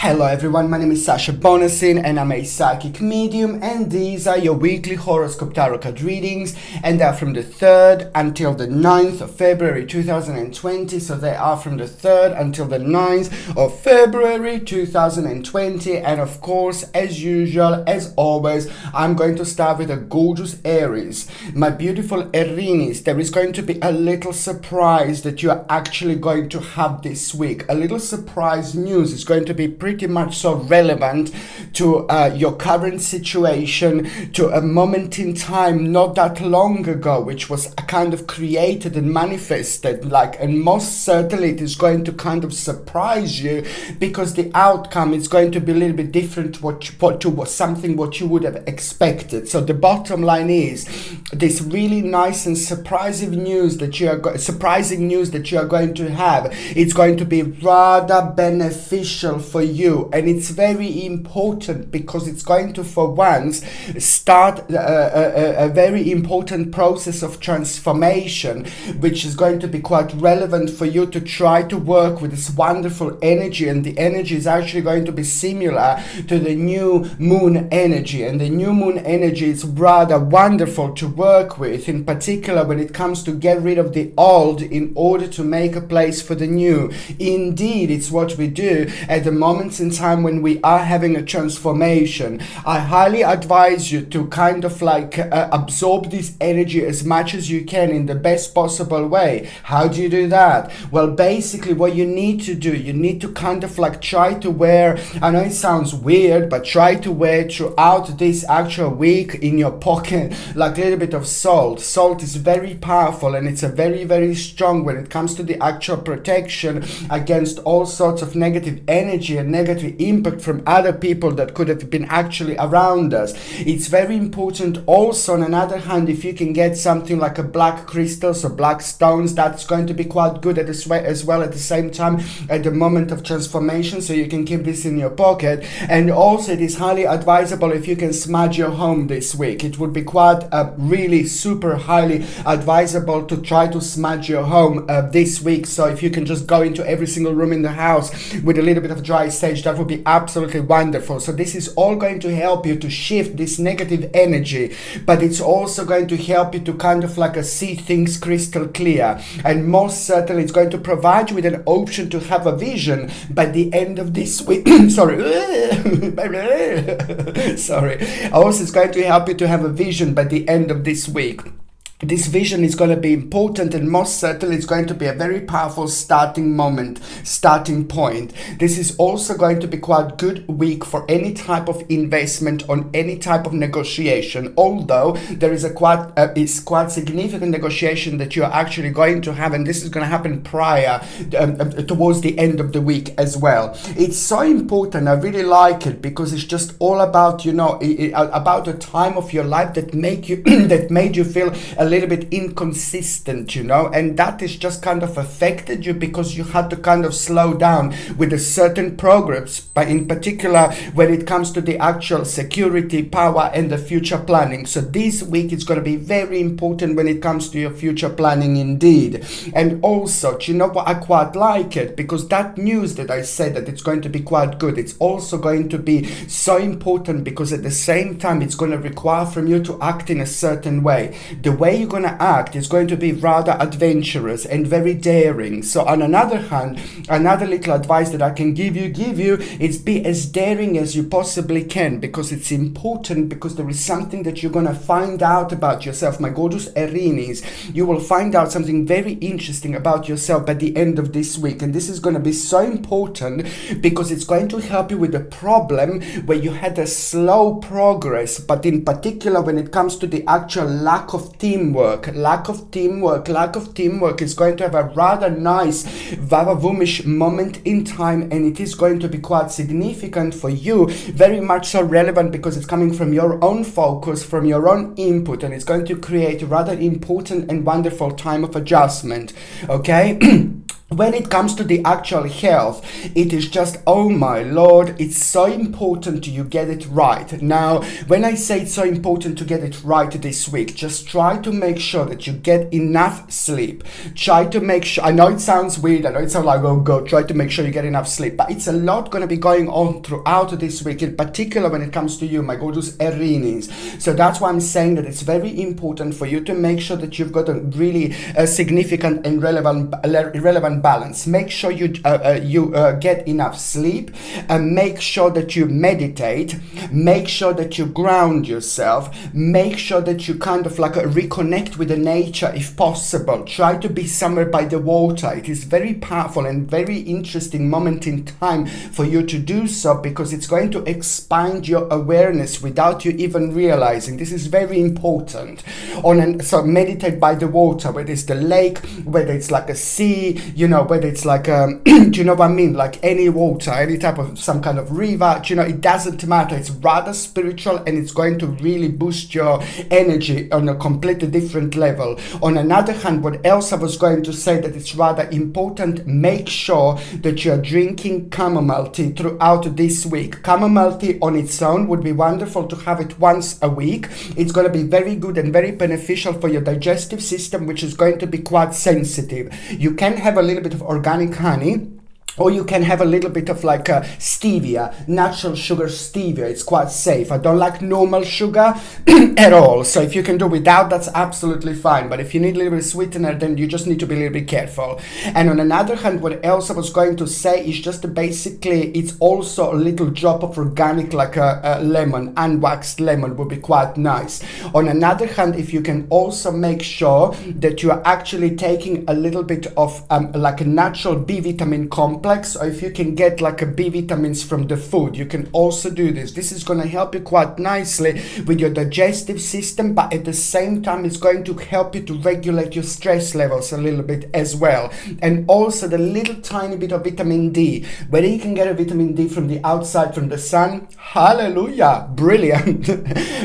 Hello everyone, my name is Sasha Bonasin and I'm a psychic medium, and these are your weekly horoscope tarot card readings, and they're from the 3rd until the 9th of February 2020. So they are from the 3rd until the 9th of February 2020. And of course, as usual, as always, I'm going to start with a gorgeous Aries. My beautiful Aries, there is going to be a little surprise that you are actually going to have this week. A little surprise news is going to be pretty much so relevant to your current situation, to a moment in time not that long ago, which was kind of created and manifested, and most certainly it is going to kind of surprise you, because the outcome is going to be a little bit different to something what you would have expected. So the bottom line is this really nice and surprising news that you are going to have. It's going to be rather beneficial for you, and it's very important because it's going to, for once, start a very important process of transformation, which is going to be quite relevant for you to try to work with this wonderful energy. And the energy is actually going to be similar to the new moon energy, and the new moon energy is rather wonderful to work with, in particular when it comes to get rid of the old in order to make a place for the new. Indeed, it's what we do at the moments in time when we are having a transformation. I highly advise you to kind of absorb this energy as much as you can in the best possible way. How do you do that? Well, basically what you need to do, you need to kind of try to wear, I know it sounds weird, but try to wear throughout this actual week in your pocket a little bit of salt. Salt is very powerful, and it's a very, very strong when it comes to the actual protection against all sorts of negative energy and negative impact from other people that could have been actually around us. It's very important also, on another hand, if you can get something like a black crystals or black stones, that's going to be quite good as well at the same time at the moment of transformation, so you can keep this in your pocket. And also it is highly advisable if you can smudge your home this week. It would be quite really super highly advisable to try to smudge your home this week. So if you can just go into every single room in the house with a little bit of dry sage, that would be absolutely wonderful. So this is all going to help you to shift this negative energy, but it's also going to help you to kind of see things crystal clear. And most certainly it's going to provide you with an option to have a vision by the end of this week. Sorry. Also, it's going to help you to have a vision by the end of this week. This vision is going to be important, and most certainly it's going to be a very powerful starting point. This is also going to be quite good week for any type of investment on any type of negotiation, although there is quite significant negotiation that you are actually going to have, and this is going to happen prior towards the end of the week as well. It's so important. I really like it because it's just all about, about a time of your life that made you feel a little bit inconsistent, and that is just kind of affected you because you had to kind of slow down with a certain progress, but in particular when it comes to the actual security, power, and the future planning. So this week is going to be very important when it comes to your future planning indeed. And also, do you know what, I quite like it because that news that I said that it's going to be quite good, it's also going to be so important because at the same time it's going to require from you to act in a certain way. The way you're going to act is going to be rather adventurous and very daring. So on another hand, another little advice that I can give you is be as daring as you possibly can, because it's important, because there is something that you're going to find out about yourself. My gorgeous Aries, you will find out something very interesting about yourself by the end of this week, and this is going to be so important because it's going to help you with the problem where you had a slow progress, but in particular when it comes to the actual lack of teamwork. Lack of teamwork is going to have a rather nice vavavoomish moment in time, and it is going to be quite significant for you, very much so relevant because it's coming from your own focus, from your own input, and it's going to create a rather important and wonderful time of adjustment. Okay. When it comes to the actual health, it is just, oh my lord, it's so important you get it right. Now, when I say it's so important to get it right this week, just try to make sure that you get enough sleep. Try to make sure, I know it sounds weird, I know it sounds like, oh god, try to make sure you get enough sleep, but it's a lot going to be going on throughout this week, in particular when it comes to you, my gorgeous Aries. So that's why I'm saying that it's very important for you to make sure that you've got a really significant and relevant balance. Make sure you get enough sleep, and make sure that you meditate, make sure that you ground yourself, make sure that you kind of like reconnect with the nature if possible. Try to be somewhere by the water. It is very powerful and very interesting moment in time for you to do so, because it's going to expand your awareness without you even realizing. This is very important. So meditate by the water, whether it's the lake, whether it's like a sea, you know, whether it's like do you know what I mean, like any water, any type of some kind of river, you know, it doesn't matter. It's rather spiritual, and it's going to really boost your energy on a completely different level. On another hand, what else I was going to say that it's rather important, make sure that you're drinking chamomile tea throughout this week. Chamomile tea on its own would be wonderful to have it once a week. It's going to be very good and very beneficial for your digestive system, which is going to be quite sensitive. You can have a little bit of organic honey, or you can have a little bit of like stevia, natural sugar stevia. It's quite safe. I don't like normal sugar at all. So if you can do without, that's absolutely fine. But if you need a little bit of sweetener, then you just need to be a little bit careful. And on another hand, what else I was going to say is just basically, it's also a little drop of organic, like a lemon, unwaxed lemon would be quite nice. On another hand, if you can also make sure that you are actually taking a little bit of like a natural B vitamin complex, or if you can get like a B vitamins from the food, you can also do this. This is going to help you quite nicely with your digestive system, but at the same time it's going to help you to regulate your stress levels a little bit as well. And also the little tiny bit of vitamin D, whether you can get a vitamin D from the outside, from the sun, hallelujah, brilliant.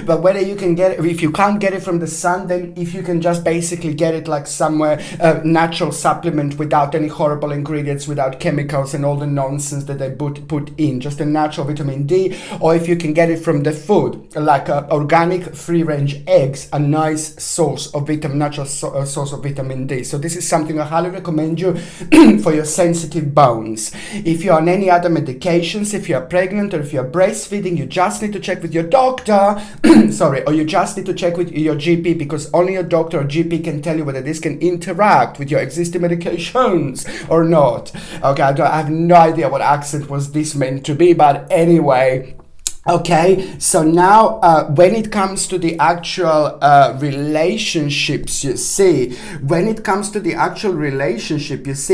But whether you can get it, if you can't get it from the sun, then if you can just basically get it like somewhere, natural supplement without any horrible ingredients, without chemicals and all the nonsense that they put in, just a natural vitamin D. Or if you can get it from the food, like organic free-range eggs, a nice source of natural source of vitamin D. So this is something I highly recommend you for your sensitive bones. If you're on any other medications, if you're pregnant or if you're breastfeeding, you just need to check with your doctor sorry, or you just need to check with your GP, because only your doctor or GP can tell you whether this can interact with your existing medications or not. Okay, I have no idea what accent was this meant to be, but anyway. Okay, so now when it comes to the actual relationships, you see,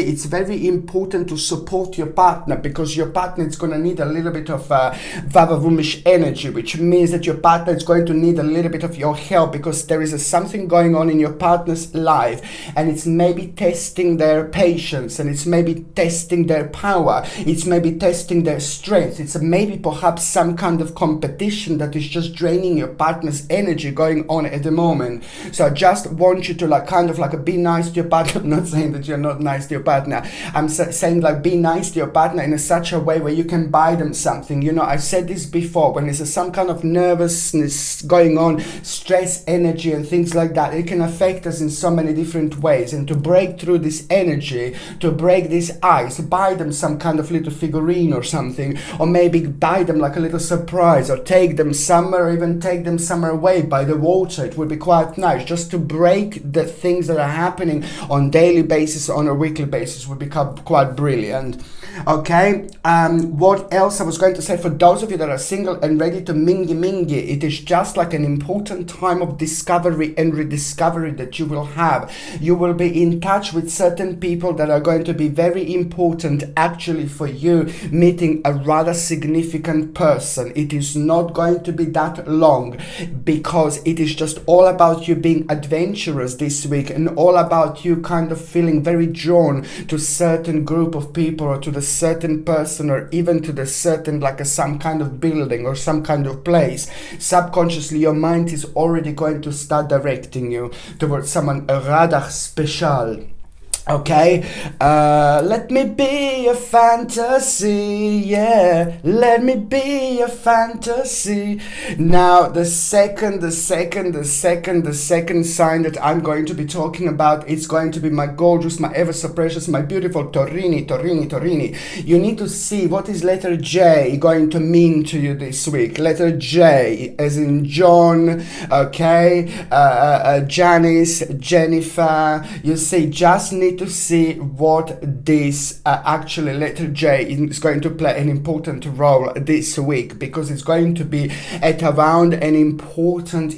it's very important to support your partner, because your partner is going to need a little bit of vavavumish energy, which means that your partner is going to need a little bit of your help, because there is something going on in your partner's life, and it's maybe testing their patience, and it's maybe testing their power, it's maybe testing their strength, it's maybe perhaps some kind of competition that is just draining your partner's energy going on at the moment. So I just want you to like kind of like be nice to your partner. I'm not saying that you're not nice to your partner. I'm saying like be nice to your partner in such a way where you can buy them something. You know, I've said this before, when there's some kind of nervousness going on, stress, energy and things like that, it can affect us in so many different ways. And to break through this energy, to break this ice, buy them some kind of little figurine or something, or maybe buy them like a little surprise, or take them somewhere, or even take them somewhere away by the water. It would be quite nice, just to break the things that are happening on daily basis, on a weekly basis, would become quite brilliant. Okay, what else I was going to say, for those of you that are single and ready to mingy, it is just like an important time of discovery and rediscovery that you will have. You will be in touch with certain people that are going to be very important actually for you, meeting a rather significant person. It is not going to be that long, because it is just all about you being adventurous this week, and all about you kind of feeling very drawn to certain group of people, or to the certain person, or even to the certain like some kind of building or some kind of place. Subconsciously your mind is already going to start directing you towards someone rather special. Okay, let me be a fantasy, yeah, let me be a fantasy. Now, the second sign that I'm going to be talking about is going to be my gorgeous, my ever so precious, my beautiful Torini. You need to see what is letter J going to mean to you this week. Letter J, as in John, okay, Janice, Jennifer. You see, just need to see what this actually letter J is going to play an important role this week, because it's going to be at around an important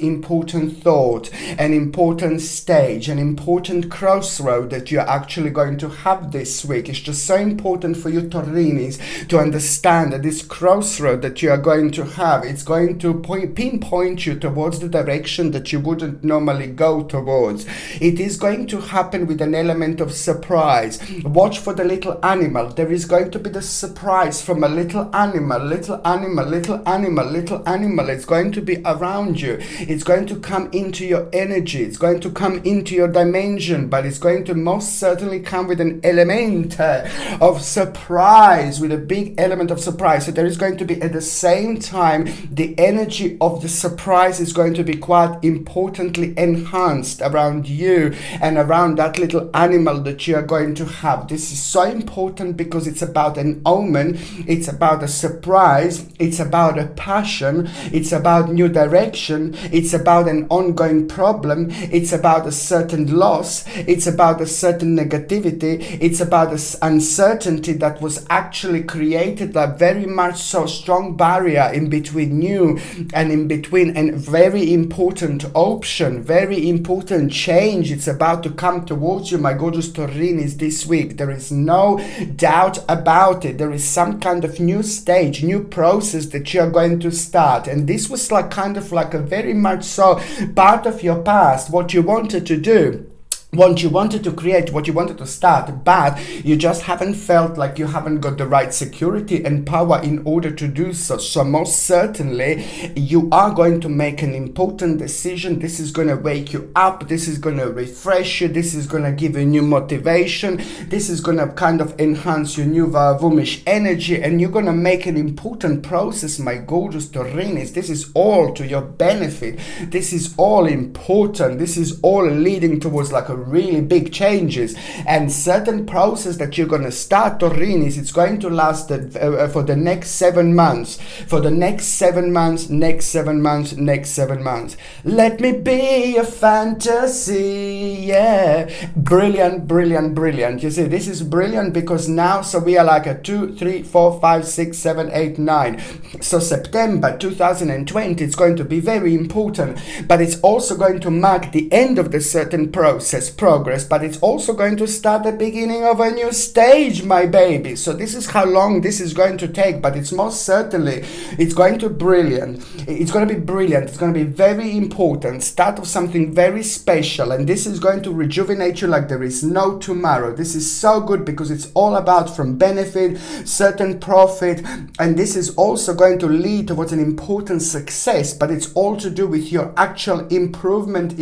thought, an important stage, an important crossroad that you're actually going to have this week. It's just so important for you Taurinis to understand that this crossroad that you are going to have, it's going to pinpoint you towards the direction that you wouldn't normally go towards. It is going to happen with an element of surprise. Watch for the little animal. There is going to be the surprise from a little animal. It's going to be around you. It's going to come into your energy. It's going to come into your dimension, but it's going to most certainly come with an element of surprise, with a big element of surprise. So there is going to be, at the same time, the energy of the surprise is going to be quite importantly enhanced around you and around that little animal that you are going to have. This is so important because it's about an omen, it's about a surprise, it's about a passion, it's about new direction, it's about an ongoing problem, it's about a certain loss, it's about a certain negativity, it's about this uncertainty that was actually created, a very much so strong barrier in between you and in between a very important option, very important change. It's about to come towards you, my gorgeous Taurinis, this week. There is no doubt about it. There is some kind of new stage, new process that you are going to start, and this was like kind of like a very much so part of your past, what you wanted to do, what you wanted to create, what you wanted to start, but you just haven't felt like you haven't got the right security and power in order to do so. So most certainly you are going to make an important decision. This is going to wake you up, this is going to refresh you, this is going to give you new motivation, this is going to kind of enhance your new Vavumish energy, and you're going to make an important process, my gorgeous Taurinis. This is all to your benefit, this is all important, this is all leading towards like a really big changes, and certain process that you're going to start, Taurinis, it's going to last for the next 7 months, for the next 7 months, next 7 months. Let me be a fantasy, yeah. Brilliant. You see, this is brilliant because now, so we are like a 2, 3, 4, 5, 6, 7, 8, 9. So September 2020, it's going to be very important, but it's also going to mark the end of the certain progress, but it's also going to start the beginning of a new stage, my baby. So this is how long this is going to take, but it's most certainly, it's going to be brilliant. It's going to be very important, start of something very special, and this is going to rejuvenate you like there is no tomorrow. This is so good because it's all about from benefit, certain profit, and this is also going to lead towards an important success, but it's all to do with your actual improvement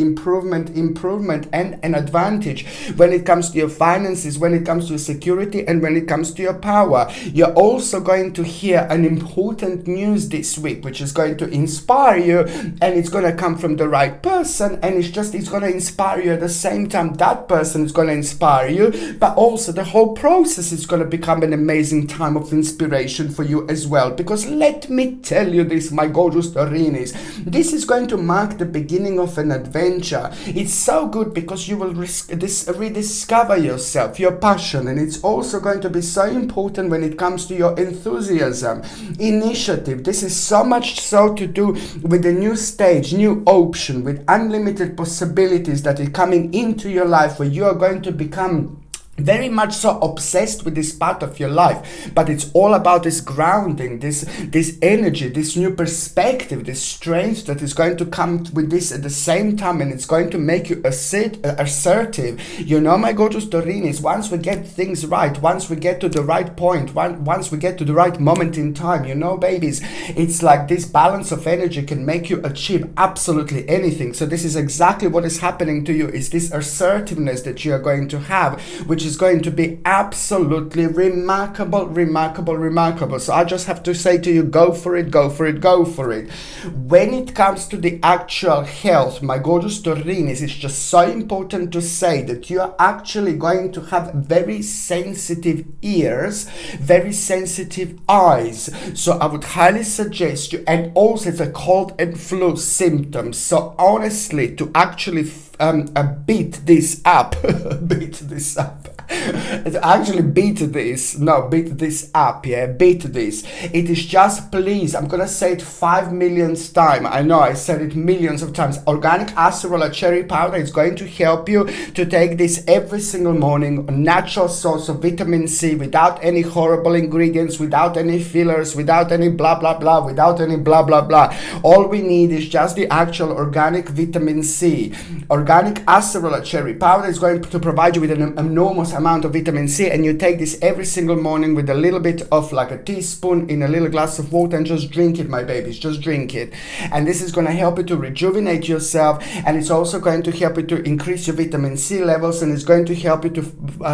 and an advantage when it comes to your finances, when it comes to your security, and when it comes to your power. You're also going to hear an important news this week, which is going to inspire you, and it's going to come from the right person, and it's going to inspire you at the same time. That person is going to inspire you, but also the whole process is going to become an amazing time of inspiration for you as well, because let me tell you this, my gorgeous Taurinis, this is going to mark the beginning of an adventure. It's so good because you will rediscover yourself, your passion, and it's also going to be so important when it comes to your enthusiasm, initiative. This is so much so to do with the new stage, new option, with unlimited possibilities that are coming into your life, where you are going to become very much so obsessed with this part of your life. But it's all about this grounding, this energy, this new perspective, this strength that is going to come with this at the same time, and it's going to make you assertive. You know, my gorgeous Taurinis, once we get things right, once we get to the right point, once we get to the right moment in time, you know, babies, it's like this balance of energy can make you achieve absolutely anything. So this is exactly what is happening to you, is this assertiveness that you are going to have, which which is going to be absolutely remarkable, remarkable, remarkable. So I just have to say to you, go for it, go for it, go for it. When it comes to the actual health, my gorgeous Taurinis, it's just so important to say that you are actually going to have very sensitive ears, very sensitive eyes. So I would highly suggest you, and also it's a cold and flu symptoms. So honestly, to actually beat this up, beat this up. Actually beat this up, yeah, beat this. It is just, please, I'm gonna say it 5 millionth time. I know I said it millions of times. Organic acerola cherry powder is going to help you to take this every single morning. A natural source of vitamin C without any horrible ingredients, without any fillers, without any blah blah blah, without any blah blah blah. All we need is just the actual organic vitamin C. Organic acerola cherry powder is going to provide you with an enormous amount of vitamin C, and you take this every single morning with a little bit of like a teaspoon in a little glass of water, and just drink it, my babies, just drink it. And this is going to help you to rejuvenate yourself, and it's also going to help you to increase your vitamin C levels, and it's going to help you to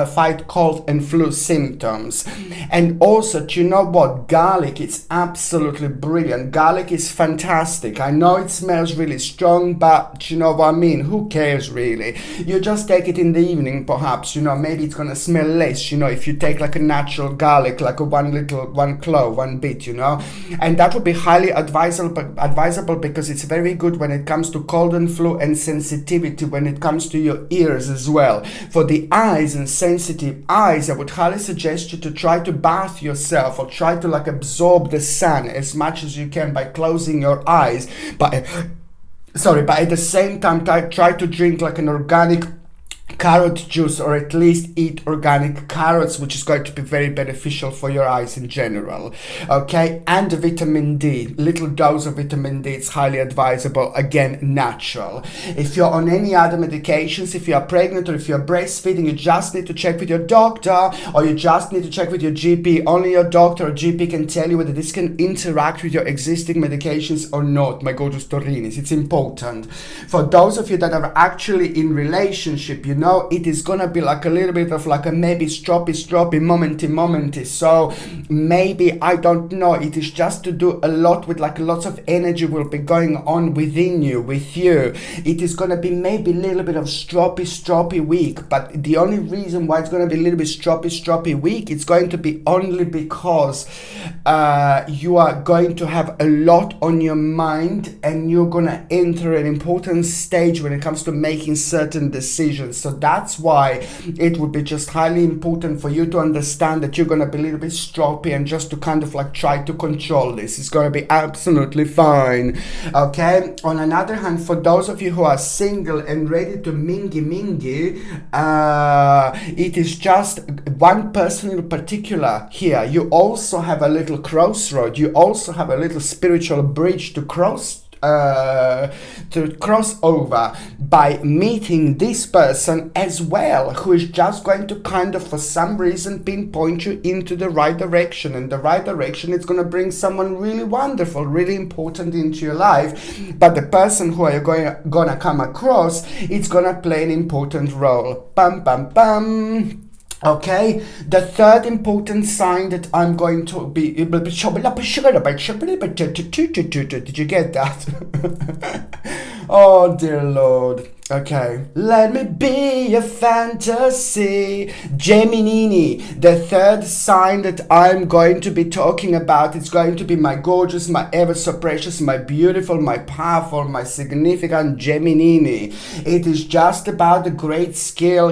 fight cold and flu symptoms. And also, do you know what? Garlic, it's absolutely brilliant. Garlic is fantastic. I know it smells really strong, but you know what I mean? Who cares really? You just take it in the evening, perhaps, you know, maybe it's gonna smell less, you know, if you take like a natural garlic, like a one clove, one bit, you know. And that would be highly advisable because it's very good when it comes to cold and flu, and sensitivity when it comes to your ears as well. For the eyes and sensitive eyes, I would highly suggest you to try to bath yourself, or try to like absorb the sun as much as you can by closing your eyes. But at the same time, try to drink like an organic carrot juice, or at least eat organic carrots, which is going to be very beneficial for your eyes in general. Okay, and vitamin D, little dose of vitamin D, it's highly advisable, again natural. If you're on any other medications, if you are pregnant or if you're breastfeeding, you just need to check with your doctor, or you just need to check with your GP. Only your doctor or GP can tell you whether this can interact with your existing medications or not, my gorgeous Taurinis. It's important. For those of you that are actually in relationship, you know, it is gonna be like a little bit of like a maybe stroppy, momenty. So maybe, I don't know, it is just to do a lot with like lots of energy will be going on within you, with you. It is gonna be maybe a little bit of stroppy week, but the only reason why it's gonna be a little bit stroppy week, it's going to be only because you are going to have a lot on your mind, and you're gonna enter an important stage when it comes to making certain decisions. So that's why it would be just highly important for you to understand that you're going to be a little bit stroppy, and just to kind of like try to control this. It's going to be absolutely fine. Okay, on another hand, for those of you who are single and ready to mingy, it is just one person in particular here. You also have a little crossroad, you also have a little spiritual bridge to cross over by meeting this person as well, who is just going to kind of for some reason pinpoint you into the right direction. And the right direction is going to bring someone really wonderful, really important into your life. But the person who you're gonna come across, it's gonna play an important role. Bum bum bum. Okay, the third important sign that I'm going to be able to show. Did you get that? Oh dear Lord. Okay, let me be a fantasy. Gemini, the third sign that I'm going to be talking about, it's going to be my gorgeous, my ever so precious, my beautiful, my powerful, my significant Gemini. It is just about the great skill,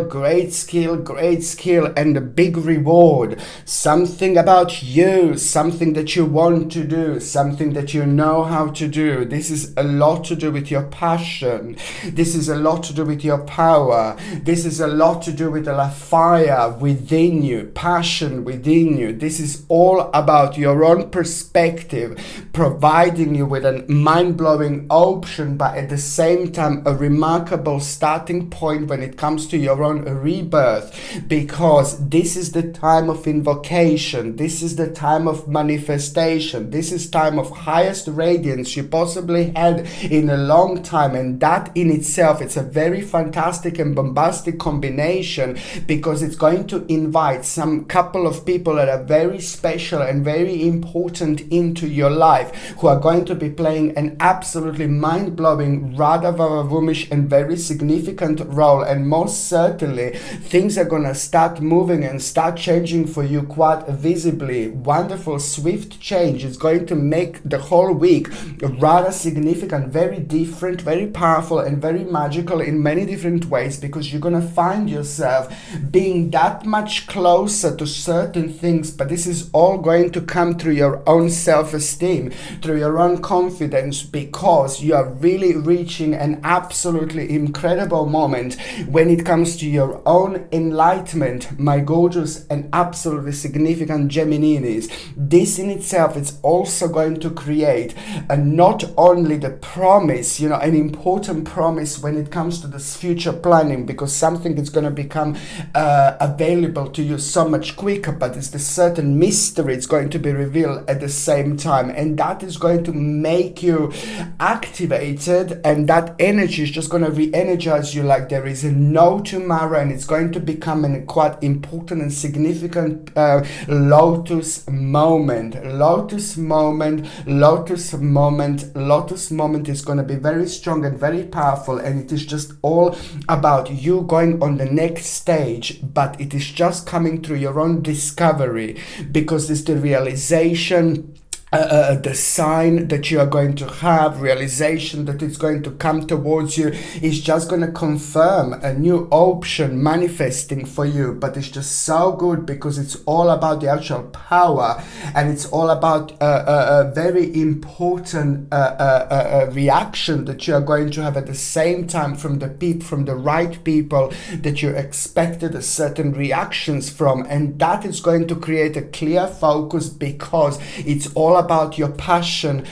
and the big reward. Something about you, something that you want to do, something that you know how to do. This is a lot to do with your passion. This is a lot to do with your power. This is a lot to do with the fire within you, passion within you. This is all about your own perspective, providing you with a mind-blowing option, but at the same time a remarkable starting point when it comes to your own rebirth, because this is the time of invocation, this is the time of manifestation, this is time of highest radiance you possibly had in a long time, and that in itself, it's it's a very fantastic and bombastic combination, because it's going to invite some couple of people that are very special and very important into your life, who are going to be playing an absolutely mind-blowing, rather vavavoomish and very significant role. And most certainly things are gonna start moving and start changing for you quite visibly. Wonderful, swift change is going to make the whole week rather significant, very different, very powerful, and very magical in many different ways, because you're gonna find yourself being that much closer to certain things. But this is all going to come through your own self-esteem, through your own confidence, because you are really reaching an absolutely incredible moment when it comes to your own enlightenment, my gorgeous and absolutely significant Gemininis. This in itself is also going to create not only the promise, an important promise when it comes to this future planning, because something is going to become available to you so much quicker, but it's the certain mystery it's going to be revealed at the same time, and that is going to make you activated, and that energy is just going to re-energize you like there is no tomorrow, and it's going to become a quite important and significant lotus moment. Lotus moment is going to be very strong and very powerful, and it is just all about you going on the next stage, but it is just coming through your own discovery, because it's the realization, the sign that you are going to have, realization that it's going to come towards you, is just going to confirm a new option manifesting for you. But it's just so good, because it's all about the actual power, and it's all about a very important reaction that you are going to have at the same time from the right people that you expected a certain reactions from, and that is going to create a clear focus, because it's all about your passion,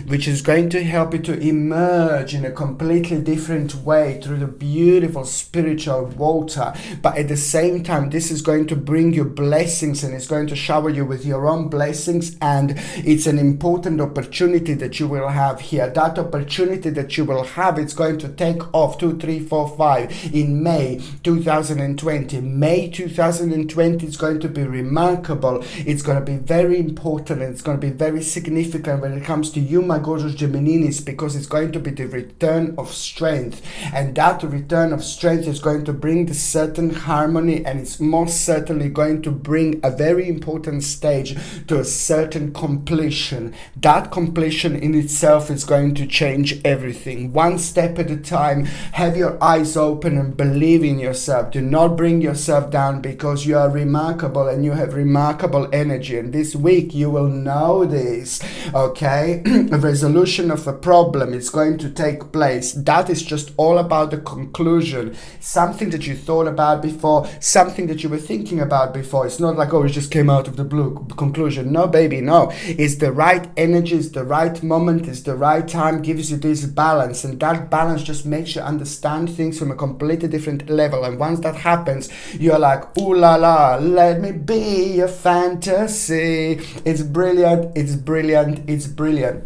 which is going to help you to emerge in a completely different way through the beautiful spiritual water. But at the same time, this is going to bring you blessings, and it's going to shower you with your own blessings, and it's an important opportunity that you will have here. That opportunity that you will have, it's going to take off 2, 3, 4, 5 in May 2020. May 2020 is going to be remarkable. It's going to be very important, and it's going to be very significant when it comes to you, my gorgeous Gemininis, because it's going to be the return of strength, and that return of strength is going to bring the certain harmony, and it's most certainly going to bring a very important stage to a certain completion. That completion in itself is going to change everything. One step at a time. Have your eyes open and believe in yourself. Do not bring yourself down, because you are remarkable and you have remarkable energy, and this week you will know this, okay? A resolution of a problem is going to take place. That is just all about the conclusion. Something that you thought about before, something that you were thinking about before. It's not like, oh, it just came out of the blue conclusion. No, baby, no. It's the right energy, it's the right moment, it's the right time, gives you this balance, and that balance just makes you understand things from a completely different level. And once that happens, you're like, ooh la la, let me be your fantasy. It's brilliant, it's brilliant, it's brilliant.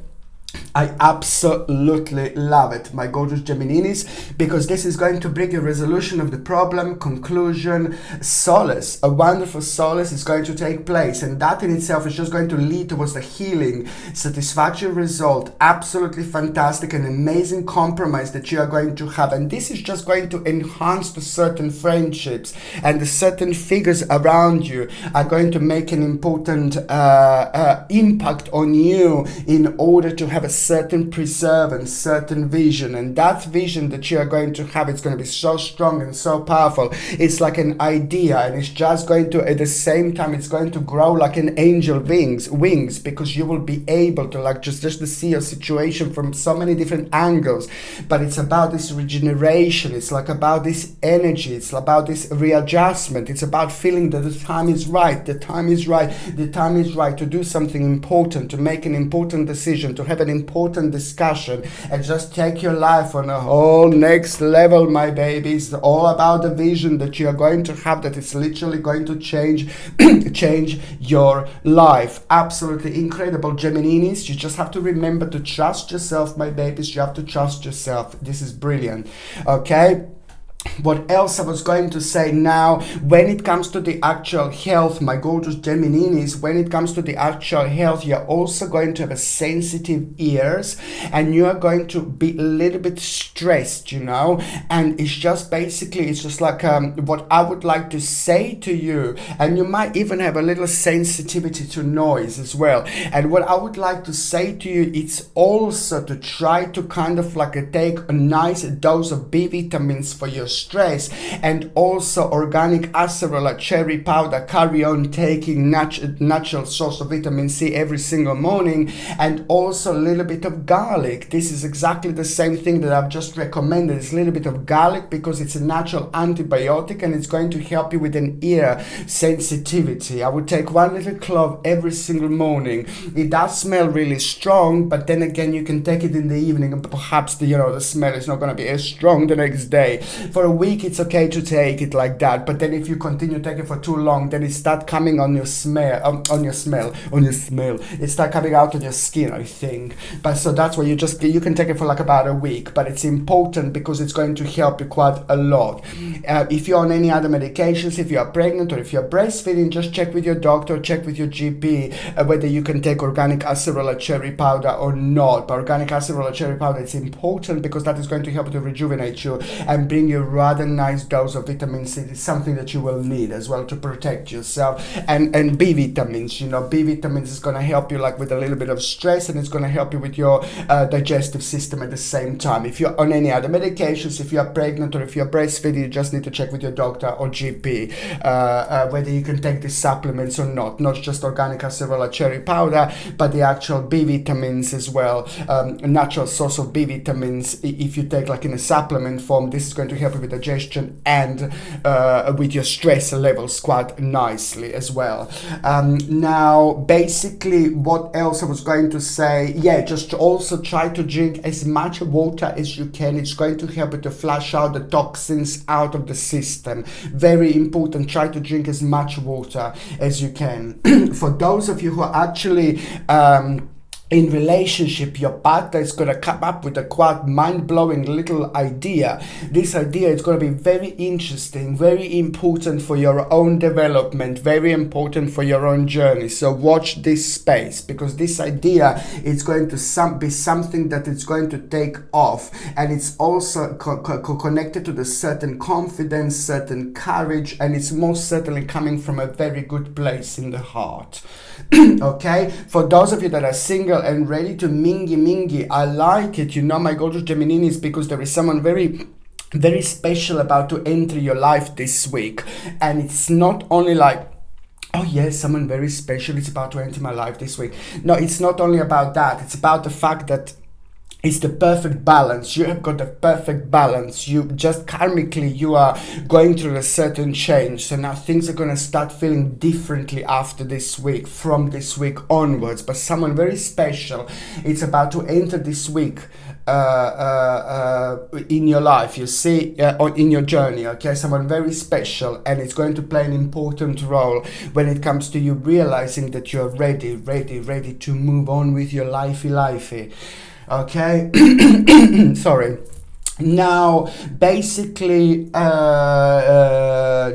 I absolutely love it, my gorgeous Gemininis, because this is going to bring a resolution of the problem, conclusion, solace. A wonderful solace is going to take place, and that in itself is just going to lead towards the healing, satisfactory result, absolutely fantastic and amazing compromise that you are going to have. And this is just going to enhance the certain friendships, and the certain figures around you are going to make an important impact on you in order to have a certain preservance, certain vision. And that vision that you are going to have, it's going to be so strong and so powerful. It's like an idea, and it's just going to, at the same time, it's going to grow like an angel wings, because you will be able to like just to see your situation from so many different angles. But it's about this regeneration, it's like about this energy, it's about this readjustment, it's about feeling that the time is right, the time is right to do something important, to make an important decision, to have an important important discussion and just take your life on a whole next level, my babies. All about the vision that you are going to have, that is literally going to change change your life. Absolutely incredible, Gemininis. You just have to remember to trust yourself, my babies. You have to trust yourself. This is brilliant. Okay. What else I was going to say now, when it comes to the actual health, my gorgeous Gemininis, when it comes to the actual health, you're also going to have a sensitive ears, and you are going to be a little bit stressed, you know, and it's just basically, it's just like what I would like to say to you, and you might even have a little sensitivity to noise as well. And what I would like to say to you, it's also to try to kind of like take a nice dose of B vitamins for your stress, and also organic acerola cherry powder. Carry on taking natural source of vitamin C every single morning, and also a little bit of garlic. This is exactly the same thing that I've just recommended. It's a little bit of garlic because it's a natural antibiotic, and it's going to help you with an ear sensitivity. I would take one little clove every single morning. It does smell really strong, but then again, you can take it in the evening, and perhaps the smell is not going to be as strong the next day. For a week, it's okay to take it like that, but then if you continue to take it for too long, then it start coming on your smell, it start coming out on your skin, I think. But so that's why you can take it for like about a week, but it's important because it's going to help you quite a lot. If you're on any other medications, if you are pregnant or if you're breastfeeding, just check with your doctor, check with your GP whether you can take organic acerola cherry powder or not. But organic acerola cherry powder is important because that is going to help to rejuvenate you and bring you rather nice dose of vitamin C. It's something that you will need as well to protect yourself. And B vitamins, B vitamins is going to help you like with a little bit of stress, and it's going to help you with your digestive system at the same time. If you're on any other medications, if you're pregnant or if you're breastfeeding, you just need to check with your doctor or GP whether you can take these supplements or not just organic acerola cherry powder, but the actual B vitamins as well. A natural source of B vitamins, if you take like in a supplement form, this is going to help you with digestion and with your stress levels quite nicely as well. Now basically, what else I was going to say, just also try to drink as much water as you can. It's going to help you to flush out the toxins out of the system. Very important. Try to drink as much water as you can. For those of you who are actually in relationship, your partner is going to come up with a quite mind-blowing little idea. This idea is going to be very interesting, very important for your own development, very important for your own journey. So watch this space, because this idea is going to be something that is going to take off, and it's also connected to the certain confidence, certain courage, and it's most certainly coming from a very good place in the heart. Okay, for those of you that are single and ready to mingy, I like it, my gorgeous Gemininis, because there is someone very special about to enter your life this week. And it's not only like, oh yes, someone very special is about to enter my life this week. No, it's not only about that. It's about the fact that it's the perfect balance. You have got the perfect balance. You just karmically, you are going through a certain change. So now things are going to start feeling differently after this week, from this week onwards. But someone very special, it's about to enter this week in your life, you see, or in your journey. Okay, someone very special, and it's going to play an important role when it comes to you realizing that you're ready to move on with your lifey. Okay, sorry. Now basically now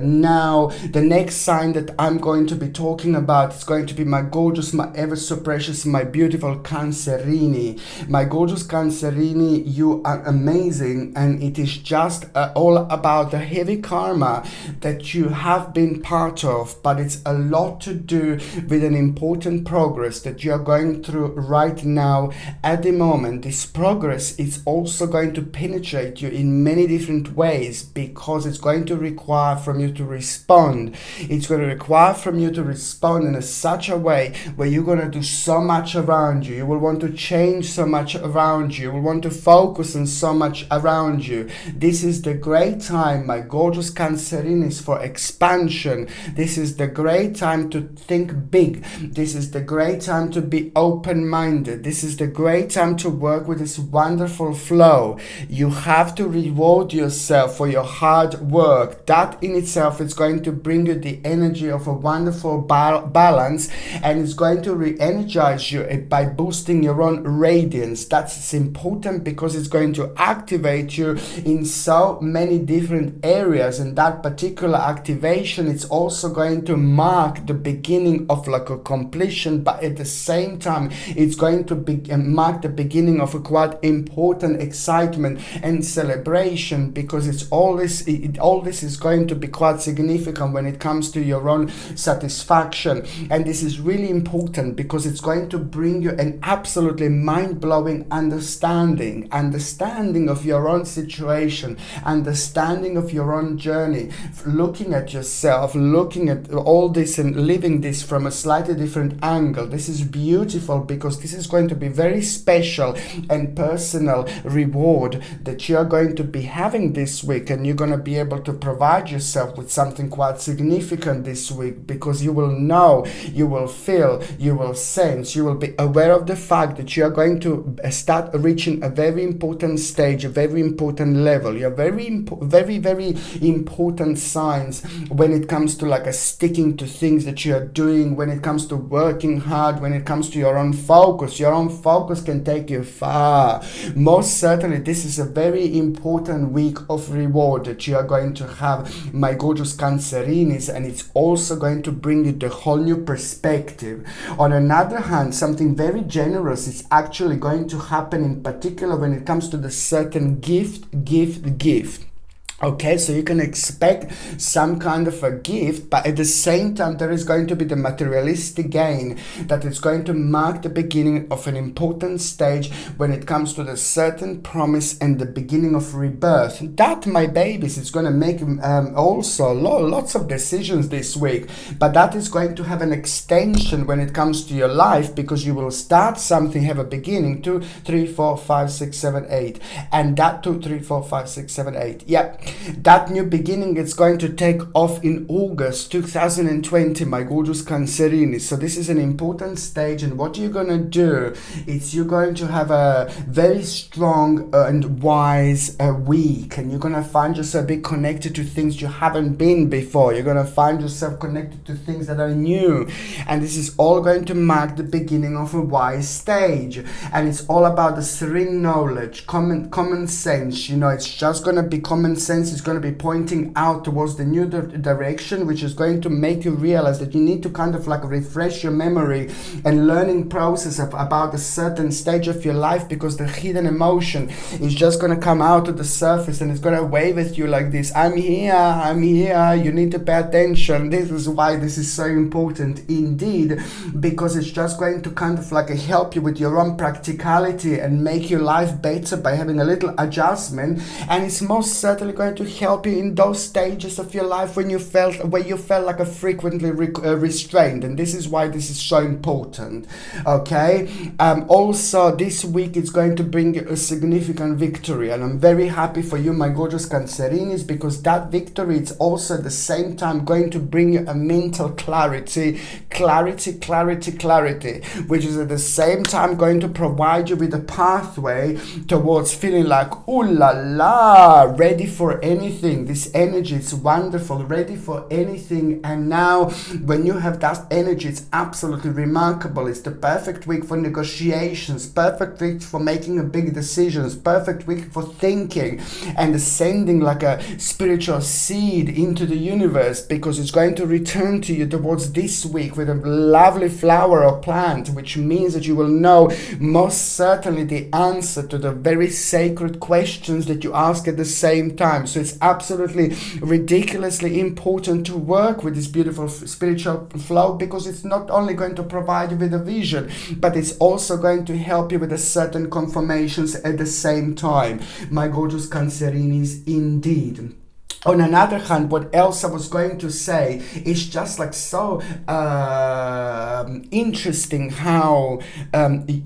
the next sign that I'm going to be talking about is going to be my gorgeous, my ever so precious, my beautiful Cancerini. My gorgeous Cancerini, you are amazing, and it is just all about the heavy karma that you have been part of, but it's a lot to do with an important progress that you are going through right now at the moment. This progress is also going to penetrate penetrate you in many different ways, because it's going to require from you to respond. It's going to require from you to respond in such a way where you're going to do so much around you. You will want to change so much around you. You will want to focus on so much around you. This is the great time, my gorgeous Cancerinis, for expansion. This is the great time to think big. This is the great time to be open-minded. This is the great time to work with this wonderful flow. You have to reward yourself for your hard work. That in itself is going to bring you the energy of a wonderful balance, and it's going to re-energize you by boosting your own radiance. That's important because it's going to activate you in so many different areas, and that particular activation, it's also going to mark the beginning of like a completion, but at the same time it's going to mark the beginning of a quite important excitement and celebration, because it's all this is going to be quite significant when it comes to your own satisfaction. And this is really important because it's going to bring you an absolutely mind-blowing understanding of your own situation, understanding of your own journey, looking at yourself, looking at all this and living this from a slightly different angle. This is beautiful because this is going to be very special and personal reward that you're going to be having this week, and you're going to be able to provide yourself with something quite significant this week, because you will know, you will feel, you will sense, you will be aware of the fact that you are going to start reaching a very important stage, a very important level. You have very important signs when it comes to like a sticking to things that you are doing, when it comes to working hard, when it comes to your own focus. Your own focus can take you far. Most certainly this is a very important week of reward that you are going to have, my gorgeous Cancerinis, and it's also going to bring you the whole new perspective. On another hand, something very generous is actually going to happen, in particular when it comes to the certain gift. Okay, so you can expect some kind of a gift, but at the same time there is going to be the materialistic gain that is going to mark the beginning of an important stage when it comes to the certain promise and the beginning of rebirth. That, my babies, is going to make also lots of decisions this week, but that is going to have an extension when it comes to your life, because you will start something, have a beginning, 2, 3, 4, 5, 6, 7, 8, and that 2, 3, 4, 5, 6, 7, 8. Yeah. That new beginning is going to take off in August 2020, my gorgeous Cancerinis. So this is an important stage, and what you're going to do is you're going to have a very strong and wise week, and you're going to find yourself a bit connected to things you haven't been before. You're going to find yourself connected to things that are new, and this is all going to mark the beginning of a wise stage. And it's all about the serene knowledge, common sense. You know, it's just going to be common sense. It's going to be pointing out towards the new direction, which is going to make you realize that you need to kind of like refresh your memory and learning process about a certain stage of your life, because the hidden emotion is just going to come out to the surface and it's going to wave at you like this: I'm here, you need to pay attention. This is why this is so important indeed, because it's just going to kind of like help you with your own practicality and make your life better by having a little adjustment. And it's most certainly going to help you in those stages of your life where you felt like a frequently restrained, and this is why this is so important. Okay, also this week it's going to bring you a significant victory, and I'm very happy for you, my gorgeous Cancerinis, because that victory is also at the same time going to bring you a mental clarity, which is at the same time going to provide you with a pathway towards feeling like, ooh la la, ready for anything. This energy is wonderful, ready for anything. And now when you have that energy, it's absolutely remarkable. It's the perfect week for negotiations, perfect week for making a big decisions, perfect week for thinking and sending like a spiritual seed into the universe, because it's going to return to you towards this week with a lovely flower or plant, which means that you will know most certainly the answer to the very sacred questions that you ask at the same time. time. So it's absolutely ridiculously important to work with this beautiful spiritual flow, because it's not only going to provide you with a vision, but it's also going to help you with a certain confirmations at the same time, my gorgeous Cancerinis, indeed. On another hand, what else I was going to say is just like so interesting how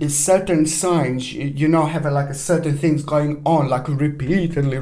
certain signs, you know, have like a certain things going on, like repeatedly.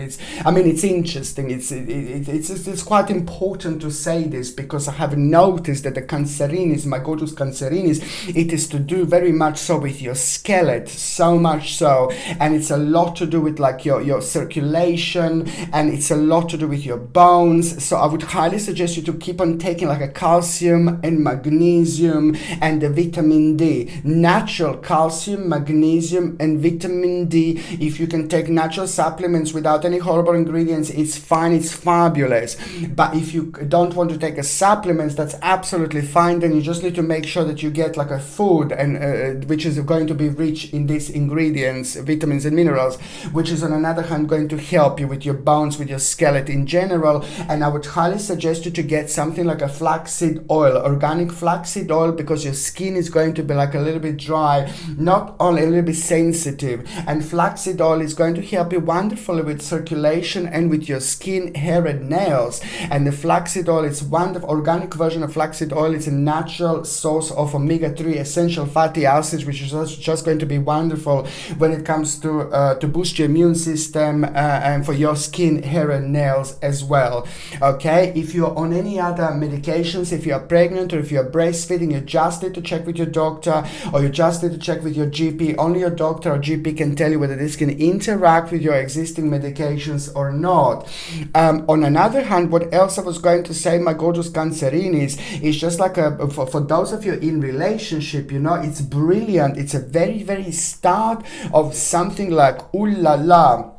It's interesting. It's quite important to say this, because I have noticed that the Cancerinis, my gorgeous Cancerinis, it is to do very much so with your skeleton, so much so, and it's a lot to do with like your circulation, and it's a lot to do with your bones. So I would highly suggest you to keep on taking like a calcium and magnesium and the vitamin D, natural calcium, magnesium and vitamin D. If you can take natural supplements without any horrible ingredients, it's fine, it's fabulous. But if you don't want to take a supplements, that's absolutely fine. Then you just need to make sure that you get like a food, and which is going to be rich in these ingredients, vitamins and minerals, which is on another hand going to help you with your bones, with your skeleton in general. And I would highly suggest you to get something like a flaxseed oil, organic flaxseed oil, because your skin is going to be like a little bit dry, not only a little bit sensitive, and flaxseed oil is going to help you wonderfully with circulation and with your skin, hair and nails. And the flaxseed oil is wonderful. Organic version of flaxseed oil is a natural source of omega-3 essential fatty acids, which is just going to be wonderful when it comes to boost your immune system and for your skin, hair and nails as well. Okay, if you're on any other medications, if you're pregnant or if you're breastfeeding, you just need to check with your doctor, or you just need to check with your GP. Only your doctor or GP can tell you whether this can interact with your existing medications or not. On another hand, what else I was going to say, my gorgeous Cancerinis, is just like for those of you in relationship, you know, it's brilliant. It's a very, very start of something like ooh la la.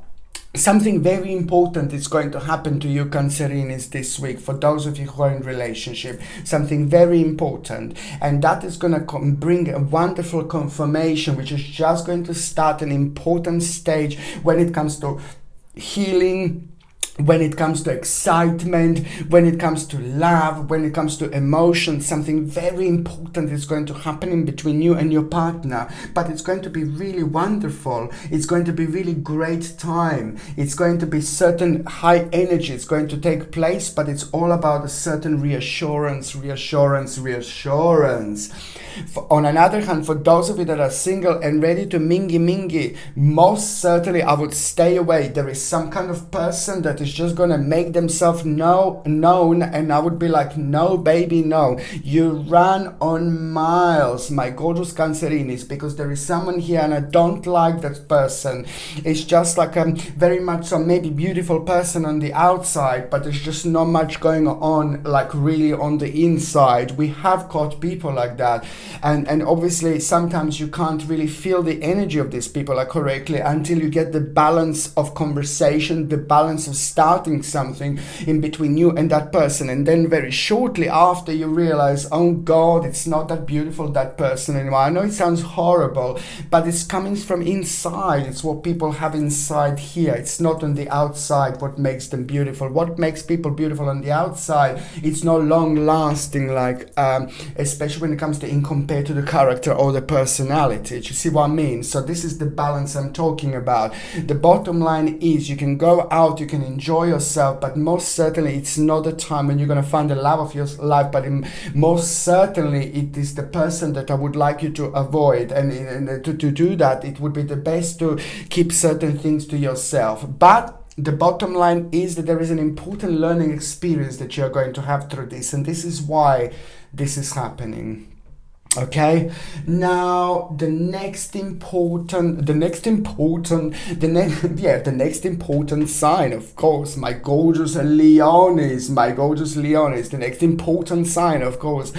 Something very important is going to happen to you, Cancerinis, this week. For those of you who are in relationship, something very important, and that is going to bring a wonderful confirmation, which is just going to start an important stage when it comes to healing, when it comes to excitement, when it comes to love, when it comes to emotion. Something very important is going to happen in between you and your partner, but it's going to be really wonderful. It's going to be really great time. It's going to be certain high energy. It's going to take place, but it's all about a certain reassurance. On another hand, for those of you that are single and ready to mingy, most certainly I would stay away. There is some kind of person that is just gonna make themselves known, and I would be like, no baby, no. You run on miles, my gorgeous Cancerinis, because there is someone here and I don't like that person. It's just like a very much so maybe beautiful person on the outside, but there's just not much going on like really on the inside. We have caught people like that, and obviously sometimes you can't really feel the energy of these people like correctly until you get the balance of conversation, the balance of starting something in between you and that person, and then very shortly after you realize, oh God, it's not that beautiful, that person anymore. I know it sounds horrible, but it's coming from inside. It's what people have inside here. It's not on the outside what makes them beautiful. What makes people beautiful on the outside, it's no long lasting, like especially when it comes to compared to the character or the personality. Do you see what I mean? So this is the balance I'm talking about. The bottom line is you can go out, you can enjoy yourself, but most certainly it's not the time when you're going to find the love of your life, but most certainly it is the person that I would like you to avoid, and to do that, it would be the best to keep certain things to yourself. But the bottom line is that there is an important learning experience that you're going to have through this, and this is why this is happening. Okay, now the next important sign, of course, my gorgeous Leonis, the next important sign, of course.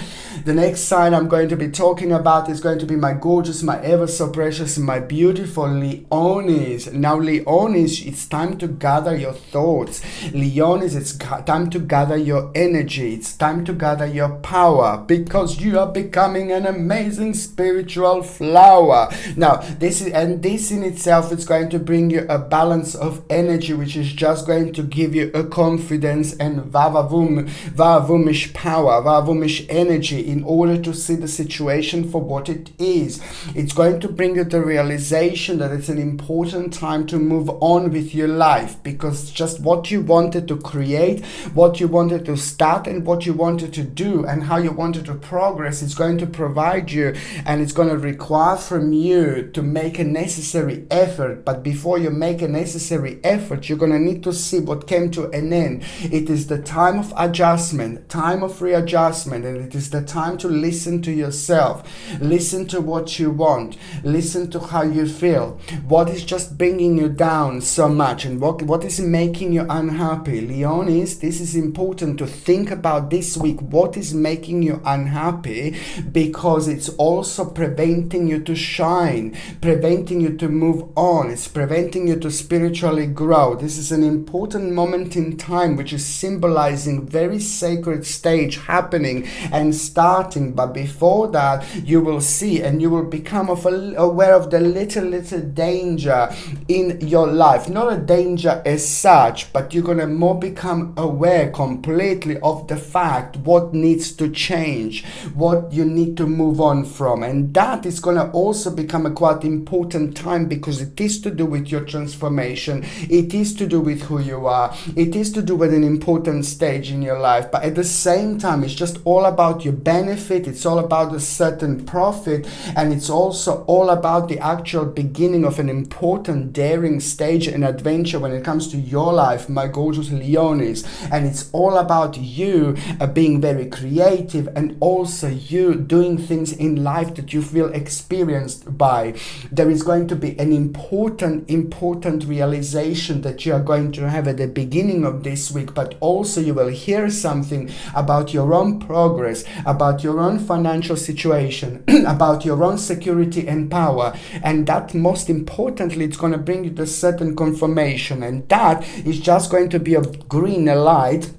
The next sign I'm going to be talking about is going to be my gorgeous, my ever so precious, my beautiful Leonis. Now Leonis, it's time to gather your thoughts. Leonis, it's time to gather your energy. It's time to gather your power, because you are becoming an an amazing spiritual flower. Now, this in itself is going to bring you a balance of energy, which is just going to give you a confidence and vavumish power, vavumish energy in order to see the situation for what it is. It's going to bring you the realization that it's an important time to move on with your life, because just what you wanted to create, what you wanted to start, and what you wanted to do, and how you wanted to progress is going to provide you, and it's going to require from you to make a necessary effort. But before you make a necessary effort, you're going to need to see what came to an end. It is the time of adjustment, time of readjustment, and it is the time to listen to yourself, listen to what you want, listen to how you feel, what is just bringing you down so much, and what is making you unhappy. Leonis, this is important to think about this week. What is making you unhappy? Because it's also preventing you to shine, preventing you to move on. It's preventing you to spiritually grow. This is an important moment in time, which is symbolizing very sacred stage happening and starting. But before that, you will see and you will become aware of the little danger in your life. Not a danger as such, but you're going to more become aware completely of the fact what needs to change, what you need to move on from. And that is going to also become a quite important time, because it is to do with your transformation. It is to do with who you are. It is to do with an important stage in your life. But at the same time, it's just all about your benefit. It's all about a certain profit. And it's also all about the actual beginning of an important daring stage and adventure when it comes to your life, my gorgeous Leonis. And it's all about you being very creative, and also you doing things in life that you feel experienced by. There is going to be an important realization that you are going to have at the beginning of this week, but also you will hear something about your own progress, about your own financial situation, about your own security and power. And that, most importantly, it's going to bring you to certain confirmation, and that is just going to be a green light.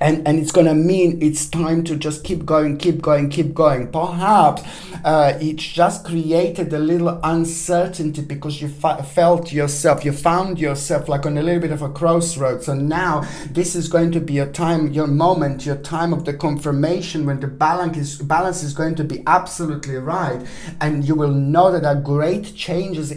And it's going to mean it's time to just keep going. Perhaps it's just created a little uncertainty because you found yourself like on a little bit of a crossroads. So now this is going to be your time, your moment, your time of the confirmation, when the balance is going to be absolutely right. And you will know that a great changes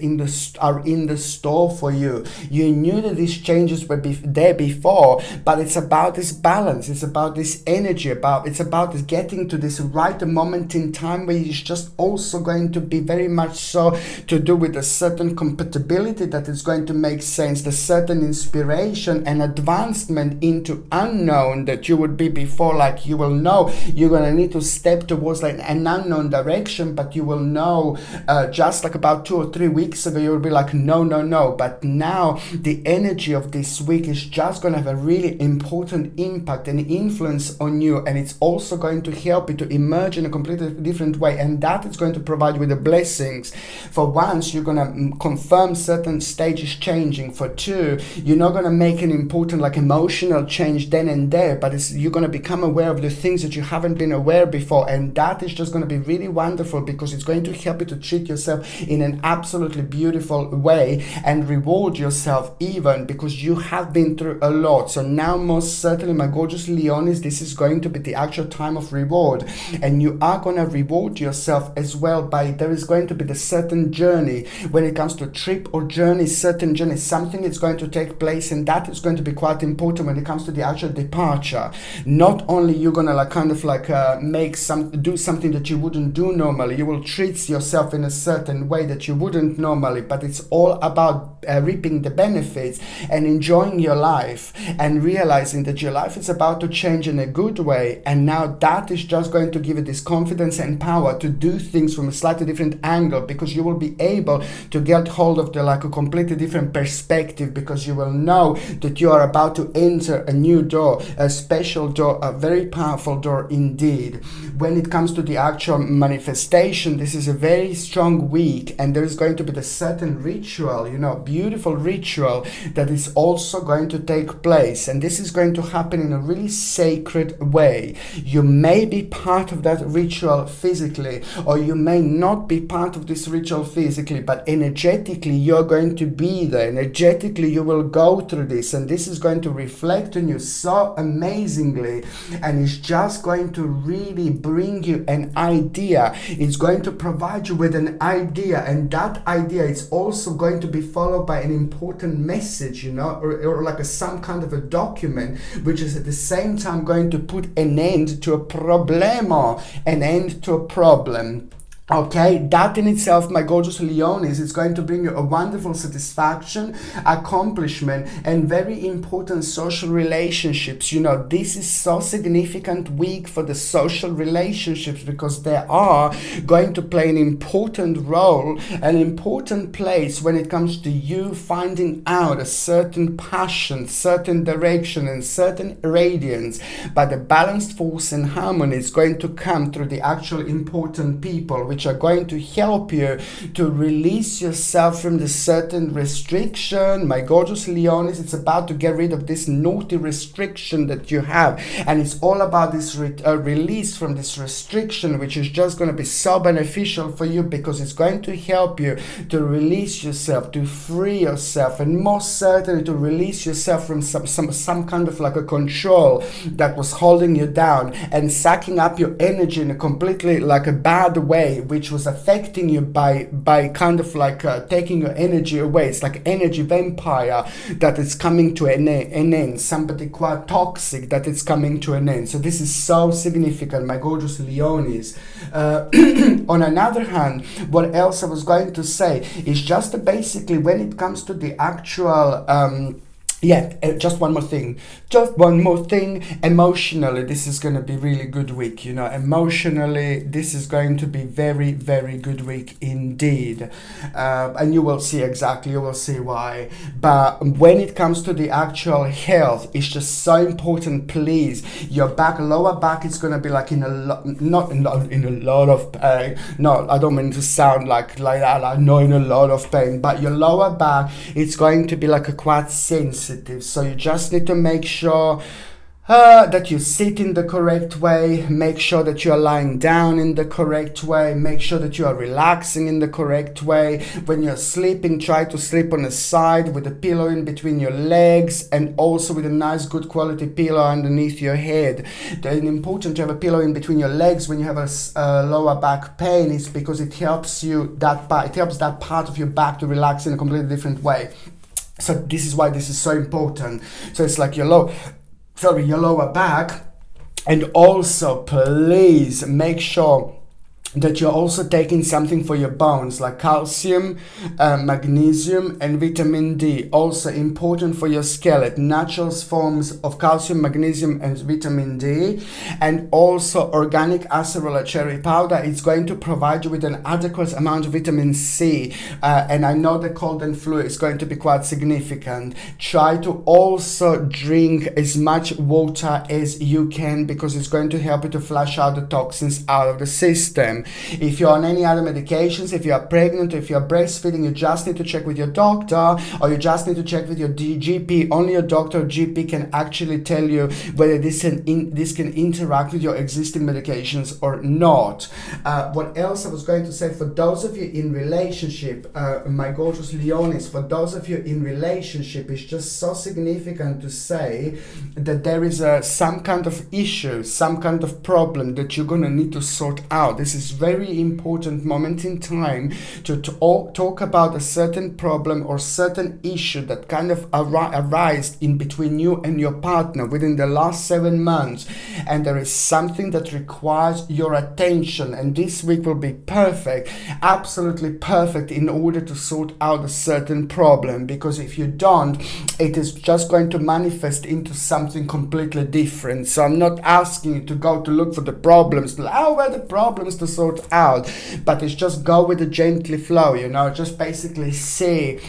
are in the store for you. You knew that these changes were there before, but it's about this balance. It's about this energy, it's about this getting to this right moment in time where it's just also going to be very much so to do with a certain compatibility that is going to make sense, the certain inspiration and advancement into unknown that you would be before. Like, you will know you're going to need to step towards like an unknown direction, but you will know just like about 2 or 3 weeks ago you will be like no, but now the energy of this week is just going to have a really important impact and influence on you, and it's also going to help you to emerge in a completely different way, and that is going to provide you with the blessings. For once, you're going to confirm certain stages changing. For two, you're not going to make an important like emotional change then and there, but you're going to become aware of the things that you haven't been aware before, and that is just going to be really wonderful, because it's going to help you to treat yourself in an absolutely beautiful way and reward yourself even, because you have been through a lot. So now, most certainly, my gorgeous Leonis, this is going to be the actual time of reward, and you are going to reward yourself as well by, there is going to be the certain journey when it comes to trip or journey, certain journey, something is going to take place, and that is going to be quite important when it comes to the actual departure. Not only you're going to like kind of like do something that you wouldn't do normally, you will treat yourself in a certain way that you wouldn't normally, but it's all about reaping the benefits and enjoying your life and realizing that your life is about to change in a good way. And now that is just going to give you this confidence and power to do things from a slightly different angle, because you will be able to get hold of a completely different perspective, because you will know that you are about to enter a new door, a special door, a very powerful door indeed. When it comes to the actual manifestation, this is a very strong week, and there is going to be the certain ritual, beautiful ritual that is also going to take place, and this is going to happen in a really sacred way. You may be part of that ritual physically, or you may not be part of this ritual physically, but energetically you're going to be there. Energetically you will go through this, and this is going to reflect on you so amazingly, and it's just going to really bring you an idea. It's going to provide you with an idea, and that idea is also going to be followed by an important message, or like some kind of a document, which is at the same time going to put an end to a problema, an end to a problem. Okay, that in itself, my gorgeous Leonis, is going to bring you a wonderful satisfaction, accomplishment, and very important social relationships. This is so significant week for the social relationships, because they are going to play an important role, an important place when it comes to you finding out a certain passion, certain direction, and certain radiance. But the balanced force and harmony is going to come through the actual important people, which are going to help you to release yourself from the certain restriction. My gorgeous Leonis, it's about to get rid of this naughty restriction that you have, and it's all about this release from this restriction, which is just going to be so beneficial for you, because it's going to help you to release yourself, to free yourself, and most certainly to release yourself from some kind of like a control that was holding you down and sucking up your energy in a completely like a bad way, which was affecting you by kind of like taking your energy away. It's like energy vampire that is coming to an end, somebody quite toxic that is coming to an end. So this is so significant, my gorgeous Leonis. On another hand, what else I was going to say is just basically when it comes to the actual just one more thing. Emotionally, this is going to be really good week. Emotionally, this is going to be very, very good week indeed. And you will see why. But when it comes to the actual health, it's just so important. Please, your lower back is going to be like in a lot of pain. No, I don't mean to sound like that. I know in a lot of pain, but your lower back, it's going to be like a quite sensitive. So you just need to make sure that you sit in the correct way, make sure that you are lying down in the correct way, make sure that you are relaxing in the correct way. When you're sleeping, try to sleep on the side with a pillow in between your legs, and also with a nice good quality pillow underneath your head. It's important to have a pillow in between your legs when you have a lower back pain. It's because it helps that part of your back to relax in a completely different way. So this is why this is so important. So it's like your lower back. And also, please make sure that you're also taking something for your bones, like calcium, magnesium, and vitamin D. Also important for your skeleton, natural forms of calcium, magnesium, and vitamin D. And also organic acerola cherry powder. It's going to provide you with an adequate amount of vitamin C. And I know the cold and flu is going to be quite significant. Try to also drink as much water as you can, because it's going to help you to flush out the toxins out of the system. If you're on any other medications, if you are pregnant, if you're breastfeeding, you just need to check with your doctor, or you just need to check with your GP. Only your doctor or GP can actually tell you whether this can interact with your existing medications or not. What else I was going to say, for those of you in relationship, my gorgeous Leonis, for those of you in relationship, it's just so significant to say that there is some kind of issue, some kind of problem that you're going to need to sort out. This is very important moment in time to talk about a certain problem or certain issue that kind of arise in between you and your partner within the last 7 months, and there is something that requires your attention, and this week will be perfect, absolutely perfect, in order to sort out a certain problem, because if you don't, it is just going to manifest into something completely different. So I'm not asking you to go to look for the problems, where the problems to sort out. But it's just go with the gently flow, you know, just basically see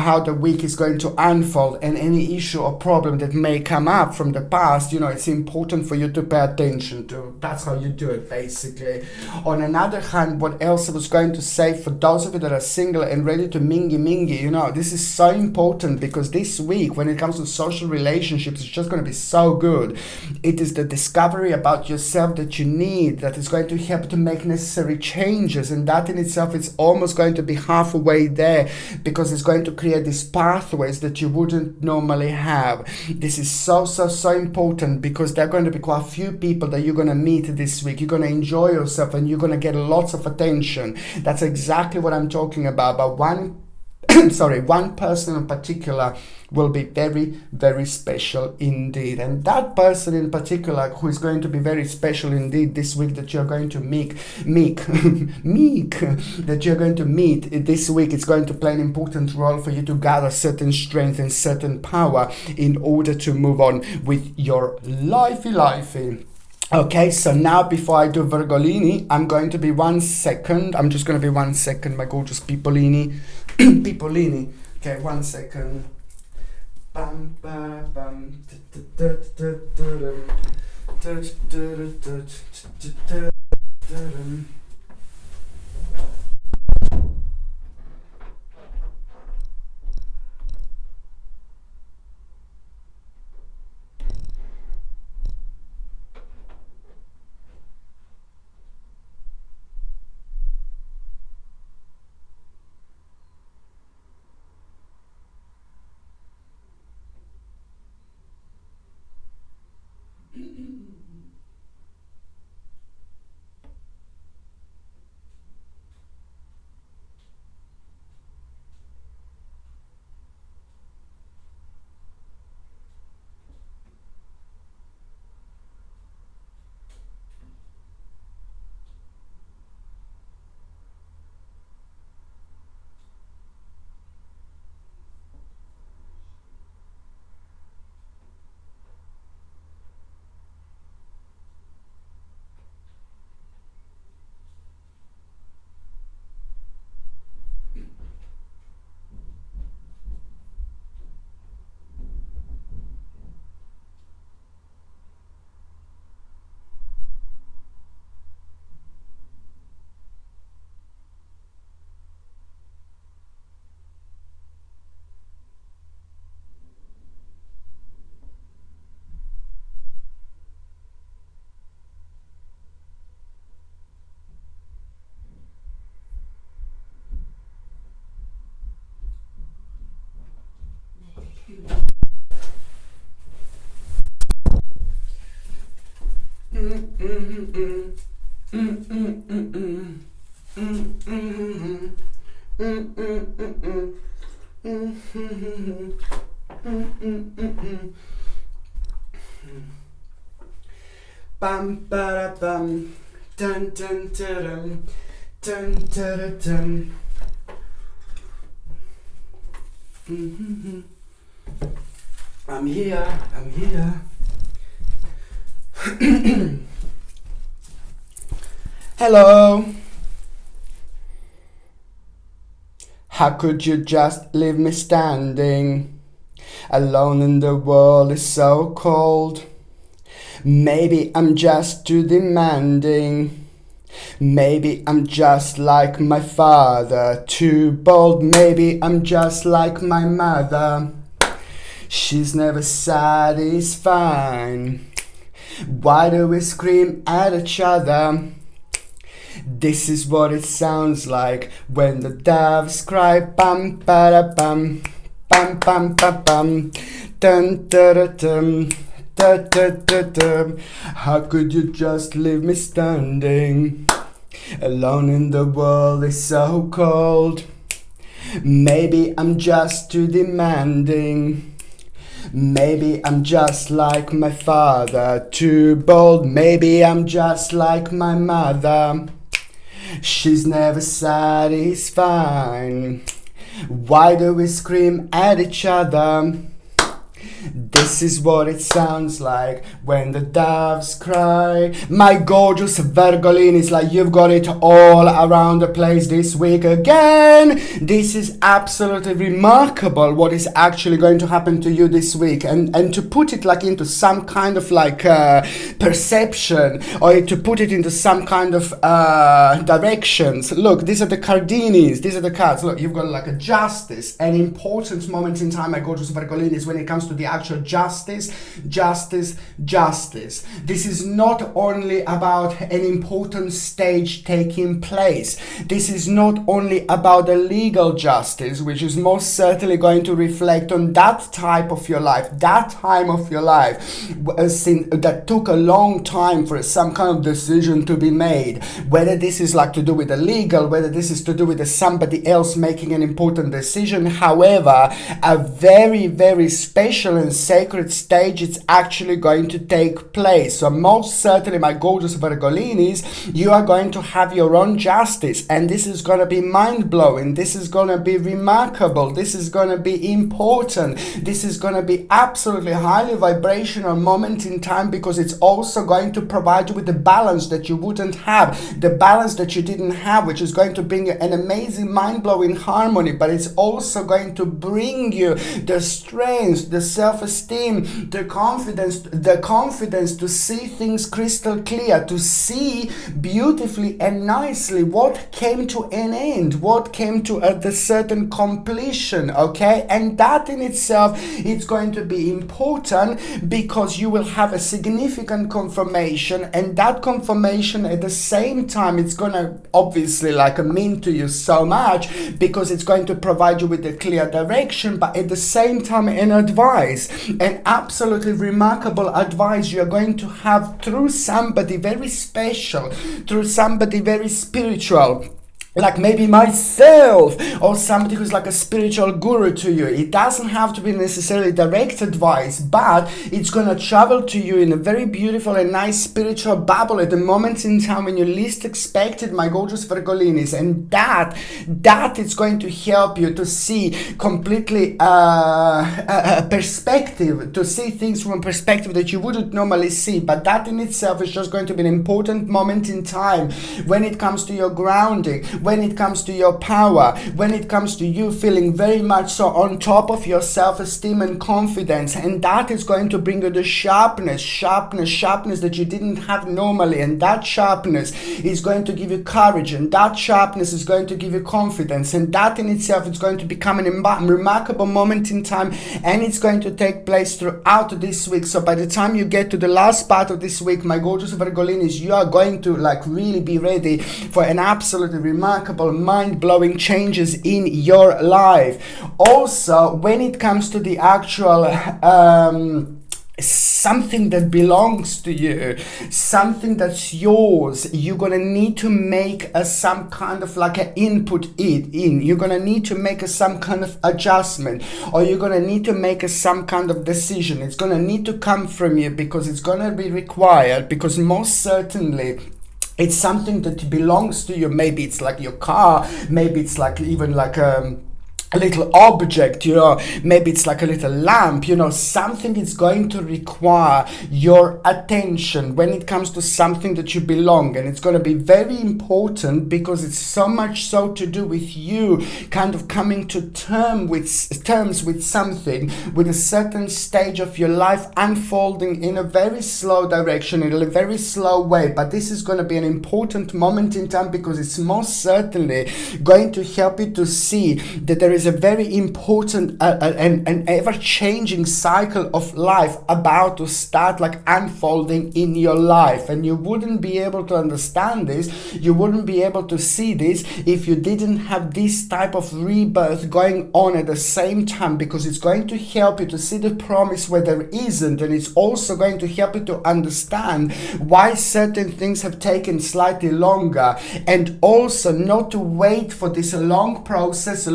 how the week is going to unfold, and any issue or problem that may come up from the past, you know, it's important for you to pay attention to. That's how you do it, basically. On another hand, what else I was going to say, for those of you that are single and ready to mingy, you know, this is so important, because this week, when it comes to social relationships, it's just going to be so good. It is the discovery about yourself that you need that is going to help to make necessary changes, and that in itself is almost going to be halfway there, because it's going to create these pathways that you wouldn't normally have. This is so important, because there are going to be quite a few people that you're going to meet this week. You're going to enjoy yourself and you're going to get lots of attention. That's exactly what I'm talking about. But one one person in particular will be very special indeed, and that person in particular who is going to be very special indeed this week, that you're going to meet that you're going to meet this week, it's going to play an important role for you to gather certain strength and certain power in order to move on with your lifey. Okay, so now before I do Virgolini, I'm going to be 1 second. I'm just going to be 1 second, my gorgeous Pipolini. Pipolini. Okay, 1 second. Bam, ba, bam. Bam ba bam, dun dun dun dun dun dun. I'm here. Hello. How could you just leave me standing alone in the world is so cold? Maybe I'm just too demanding. Maybe I'm just like my father, too bold. Maybe I'm just like my mother. She's never satisfied. Why do we scream at each other? This is what it sounds like when the doves cry. Bam ba da bam, bam bam ba bam, dun da da dum, da da da dum. How could you just leave me standing alone in the world is so cold? Maybe I'm just too demanding. Maybe I'm just like my father, too bold. Maybe I'm just like my mother. She's never satisfied. Why do we scream at each other? This is what it sounds like when the doves cry. My gorgeous Virgolinis, like you've got it all around the place this week again. This is absolutely remarkable what is actually going to happen to you this week. And to put it like into some kind of like perception, or to put it into some kind of directions. Look, these are the Cardinis, these are the cards. Look, you've got like a justice, an important moment in time, my gorgeous Virgolinis, when it comes to the actual justice. This is not only about an important stage taking place. This is not only about the legal justice, which is most certainly going to reflect on that type of your life, that time of your life that took a long time for some kind of decision to be made. Whether this is like to do with the legal, whether this is to do with somebody else making an important decision. However, a very, very special and sacred stage is actually going to take place. So most certainly, my gorgeous Virgolinis, you are going to have your own justice, and this is going to be mind-blowing. This is going to be remarkable. This is going to be important. This is going to be absolutely highly vibrational moment in time, because it's also going to provide you with the balance that you wouldn't have, the balance that you didn't have, which is going to bring you an amazing mind-blowing harmony. But it's also going to bring you the strength, the self-esteem, the confidence to see things crystal clear, to see beautifully and nicely what came to an end, what came to a certain completion, okay? And that in itself, it's going to be important, because you will have a significant confirmation, and that confirmation at the same time, it's going to obviously like mean to you so much, because it's going to provide you with a clear direction, but at the same time an advice, an absolutely remarkable advice you're going to have through somebody very special, through somebody very spiritual, like maybe myself, or somebody who's like a spiritual guru to you. It doesn't have to be necessarily direct advice, but it's gonna travel to you in a very beautiful and nice spiritual bubble at the moment in time when you least expect it, my gorgeous Virgolinis. And that is going to help you to see completely a perspective, to see things from a perspective that you wouldn't normally see. But that in itself is just going to be an important moment in time when it comes to your grounding, when it comes to your power, when it comes to you feeling very much so on top of your self-esteem and confidence. And that is going to bring you the sharpness that you didn't have normally. And that sharpness is going to give you courage, and that sharpness is going to give you confidence. And that in itself is going to become an remarkable moment in time, and it's going to take place throughout this week. So by the time you get to the last part of this week, my gorgeous Virgolinis, you are going to like really be ready for an absolutely remarkable, mind-blowing changes in your life. Also, when it comes to the actual something that belongs to you, something that's yours, you're gonna need to make some kind of like an input in. You're gonna need to make some kind of adjustment, or you're gonna need to make some kind of decision. It's gonna need to come from you, because it's gonna be required, because most certainly it's something that belongs to you. Maybe it's like your car, maybe it's like even like a little object, you know, maybe it's like a little lamp, you know, something is going to require your attention when it comes to something that you belong. And it's going to be very important, because it's so much so to do with you kind of coming to terms with something, with a certain stage of your life unfolding in a very slow direction, in a very slow way. But this is going to be an important moment in time, because it's most certainly going to help you to see that there is a very important and ever-changing cycle of life about to start like unfolding in your life. And you wouldn't be able to understand this, you wouldn't be able to see this if you didn't have this type of rebirth going on at the same time, because it's going to help you to see the promise where there isn't, and it's also going to help you to understand why certain things have taken slightly longer, and also not to wait for this long process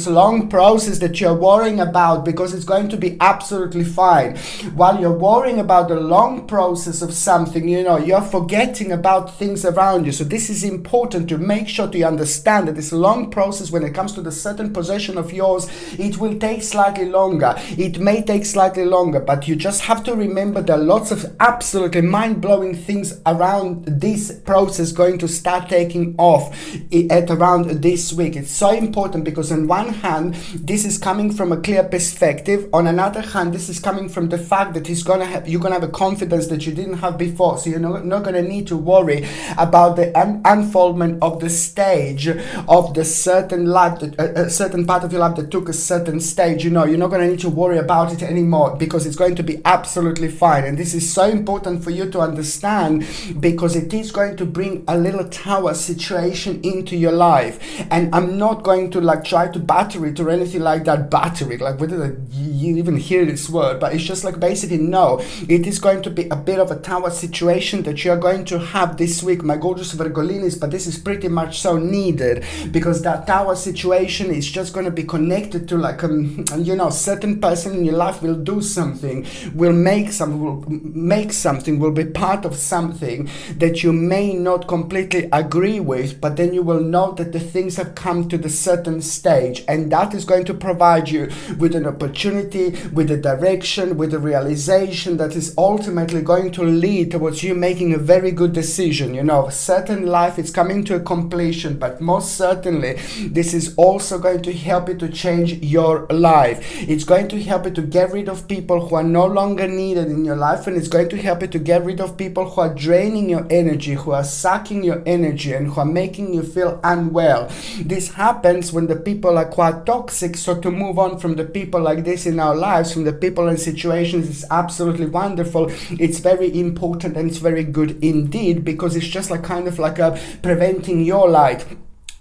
long process that you're worrying about, because it's going to be absolutely fine. While you're worrying about the long process of something, you're forgetting about things around you. So this is important to make sure to understand that this long process, when it comes to the certain possession of yours, it will take slightly longer. It may take slightly longer, but you just have to remember there are lots of absolutely mind-blowing things around this process going to start taking off at around this week. It's so important because on one hand, this is coming from a clear perspective. On another hand, this is coming from the fact that you're gonna have a confidence that you didn't have before. So you're not gonna need to worry about the unfoldment of the stage of the certain life, a certain part of your life that took a certain stage. You're not gonna need to worry about it anymore, because it's going to be absolutely fine. And this is so important for you to understand, because it is going to bring a little tower situation into your life. And I'm not going to try to batter it or anything like that. Batter it, whether you even hear this word, but it's just basically, no, it is going to be a bit of a tower situation that you're going to have this week, my gorgeous Virgolinis. But this is pretty much so needed, because that tower situation is just going to be connected to certain person in your life will do something, will make something, will be part of something that you may not completely agree with, but then you will know that the things have come to the certain stage, and that is going to provide you with an opportunity, with a direction, with a realization that is ultimately going to lead towards you making a very good decision. Certain life is coming to a completion, but most certainly this is also going to help you to change your life. It's going to help you to get rid of people who are no longer needed in your life, and it's going to help you to get rid of people who are draining your energy, who are sucking your energy, and who are making you feel unwell. This happens when the people are quite toxic. So to move on from the people like this in our lives, from the people and situations, is absolutely wonderful. It's very important, and it's very good indeed, because it's just preventing your light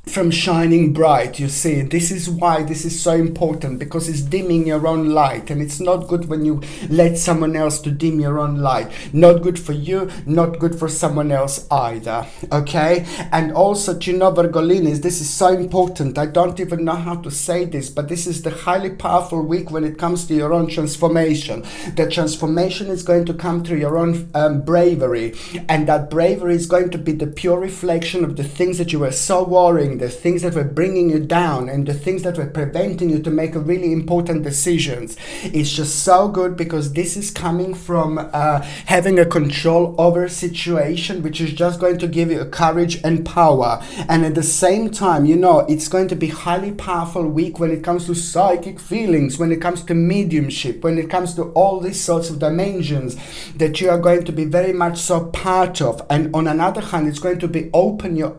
from shining bright. You see, this is why this is so important, because it's dimming your own light, and it's not good when you let someone else to dim your own light. Not good for you, not good for someone else either. Okay? And also, Virgolinis, this is so important. I don't even know how to say this, but this is the highly powerful week when it comes to your own transformation. The transformation is going to come through your own bravery, and that bravery is going to be the pure reflection of the things that you were so worrying, the things that were bringing you down, and the things that were preventing you to make a really important decisions. It's just so good, because this is coming from having a control over a situation, which is just going to give you a courage and power. And at the same time, it's going to be highly powerful week when it comes to psychic feelings, when it comes to mediumship, when it comes to all these sorts of dimensions that you are going to be very much so part of. And on another hand, it's going to open your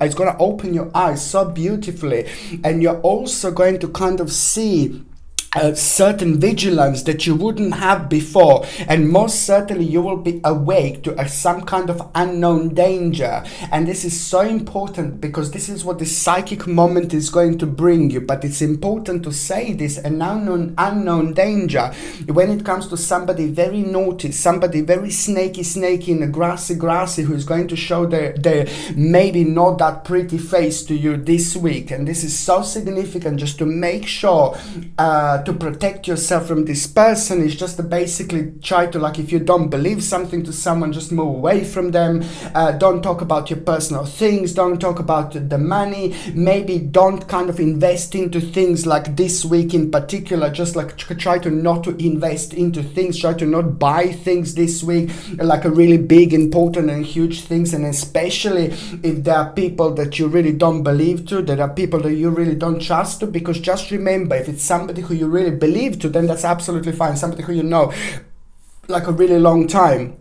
eyes so beautifully, and you're also going to kind of see certain vigilance that you wouldn't have before, and most certainly you will be awake to some kind of unknown danger. And this is so important, because this is what the psychic moment is going to bring you. But it's important to say this: an unknown danger when it comes to somebody very naughty, somebody very snaky in a grassy who is going to show their maybe not that pretty face to you this week. And this is so significant, just to make sure to protect yourself from this person is just to basically try to, if you don't believe something to someone, just move away from them. Don't talk about your personal things, don't talk about the money, maybe don't kind of invest into things like this week in particular. Just try to not to invest into things, try to not buy things this week, a really big, important and huge things. And especially if there are people that you really don't believe to, there are people that you really don't trust to, because just remember, if it's somebody who you really believe to, then that's absolutely fine. Somebody who you know a really long time.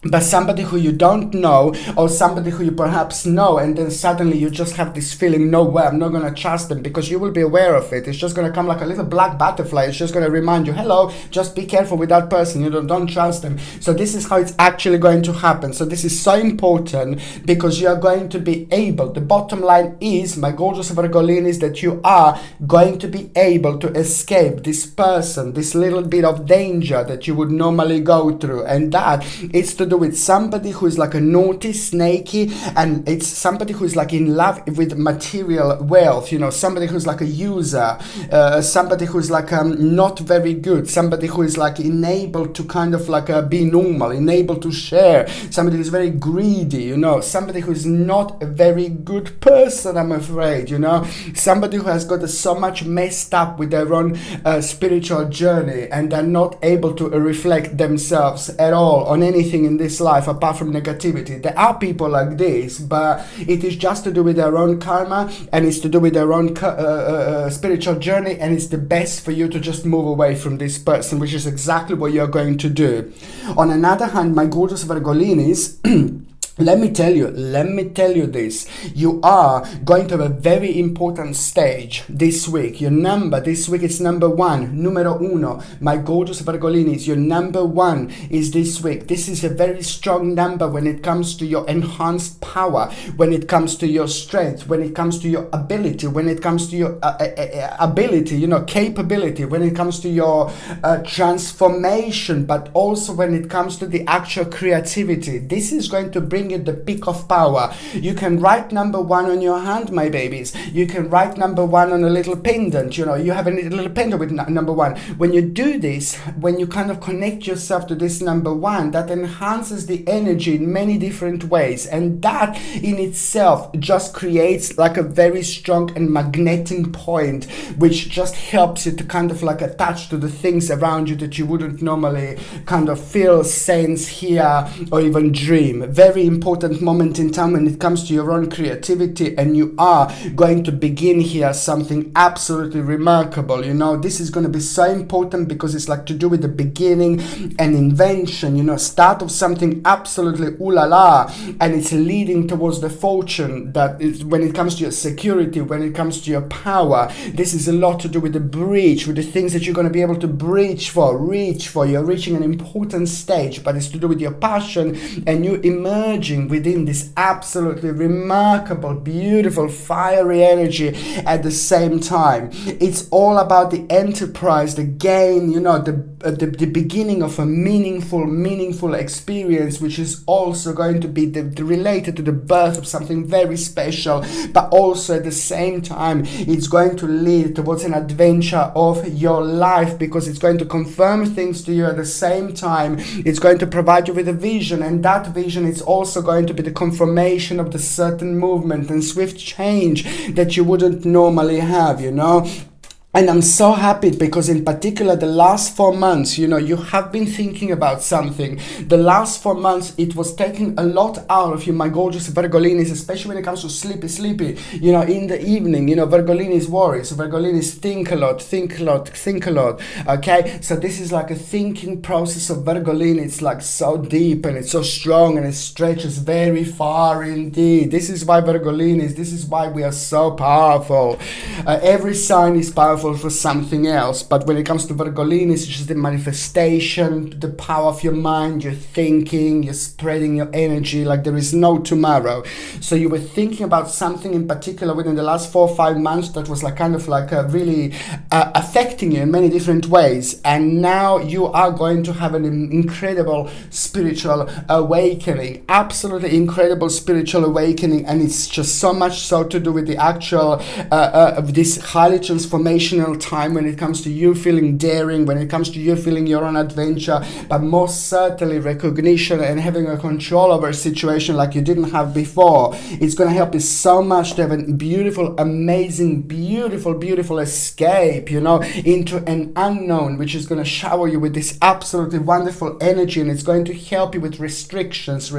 But somebody who you don't know, or somebody who you perhaps know, and then suddenly you just have this feeling, no way, I'm not going to trust them, because you will be aware of it. It's just going to come like a little black butterfly. It's just going to remind you, hello, just be careful with that person. Don't trust them. So this is how it's actually going to happen. So this is so important, because you are going to be able, the bottom line is, my gorgeous Virgolinis, that you are going to be able to escape this person, this little bit of danger that you would normally go through. And that is to do with somebody who is like a naughty, snaky, and it's somebody who is like in love with material wealth, somebody who's like a user, somebody who's like not very good, somebody who is like enabled to kind of like be normal, enabled to share, somebody who's very greedy, somebody who's not a very good person, I'm afraid, somebody who has got so much messed up with their own spiritual journey, and they're not able to reflect themselves at all on anything in this life apart from negativity. There are people like this, but it is just to do with their own karma, and it's to do with their own spiritual journey, and it's the best for you to just move away from this person, which is exactly what you're going to do. On another hand, my gorgeous Virgolinis, let me tell you this. You are going to have a very important stage this week. Your number this week is number 1, numero uno. My gorgeous Virgolinis, your number 1 is this week. This is a very strong number when it comes to your enhanced power, when it comes to your strength, when it comes to your ability, when it comes to your ability, capability, when it comes to your transformation, but also when it comes to the actual creativity. This is going to bring you the peak of power. You can write number 1 on your hand, my babies. You can write number 1 on a little pendant. You have a little pendant with number 1. When you do this, when you kind of connect yourself to this number 1, that enhances the energy in many different ways, and that in itself just creates like a very strong and magnetic point, which just helps you to kind of like attach to the things around you that you wouldn't normally kind of feel, sense, hear, or even dream. Very important moment in time when it comes to your own creativity, and you are going to begin here something absolutely remarkable. This is going to be so important because it's like to do with the beginning and invention, start of something absolutely ooh la la, and it's leading towards the fortune that is, when it comes to your security, when it comes to your power. This is a lot to do with the breach, with the things that you're going to be able to reach for. You're reaching an important stage, but it's to do with your passion, and you emerging within this absolutely remarkable, beautiful, fiery energy at the same time. It's all about the enterprise, the gain, the beginning of a meaningful experience, which is also going to be related to the birth of something very special, but also at the same time it's going to lead towards an adventure of your life, because it's going to confirm things to you at the same time. It's going to provide you with a vision, and that vision is also going to be the confirmation of the certain movement and swift change that you wouldn't normally have, And I'm so happy because in particular the last 4 months, you have been thinking about something. The last 4 months, it was taking a lot out of you, my gorgeous Virgolinis, especially when it comes to sleepy, in the evening, Virgolinis worries, Virgolinis think a lot, okay? So this is like a thinking process of Virgolini. It's like so deep and it's so strong and it stretches very far indeed. This is why Virgolinis, this is why we are so powerful. Every sign is powerful for something else, but when it comes to Virgolini, it's just the manifestation, the power of your mind, your thinking, you're spreading your energy like there is no tomorrow. So you were thinking about something in particular within the last 4 or 5 months that was like kind of like really affecting you in many different ways, and now you are going to have an incredible spiritual awakening, absolutely incredible spiritual awakening, and it's just so much so to do with the actual this highly transformational time when it comes to you feeling daring, when it comes to you feeling your own adventure, but most certainly recognition and having a control over a situation like you didn't have before. It's going to help you so much to have a beautiful, amazing, beautiful escape, into an unknown, which is going to shower you with this absolutely wonderful energy, and it's going to help you with restrictions.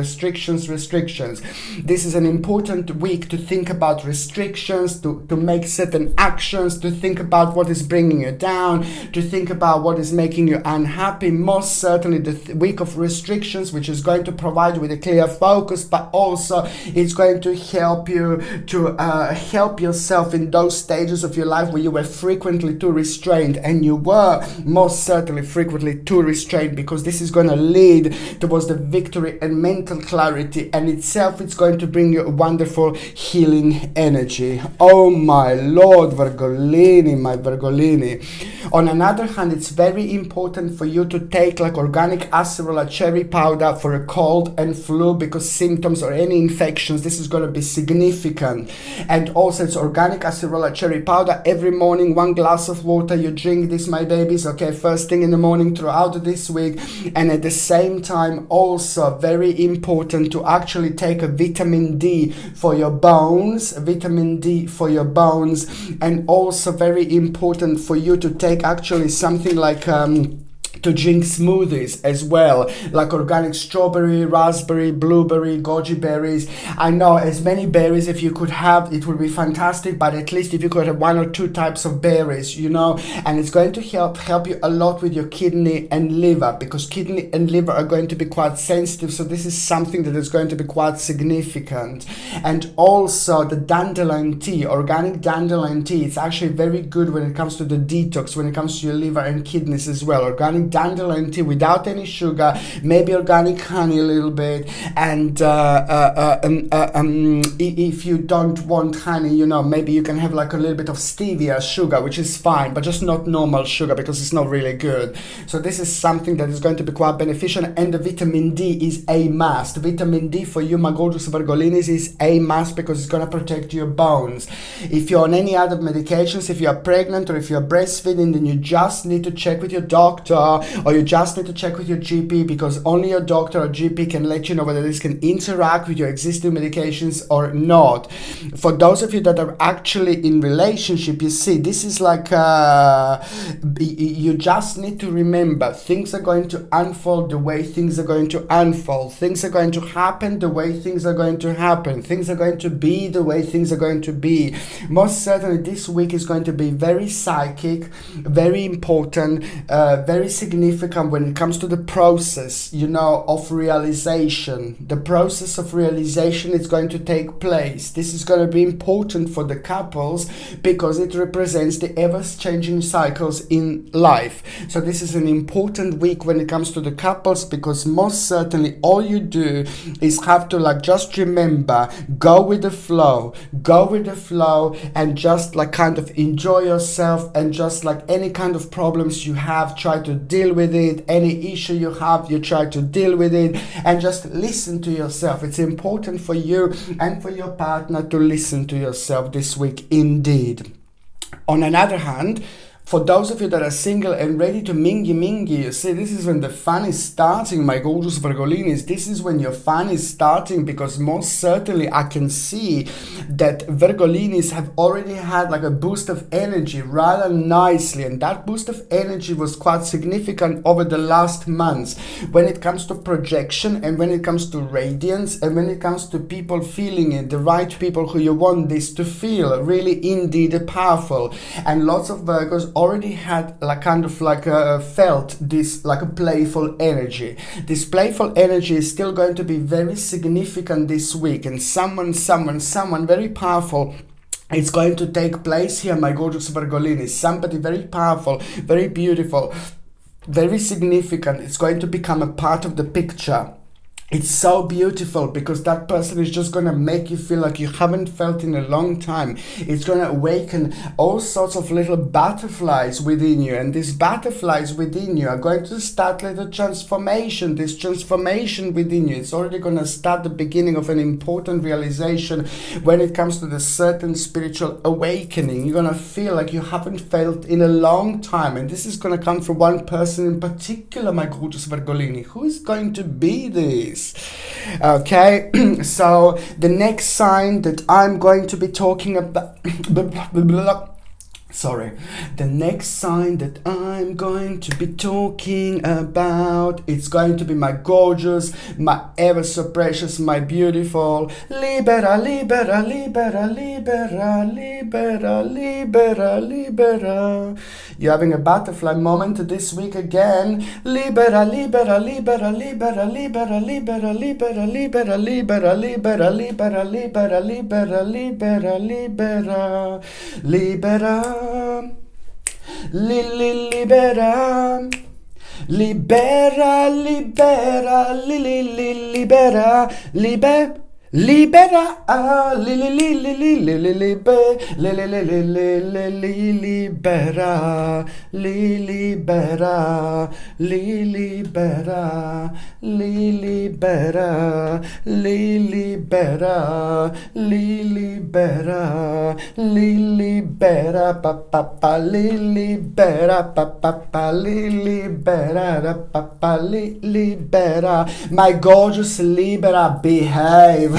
This is an important week to think about restrictions, to make certain actions, to think about what is bringing you down, to think about what is making you unhappy. Most certainly the week of restrictions, which is going to provide you with a clear focus, but also it's going to help you to help yourself in those stages of your life where you were frequently too restrained, and you were most certainly frequently too restrained, because this is going to lead towards the victory and mental clarity, and itself it's going to bring you a wonderful healing energy. Oh my Lord, Virgolini, my my Virgolini. On another hand, it's very important for you to take like organic acerola cherry powder for a cold and flu, because symptoms or any infections, this is going to be significant. And also it's organic acerola cherry powder every morning, 1 glass of water. You drink this, my babies, okay, first thing in the morning throughout this week. And at the same time, also very important to actually take a vitamin D for your bones, vitamin D for your bones. And also very important for you to take actually something like to drink smoothies as well, like organic strawberry, raspberry, blueberry, goji berries. I know as many berries if you could have, it would be fantastic, but at least if you could have 1 or 2 types of berries, you know, and it's going to help you a lot with your kidney and liver, because kidney and liver are going to be quite sensitive. So this is something that is going to be quite significant. And also the dandelion tea, organic dandelion tea, it's actually very good when it comes to the detox, when it comes to your liver and kidneys as well. Organic dandelion tea without any sugar, maybe organic honey a little bit, and if you don't want honey, you know, maybe you can have like a little bit of stevia sugar, which is fine, but just not normal sugar, because it's not really good. So this is something that is going to be quite beneficial. And the vitamin D is a must. Vitamin D for you, my gorgeous Virgolinis, is a must, because it's going to protect your bones. If you're on any other medications, if you're pregnant or if you're breastfeeding, then you just need to check with your doctor, or you just need to check with your GP, because only your doctor or GP can let you know whether this can interact with your existing medications or not. For those of you that are actually in relationship, you see, this is like you just need to remember, things are going to unfold the way things are going to unfold. Things are going to happen the way things are going to happen. Things are going to be the way things are going to be. Most certainly this week is going to be very psychic, very important, very significant when it comes to the process, you know, of realization. The process of realization is going to take place. This is going to be important for the couples, because it represents the ever-changing cycles in life. So this is an important week when it comes to the couples, because most certainly all you do is have to like just remember, go with the flow, and just like kind of enjoy yourself, and just like any kind of problems you have, try to deal with it. Any issue you have, you try to deal with it, and just listen to yourself. It's important for you and for your partner to listen to yourself this week indeed. On another hand, for those of you that are single and ready to mingy, you see, this is when the fun is starting, my gorgeous Virgolinis. This is when your fun is starting, because most certainly I can see that Virgolinis have already had like a boost of energy rather nicely, and that boost of energy was quite significant over the last months when it comes to projection, and when it comes to radiance, and when it comes to people feeling it, the right people who you want this to feel, really indeed powerful. And lots of Virgos already had like kind of like felt this like a playful energy. This playful energy is still going to be very significant this week, and someone very powerful, it's going to take place here, my gorgeous Virgolini. Somebody very powerful, very beautiful, very significant. It's going to become a part of the picture. It's so beautiful, because that person is just going to make you feel like you haven't felt in a long time. It's going to awaken all sorts of little butterflies within you, and these butterflies within you are going to start little transformation. This transformation within you, it's already going to start the beginning of an important realization when it comes to the certain spiritual awakening. You're going to feel like you haven't felt in a long time, and this is going to come from one person in particular, my gorgeous Virgolini. Who is going to be this? Okay, so the next sign that I'm going to be talking about the next sign that I'm going to be talking about, it's going to be my gorgeous, my ever so precious, my beautiful Libera, Libera, Libera, Libera, Libera, Libera, Libera. You're having a butterfly moment this week again. Libera, Libera, Libera, Libera, Libera, Libera, Libera, Libera, Libera, Libera, Libera, Libera, Libera, Libera, Libera, Libera. Libera, libera, libera, libera, Libera, li li li li li li li li li li li libera, li libera, li libera, li libera, li libera, li libera, li libera, pa pa pa, li libera, pa pa pa, li libera, pa pa, li libera. My gorgeous Libera, behave.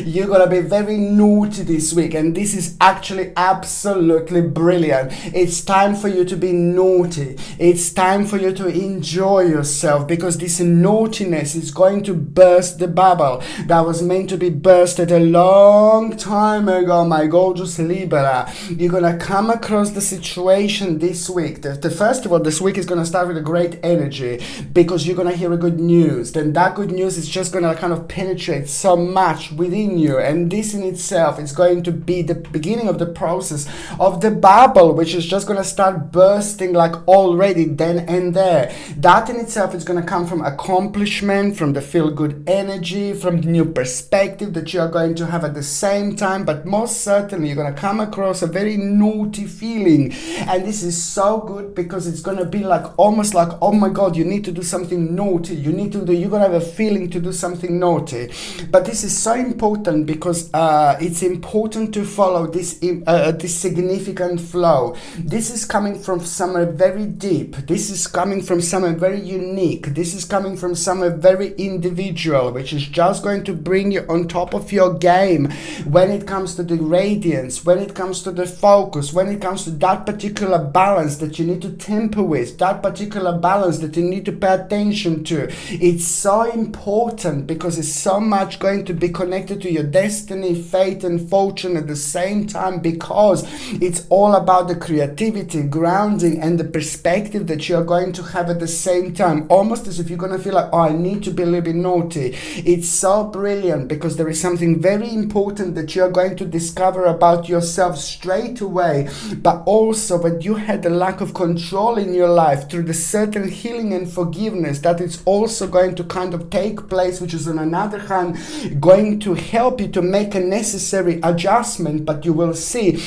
You're gonna be very naughty this week, and this is actually absolutely brilliant. It's time for you to be naughty. It's time for you to enjoy yourself, because this naughtiness is going to burst the bubble that was meant to be bursted a long time ago, my gorgeous Libera. You're gonna come across the situation this week. First of all, this week is gonna start with a great energy, because you're gonna hear a good news. Then that good news is just gonna kind of penetrate so much within you, and this in itself is going to be the beginning of the process of the bubble, which is just going to start bursting like already then and there. That in itself is going to come from accomplishment, from the feel good energy, from the new perspective that you are going to have at the same time. But most certainly you're going to come across a very naughty feeling, and this is so good because it's going to be like almost like, oh my god, you need to do something naughty, you're going to have a feeling to do something naughty. But this is so important because it's important to follow this significant flow. This is coming from somewhere very deep. This is coming from somewhere very unique. This is coming from somewhere very individual, which is just going to bring you on top of your game when it comes to the radiance, when it comes to the focus, when it comes to that particular balance that you need to temper with, that particular balance that you need to pay attention to. It's so important because it's so much going to be connected to your destiny, fate and fortune at the same time, because it's all about the creativity, grounding and the perspective that you're going to have at the same time, almost as if you're going to feel like, oh, I need to be a little bit naughty. It's so brilliant because there is something very important that you're going to discover about yourself straight away, but also when you had the lack of control in your life through the certain healing and forgiveness that is also going to kind of take place, which is on another hand going to help you to make a necessary adjustment. But you will see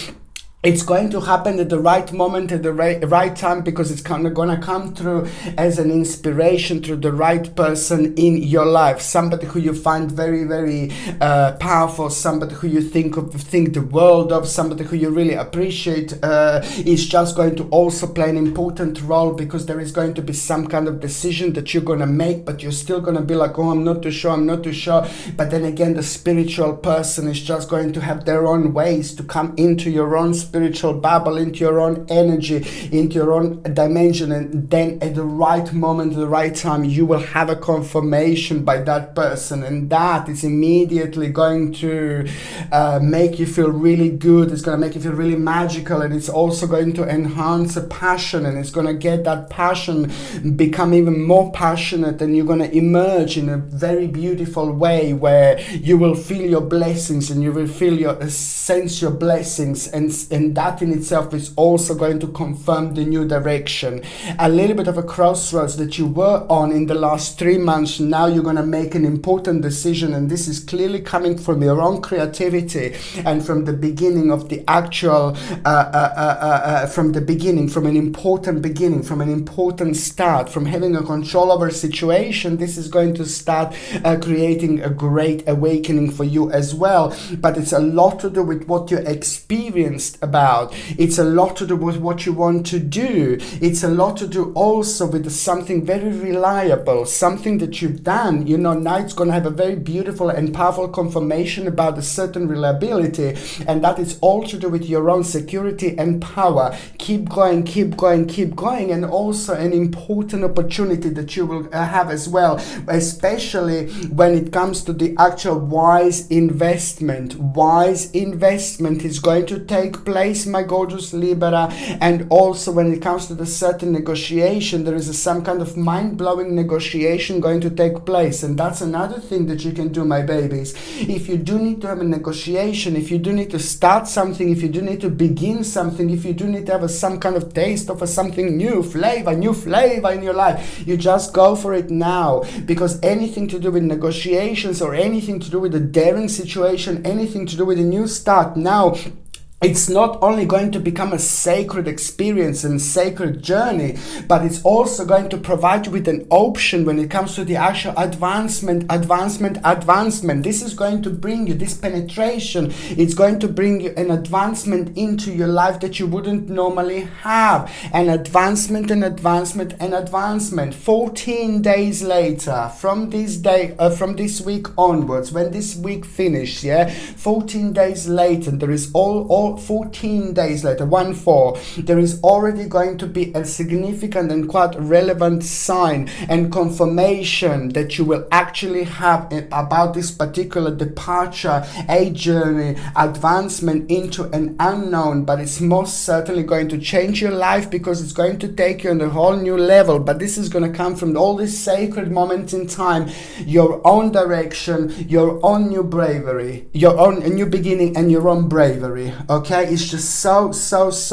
it's going to happen at the right moment, at the right time, because it's kind of going to come through as an inspiration through the right person in your life. Somebody who you find very, very powerful, somebody who you think the world of, somebody who you really appreciate is just going to also play an important role, because there is going to be some kind of decision that you're going to make, but you're still going to be like, oh, I'm not too sure. But then again, the spiritual person is just going to have their own ways to come into your own spiritual bubble, into your own energy, into your own dimension, and then at the right moment, at the right time, you will have a confirmation by that person, and that is immediately going to make you feel really good. It's going to make you feel really magical, and it's also going to enhance a passion, and it's going to get that passion become even more passionate, and you're going to emerge in a very beautiful way where you will feel your blessings, and you will feel sense your blessings, and that in itself is also going to confirm the new direction. A little bit of a crossroads that you were on in the last 3 months, now you're going to make an important decision, and this is clearly coming from your own creativity and from the beginning of the actual from an important start, from having a control over a situation. This is going to start creating a great awakening for you as well. But it's a lot to do with what you experienced about. It's a lot to do with what you want to do. It's a lot to do also with something very reliable, something that you've done. Now it's going to have a very beautiful and powerful confirmation about a certain reliability, and that is all to do with your own security and power. Keep going, and also an important opportunity that you will have as well, especially when it comes to the actual wise investment. Wise investment is going to take place place, my gorgeous Libra. And also when it comes to the certain negotiation, there is some kind of mind-blowing negotiation going to take place. And that's another thing that you can do, my babies. If you do need to have a negotiation, if you do need to start something, if you do need to begin something, if you do need to have some kind of taste of something new flavor in your life, you just go for it now. Because anything to do with negotiations or anything to do with a daring situation, anything to do with a new start now, it's not only going to become a sacred experience and sacred journey, but it's also going to provide you with an option when it comes to the actual advancement. This is going to bring you this penetration. It's going to bring you an advancement into your life that you wouldn't normally have. An advancement. 14 days later, from this week onwards, when this week finished, 14 days later, there is all 14 days later, 1-4, there is already going to be a significant and quite relevant sign and confirmation that you will actually have about this particular departure, a journey, advancement into an unknown. But it's most certainly going to change your life, because it's going to take you on a whole new level. But this is going to come from all this sacred moment in time, your own direction, your own new bravery, your own new beginning, and your own bravery. Okay, it's just so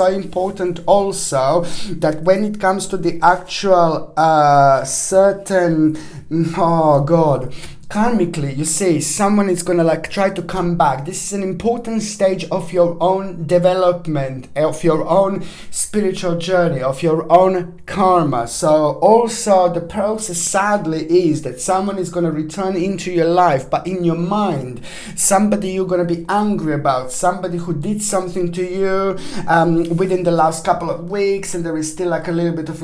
important also that when it comes to the actual certain, oh God, karmically, you see, someone is gonna try to come back. This is an important stage of your own development, of your own spiritual journey, of your own karma. So also the process sadly is that someone is gonna return into your life, but in your mind, somebody you're gonna be angry about, somebody who did something to you within the last couple of weeks, and there is still a little bit of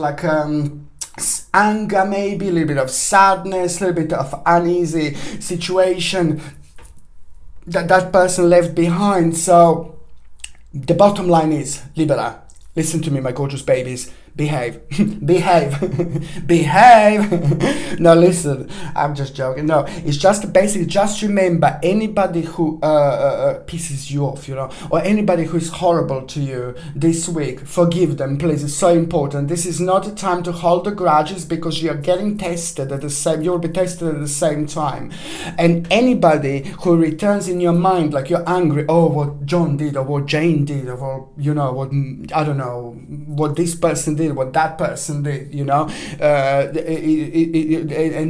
anger, maybe a little bit of sadness, a little bit of uneasy situation that person left behind. So the bottom line is, Libra, listen to me, my gorgeous babies. Behave. No, listen, I'm just joking. No, it's just basically, just remember, anybody who pisses you off, or anybody who is horrible to you this week, forgive them, please. It's so important. This is not a time to hold the grudges, because you're getting tested you'll be tested at the same time. And anybody who returns in your mind, you're angry, oh, what John did, or what Jane did, or what, what, I don't know, what this person did, what that person did, and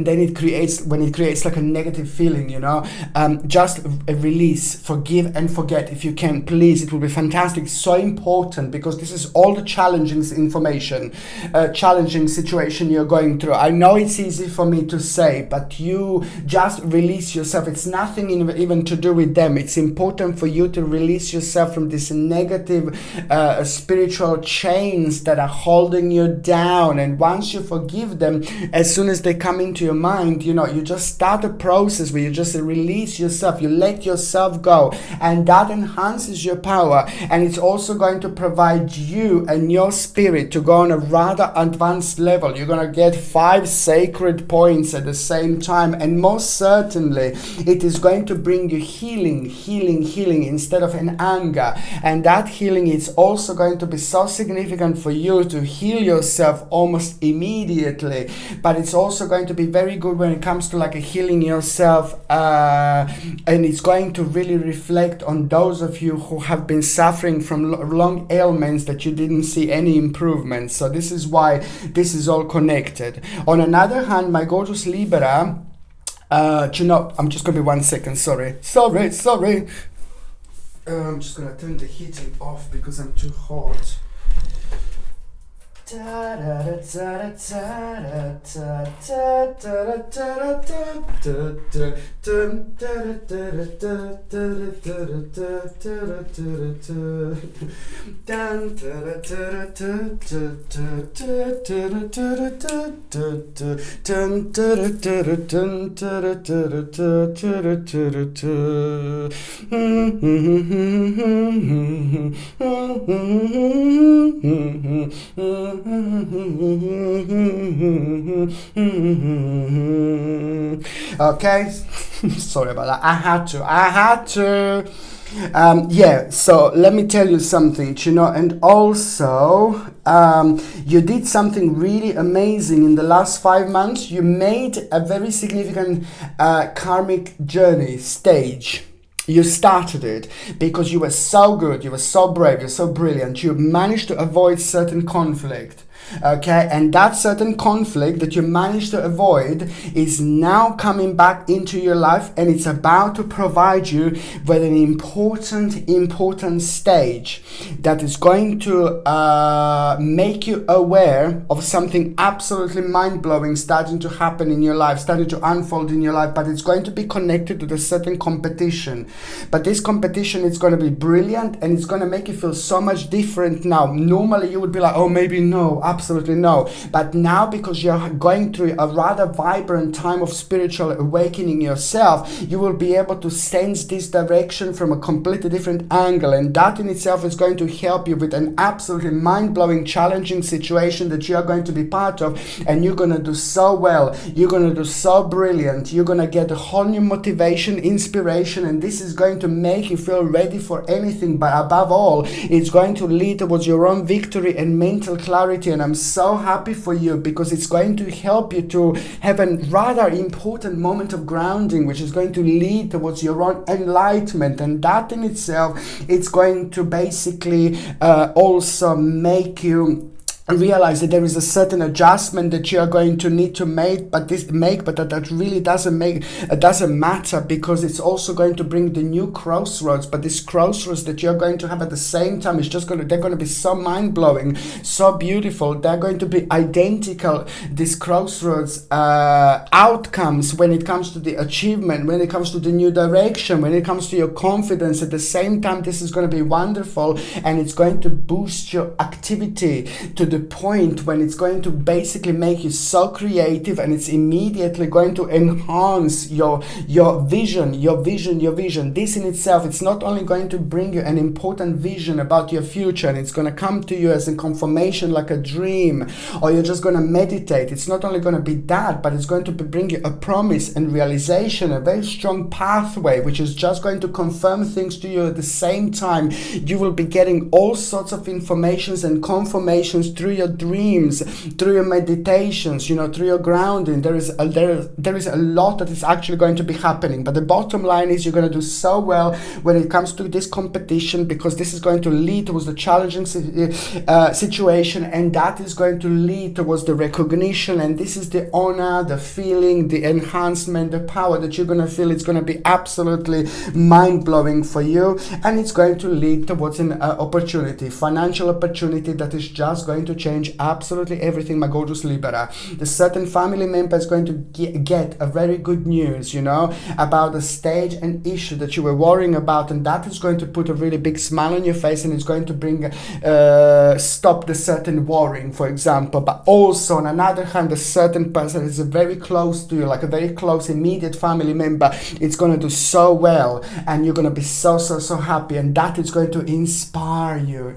then it creates a negative feeling, just release, forgive and forget if you can, please. It will be fantastic. It's so important, because this is all the challenging situation you're going through. I know it's easy for me to say, but you just release yourself. It's nothing even to do with them. It's important for you to release yourself from this negative spiritual chains that are holding you down. And once you forgive them, as soon as they come into your mind, you just start a process where you just release yourself, you let yourself go, and that enhances your power. And it's also going to provide you and your spirit to go on a rather advanced level. You're going to get 5 sacred points at the same time, and most certainly it is going to bring you healing instead of an anger. And that healing is also going to be so significant for you to heal yourself almost immediately. But it's also going to be very good when it comes to healing yourself, and it's going to really reflect on those of you who have been suffering from long ailments that you didn't see any improvement. So this is why this is all connected. On another hand, my gorgeous Libra, I'm just gonna be 1 second, sorry. I'm just gonna turn the heating off because I'm too hot. Okay, sorry about that. I had to. Yeah, so let me tell you something, and also you did something really amazing in the last 5 months. You made a very significant karmic journey stage. You started it because you were so good, you were so brave, you're so brilliant. You managed to avoid certain conflict. Okay, and that certain conflict that you managed to avoid is now coming back into your life, and it's about to provide you with an important stage that is going to make you aware of something absolutely mind-blowing starting to happen in your life, starting to unfold in your life. But it's going to be connected to the certain competition. But this competition is going to be brilliant, and it's going to make you feel so much different now. Normally you would be like, oh, maybe no, absolutely no. But now, because you're going through a rather vibrant time of spiritual awakening yourself, you will be able to sense this direction from a completely different angle, and that in itself is going to help you with an absolutely mind-blowing, challenging situation that you are going to be part of, and you're going to do so well, you're going to do so brilliant, you're going to get a whole new motivation, inspiration, and this is going to make you feel ready for anything. But above all, it's going to lead towards your own victory and mental clarity, and I'm so happy for you because it's going to help you to have a rather important moment of grounding, which is going to lead towards your own enlightenment, and that in itself, it's going to basically also make you realize that there is a certain adjustment that you are going to need to make, but that really doesn't matter, because it's also going to bring the new crossroads. But this crossroads that you're going to have at the same time is they're going to be so mind-blowing, so beautiful. They're going to be identical, these crossroads outcomes, when it comes to the achievement, when it comes to the new direction, when it comes to your confidence. At the same time, this is going to be wonderful, and it's going to boost your activity to the point when it's going to basically make you so creative, and it's immediately going to enhance your vision. This in itself, it's not only going to bring you an important vision about your future, and it's going to come to you as a confirmation, like a dream, or you're just going to meditate. It's not only going to be that, but it's going to bring you a promise and realization, a very strong pathway, which is just going to confirm things to you. At the same time, you will be getting all sorts of informations and confirmations through your dreams, through your meditations, through your grounding. There is a lot that is actually going to be happening. But the bottom line is, you're going to do so well when it comes to this competition, because this is going to lead towards the challenging situation, and that is going to lead towards the recognition, and this is the honor, the feeling, the enhancement, the power that you're going to feel. It's going to be absolutely mind-blowing for you, and it's going to lead towards an opportunity, financial opportunity, that is just going to change absolutely everything, my gorgeous Libra. The certain family member is going to get a very good news, about the stage and issue that you were worrying about, and that is going to put a really big smile on your face, and it's going to bring stop the certain worrying, for example. But also, on another hand, a certain person is very close to you, like a very close immediate family member, it's going to do so well, and you're going to be so happy, and that is going to inspire you.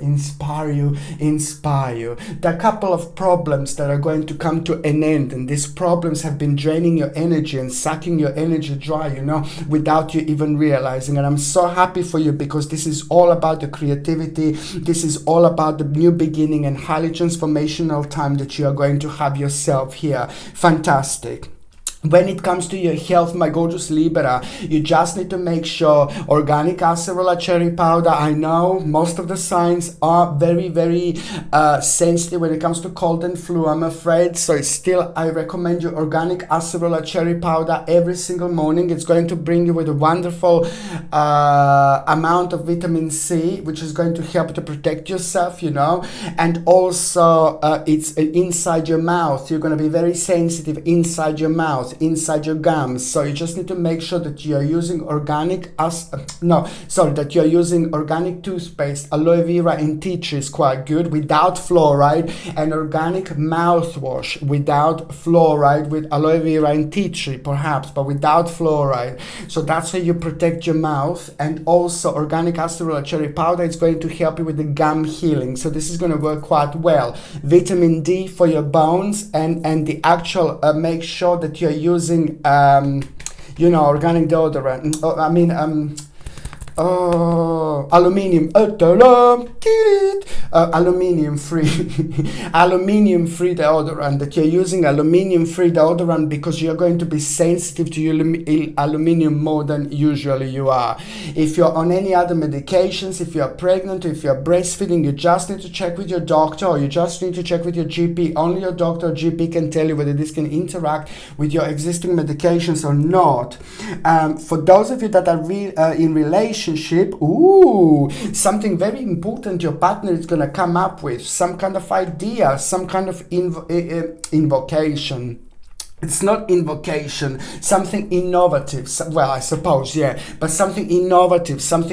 There are a couple of problems that are going to come to an end, and these problems have been draining your energy and sucking your energy dry, without you even realizing. And I'm so happy for you, because this is all about the creativity. This is all about the new beginning and highly transformational time that you are going to have yourself here. Fantastic. When it comes to your health, my gorgeous Libra, you just need to make sure organic acerola cherry powder. I know most of the signs are very sensitive when it comes to cold and flu, I'm afraid. So still, I recommend you organic acerola cherry powder every single morning. It's going to bring you with a wonderful amount of vitamin C, which is going to help to protect yourself, and also it's inside your mouth. You're going to be very sensitive inside your mouth, inside your gums. So you just need to make sure that you are using organic toothpaste. Aloe vera and tea tree is quite good, without fluoride, and organic mouthwash without fluoride, with aloe vera and tea tree perhaps, but without fluoride. So that's how you protect your mouth. And also organic acerola cherry powder is going to help you with the gum healing. So this is going to work quite well. Vitamin D for your bones, and the actual make sure that you're using organic deodorant. aluminium aluminium free aluminium free deodorant, that you're using aluminium free deodorant because you're going to be sensitive to aluminium more than usually you are. If you're on any other medications, if you're pregnant, if you're breastfeeding, you just need to check with your doctor, or you just need to check with your GP. Only your doctor or GP can tell you whether this can interact with your existing medications or not. For those of you that are in relationship, something very important your partner is going to come up with, some kind of idea, some kind of invocation. It's not invocation, something innovative. Well, I suppose, yeah, but something innovative, some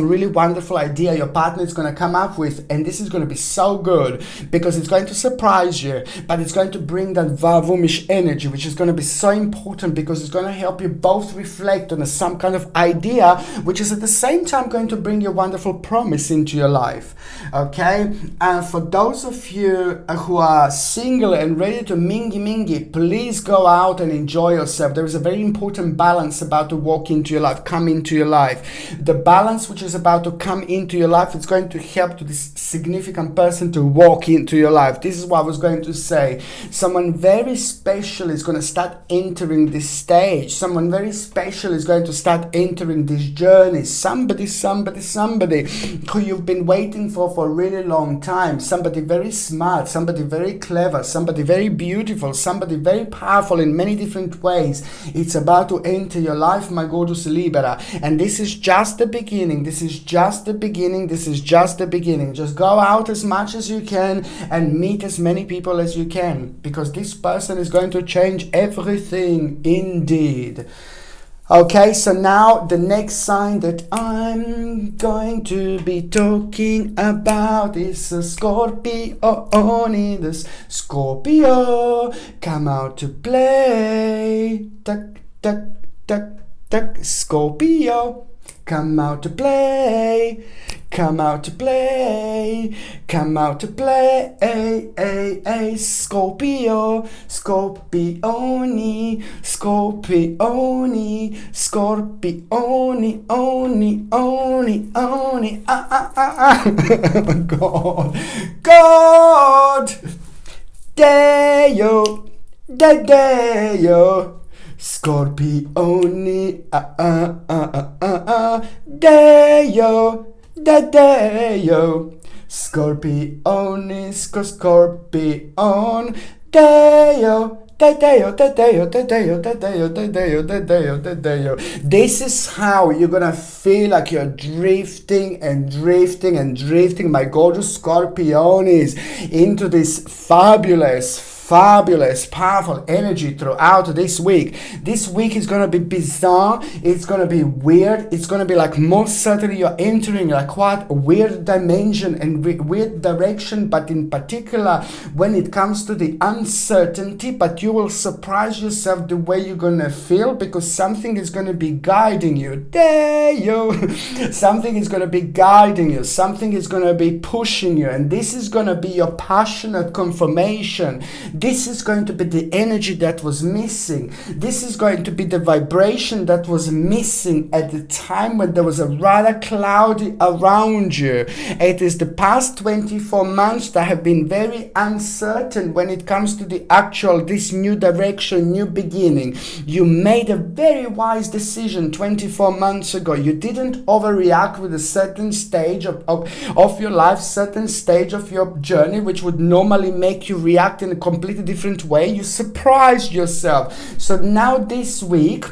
really wonderful idea your partner is going to come up with. And this is going to be so good because it's going to surprise you, but it's going to bring that Vavumish energy, which is going to be so important because it's going to help you both reflect on some kind of idea, which is at the same time going to bring your wonderful promise into your life. Okay? And for those of you who are single and ready to mingy, please go out and enjoy yourself. There is a very important balance about to walk into your life, come into your life. The balance which is about to come into your life is going to help to this significant person to walk into your life. This is what I was going to say. Someone very special is going to start entering this stage. Someone very special is going to start entering this journey. Somebody who you've been waiting for a really long time. Somebody very smart, somebody very clever, somebody very beautiful, somebody very powerful in many different ways. It's about to enter your life, my gorgeous Libera. And this is just the beginning. This is just the beginning. This is just the beginning. Just go out as much as you can and meet as many people as you can, because this person is going to change everything indeed. Okay, so now the next sign that I'm going to be talking about is a Scorpio. Only the Scorpio come out to play. Tuck, tuck, tuck, tuck. Scorpio come out to play. Come out to play, come out to play, Scorpio, Scorpioni, Scorpioni, Scorpioni, oni, God, Deo, Deo, Scorpioni, Deo. Deo, Scorpione, Scorpion, Deo. This is how you're gonna feel like you're drifting, my gorgeous Scorpiones, into this fabulous, powerful energy throughout this week. This week is gonna be bizarre, it's gonna be weird, it's gonna be like most certainly you're entering like quite a weird dimension and weird direction, but in particular when it comes to the uncertainty, but you will surprise yourself the way you're gonna feel, because something is gonna be guiding you. Something is gonna be guiding you, something is gonna be pushing you, and this is gonna be your passionate confirmation. This is going to be the energy that was missing. This is going to be the vibration that was missing at the time when there was a rather cloudy around you. It is the past 24 months that have been very uncertain when it comes to the actual, this new direction, new beginning. You made a very wise decision 24 months ago. You didn't overreact with a certain stage of your life, certain stage of your journey, which would normally make you react in a completely different way. You surprised yourself. So now this week,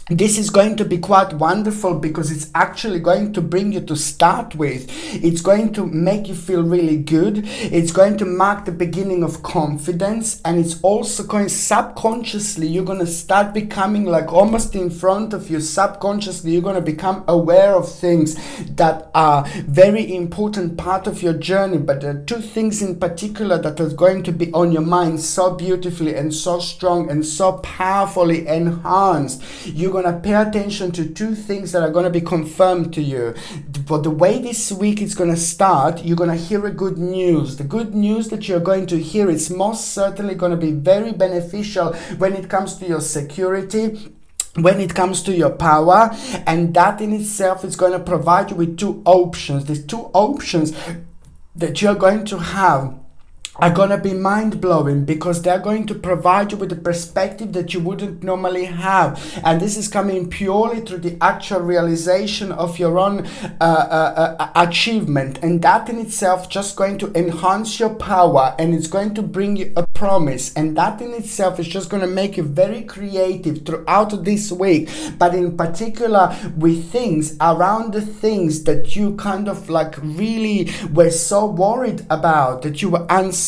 this is going to be quite wonderful because it's actually going to bring you to start with. It's going to make you feel really good. It's going to mark the beginning of confidence, and it's also going subconsciously, you're going to start becoming like almost in front of you. Subconsciously, you're going to become aware of things that are very important part of your journey. But there are two things in particular that are going to be on your mind so beautifully and so strong and so powerfully enhanced. You're going to pay attention to two things that are going to be confirmed to you. But the way this week is going to start, you're going to hear a good news. The good news that you're going to hear is most certainly going to be very beneficial when it comes to your security. when it comes to your power, and that in itself is going to provide you with two options. These two options that you're going to have are going to be mind-blowing, because they're going to provide you with a perspective that you wouldn't normally have, and this is coming purely through the actual realization of your own achievement, and that in itself just going to enhance your power, and it's going to bring you a promise, and that in itself is just going to make you very creative throughout this week, but in particular with things around the things that you kind of like really were so worried about, that you were uncertain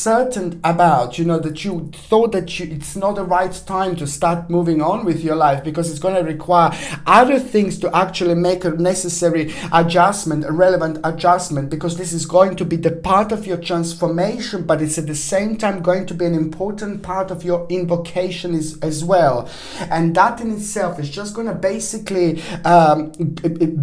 about, that you thought that it's not the right time to start moving on with your life, because it's going to require other things to actually make a necessary adjustment, a relevant adjustment, because this is going to be the part of your transformation, but it's at the same time going to be an important part of your invocation as well. And that in itself is just going to basically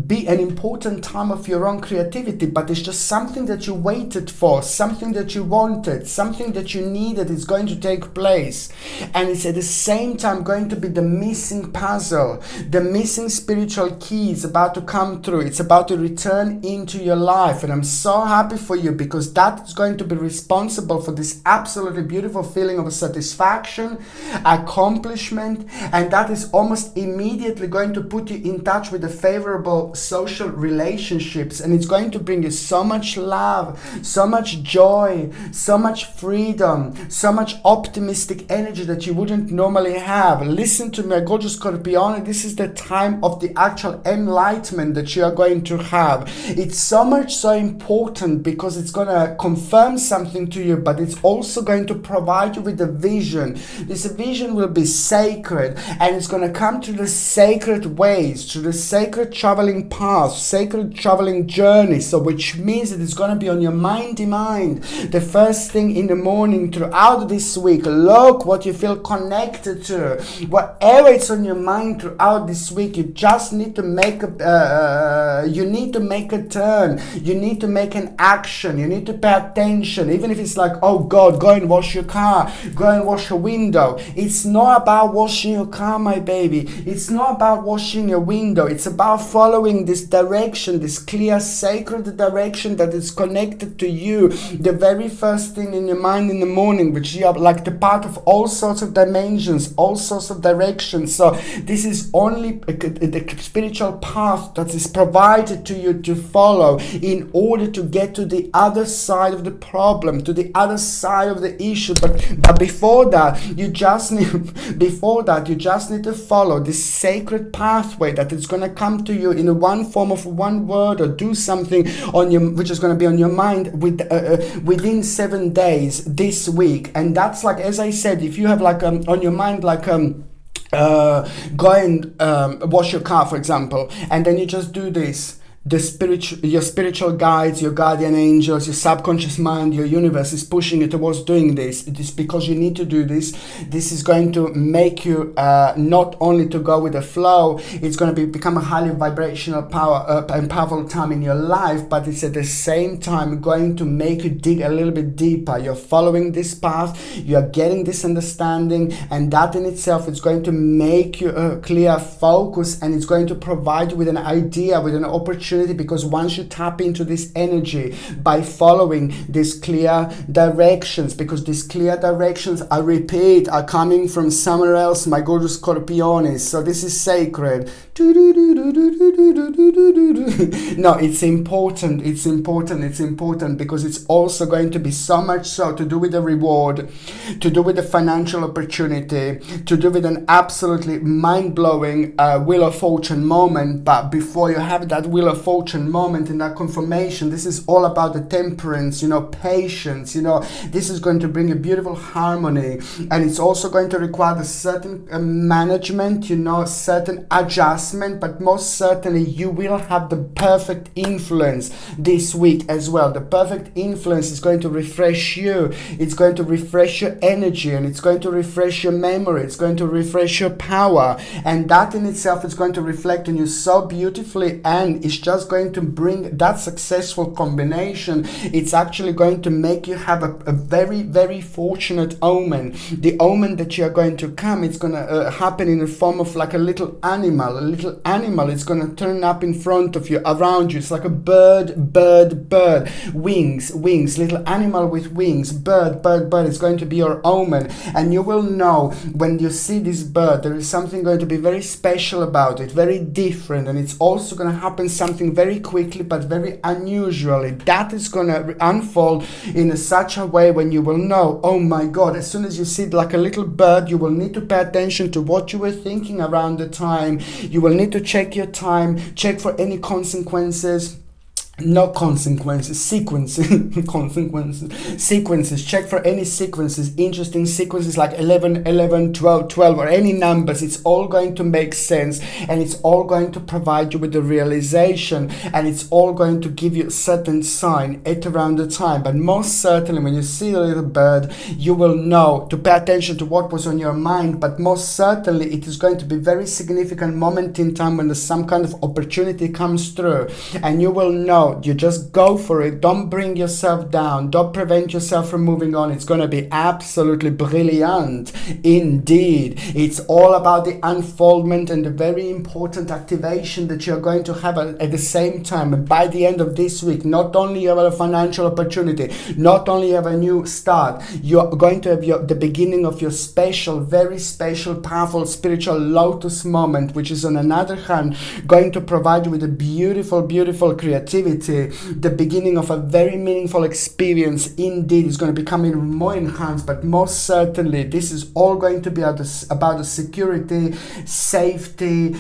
be an important time of your own creativity, but it's just something that you waited for, something that you wanted, something that you needed is going to take place. And it's at the same time going to be the missing puzzle, the missing spiritual key is about to come through. It's about to return into your life, and I'm so happy for you, because that is going to be responsible for this absolutely beautiful feeling of satisfaction, accomplishment, and that is almost immediately going to put you in touch with the favorable social relationships, and it's going to bring you so much love, so much joy, so much freedom, so much optimistic energy that you wouldn't normally have. Listen to me, gorgeous Scorpione, this is the time of the actual enlightenment that you are going to have. It's so much so important, because it's going to confirm something to you, but it's also going to provide you with a vision. This vision will be sacred, and it's going to come through the sacred ways, through the sacred traveling path, sacred traveling journey. So which means that it's going to be on your mindy mind the first thing in the morning throughout this week. Look what you feel connected to, whatever it's on your mind throughout this week. You just need to make a turn, you need to make an action, you need to pay attention, even if it's like, oh God, go and wash your car, go and wash your window. It's not about washing your car, my baby, it's not about washing your window, it's about following this direction, this clear sacred direction that is connected to you, the very first thing in your mind in the morning, which you are like the part of all sorts of dimensions, all sorts of directions. So this is only the spiritual path that is provided to you to follow in order to get to the other side of the problem, to the other side of the issue. But before that, you just need to follow this sacred pathway that is going to come to you in one form of one word, or do something on your, which is going to be on your mind within 7 days this week. And that's like, as I said, if you have like on your mind like go and wash your car, for example, and then you just do this. Your spiritual guides, your guardian angels, your subconscious mind, your universe is pushing you towards doing this. It is because you need to do this. This is going to make you not only to go with the flow, it's going to become a highly vibrational power and powerful time in your life, but it's at the same time going to make you dig a little bit deeper. You're following this path, you're getting this understanding, and that in itself is going to make you a clear focus, and it's going to provide you with an idea, with an opportunity, because once you tap into this energy by following these clear directions, because these clear directions, I repeat, are coming from somewhere else, my gorgeous Scorpiones. So this is sacred. No, it's important because it's also going to be so much so to do with the reward, to do with the financial opportunity, to do with an absolutely mind-blowing Wheel of Fortune moment. But before you have that Wheel of Fortune moment and that confirmation, this is all about the temperance, patience, this is going to bring a beautiful harmony, and it's also going to require a certain management, certain adjustment, but most certainly you will have the perfect influence this week as well. The perfect influence is going to refresh you, it's going to refresh your energy, and it's going to refresh your memory, it's going to refresh your power, and that in itself is going to reflect on you so beautifully, and it's just just going to bring that successful combination. It's actually going to make you have a very, very fortunate omen. The omen that you are going to come, it's going to happen in the form of like a little animal. A little animal is going to turn up in front of you, around you. It's like a bird, wings, little animal with wings, bird. It's going to be your omen, and you will know when you see this bird, there is something going to be very special about it, very different, and it's also going to happen something very quickly but very unusually. That is going to unfold in such a way when you will know, oh my God, as soon as you see it like a little bird, you will need to pay attention to what you were thinking around the time. You will need to check your time, check for any consequences. Not consequences, sequences. Sequences. Check for any sequences, interesting sequences like 11, 11, 12, 12, or any numbers. It's all going to make sense, and it's all going to provide you with the realization, and it's all going to give you a certain sign at around the time. But most certainly when you see a little bird, you will know to pay attention to what was on your mind. But most certainly it is going to be a very significant moment in time when there's some kind of opportunity comes through, and you will know. You just go for it. Don't bring yourself down. Don't prevent yourself from moving on. It's going to be absolutely brilliant indeed. It's all about the unfoldment and the very important activation that you're going to have at the same time. And by the end of this week, not only you have a financial opportunity, not only you have a new start, you're going to have the beginning of your special, very special, powerful spiritual lotus moment, which is on another hand going to provide you with a beautiful, beautiful creativity. The beginning of a very meaningful experience indeed is going to become even more enhanced, but most certainly this is all going to be about the security, safety,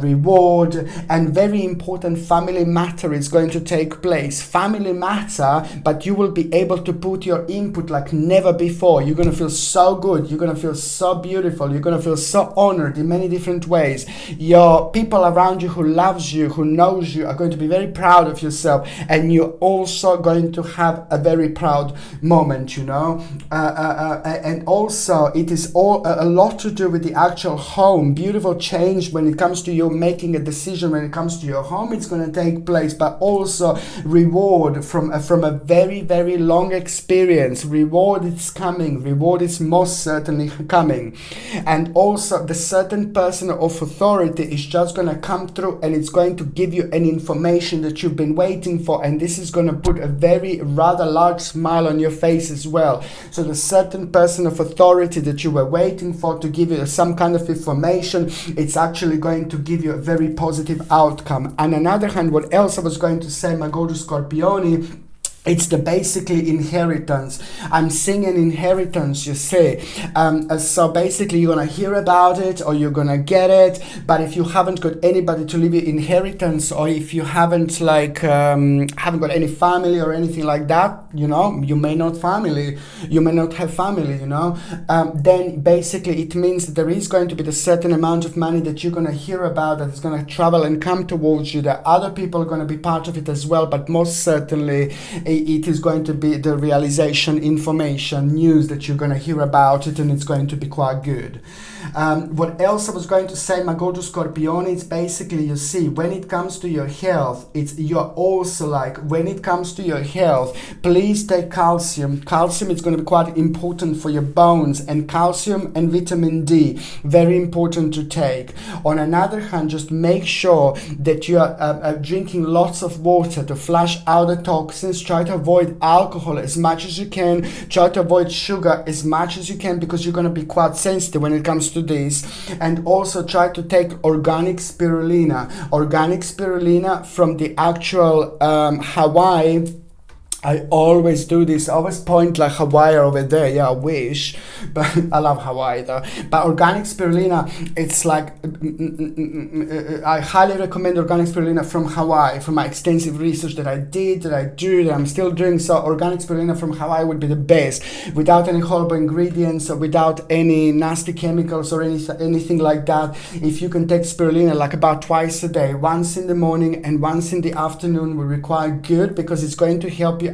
reward, and very important family matter is going to take place. Family matter, but you will be able to put your input like never before. You're going to feel so good. You're going to feel so beautiful. You're going to feel so honored in many different ways. Your people around you who loves you, who knows you, are going to be very proud of yourself, and you're also going to have a very proud moment, and also it is all a lot to do with the actual home. Beautiful change when it comes to you making a decision. When it comes to your home, it's going to take place, but also reward from a very, very long experience. Reward is coming. Reward is most certainly coming, and also the certain person of authority is just going to come through, and it's going to give you an information that you've been waiting for, and this is going to put a very rather large smile on your face as well. So the certain person of authority that you were waiting for to give you some kind of information, it's actually going to give you a very positive outcome. On another hand, what else I was going to say, my gorgeous Scorpioni, it's the basically inheritance. I'm seeing an inheritance, you see. So basically you're going to hear about it or you're going to get it. But if you haven't got anybody to leave you inheritance, or if you haven't haven't got any family or anything like that, you may not have family, then basically it means that there is going to be the certain amount of money that you're going to hear about that is going to travel and come towards you. That other people are going to be part of it as well, but most certainly it is going to be the realization, information, news that you're going to hear about it, and it's going to be quite good. What else I was going to say, my gorgeous Scorpione, it's basically, you see, when it comes to your health, you're also when it comes to your health, please take calcium. Calcium is going to be quite important for your bones, and calcium and vitamin D, very important to take. On another hand, just make sure that you are drinking lots of water to flush out the toxins. Try to avoid alcohol as much as you can. Try to avoid sugar as much as you can, because you're going to be quite sensitive when it comes to this. And also try to take organic spirulina from the actual Hawaii. I always do this. I always point like Hawaii over there. Yeah, I wish. But I love Hawaii though. But organic spirulina, it's I highly recommend organic spirulina from Hawaii, from my extensive research that I did, that I'm still doing. So organic spirulina from Hawaii would be the best, without any horrible ingredients, or without any nasty chemicals or anything like that. If you can take spirulina about twice a day, once in the morning and once in the afternoon, will require good, because it's going to help you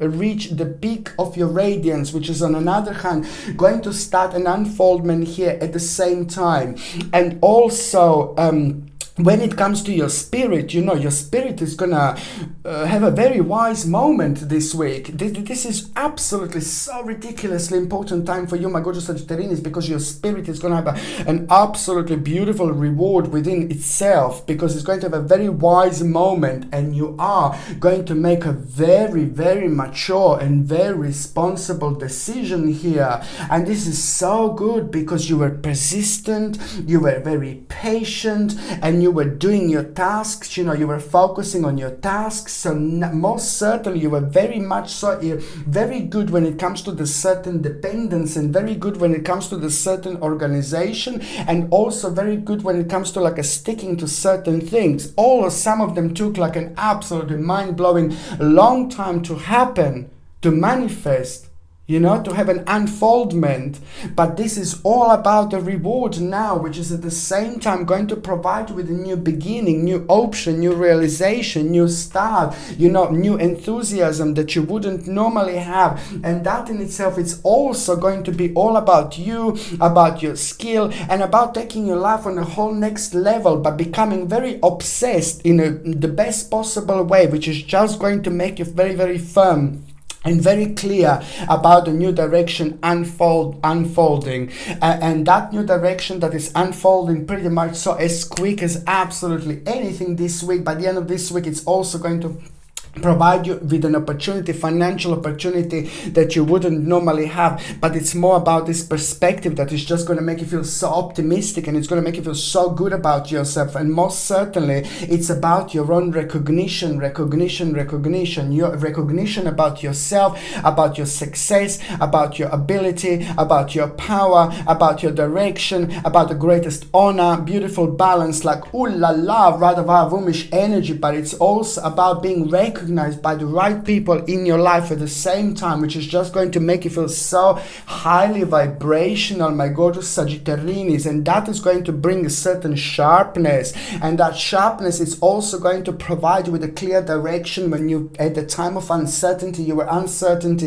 reach the peak of your radiance, which is on another hand going to start an unfoldment here at the same time. And also when it comes to your spirit, your spirit is gonna have a very wise moment this week. This is absolutely so ridiculously important time for you, my gorgeous Sagittarians, because your spirit is gonna have an absolutely beautiful reward within itself, because it's going to have a very wise moment, and you are going to make a very, very mature and very responsible decision here. And this is so good because you were persistent, you were very patient, and you were doing your tasks, you were focusing on your tasks. So most certainly you were very much so very good when it comes to the certain dependence, and very good when it comes to the certain organization, and also very good when it comes to like a sticking to certain things. Some of them took like an absolutely mind-blowing long time to happen, to manifest, to have an unfoldment. But this is all about the reward now, which is at the same time going to provide you with a new beginning, new option, new realization, new start, new enthusiasm that you wouldn't normally have. And that in itself, it's also going to be all about you, about your skill, and about taking your life on a whole next level, but becoming very obsessed in the best possible way, which is just going to make you very, very firm and very clear about the new direction unfolding, and that new direction that is unfolding pretty much so as quick as absolutely anything this week. By the end of this week, it's also going to provide you with an opportunity, financial opportunity that you wouldn't normally have. But it's more about this perspective that is just going to make you feel so optimistic, and it's going to make you feel so good about yourself. And most certainly it's about your own recognition, your recognition about yourself, about your success, about your ability, about your power, about your direction, about the greatest honor, beautiful balance, like ooh la la, rather Vumish energy. But it's also about being recognized by the right people in your life at the same time, which is just going to make you feel so highly vibrational, my gorgeous Sagittarians. And that is going to bring a certain sharpness, and that sharpness is also going to provide you with a clear direction when you, at the time of uncertainty, you were uncertain.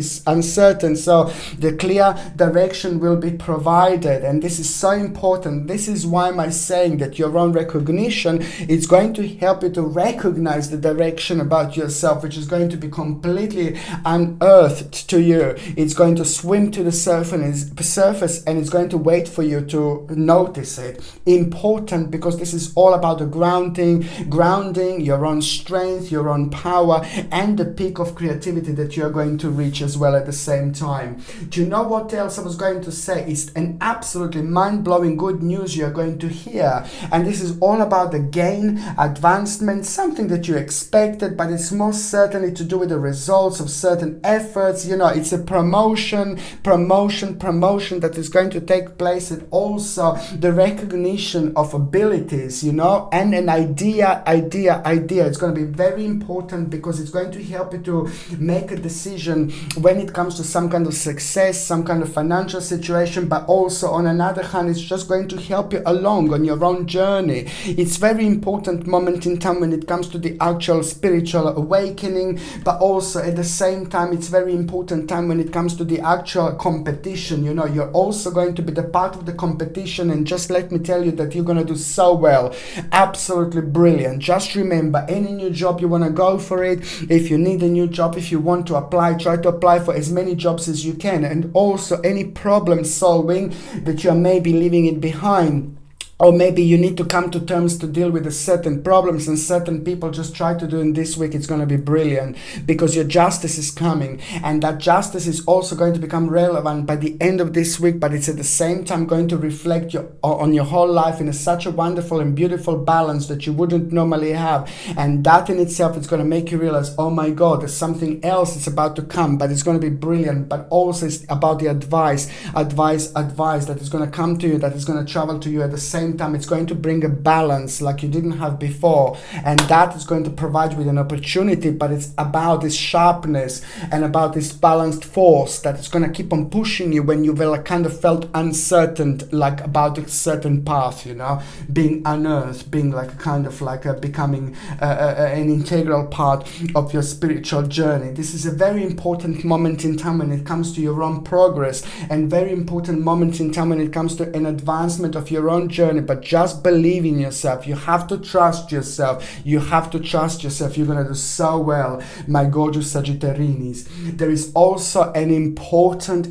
So the clear direction will be provided, and this is so important. This is why am I saying that your own recognition is going to help you to recognize the direction about yourself, which is going to be completely unearthed to you. It's going to swim to the surface, and it's going to wait for you to notice it. Important, because this is all about the grounding your own strength, your own power, and the peak of creativity that you're going to reach as well at the same time. Do you know what else I was going to say? It's an absolutely mind-blowing good news you're going to hear, and this is all about the gain, advancement, something that you expected, but it's most certainly to do with the results of certain efforts. It's a promotion that is going to take place, and also the recognition of abilities, and an idea. It's going to be very important, because it's going to help you to make a decision when it comes to some kind of success, some kind of financial situation, but also on another hand, it's just going to help you along on your own journey. It's very important moment in time when it comes to the actual spiritual awakening, but also at the same time, it's very important time when it comes to the actual competition. You're also going to be the part of the competition, and just let me tell you that you're going to do so well. Absolutely brilliant. Just remember, any new job you want to go for it. If you need a new job, if you want to apply, try to apply for as many jobs as you can. And also any problem solving that you're maybe leaving it behind, or maybe you need to come to terms to deal with a certain problems and certain people, just try to do in this week. It's going to be brilliant, because your justice is coming, and that justice is also going to become relevant by the end of this week, but it's at the same time going to reflect on your whole life in such a wonderful and beautiful balance that you wouldn't normally have. And that in itself is going to make you realize, oh my God, there's something else that's about to come, but it's going to be brilliant. But also it's about the advice that is going to come to you, that is going to travel to you at the same same time, it's going to bring a balance like you didn't have before, and that is going to provide you with an opportunity. But it's about this sharpness and about this balanced force that is going to keep on pushing you when you like kind of felt uncertain, like about a certain path, you know, being unearthed, being like kind of like becoming an integral part of your spiritual journey. This is a very important moment in time when it comes to your own progress, and very important moment in time when it comes to an advancement of your own journey. But just believe in yourself. You have to trust yourself. You have to trust yourself. You're going to do so well, my gorgeous Sagittarinis. There is also an important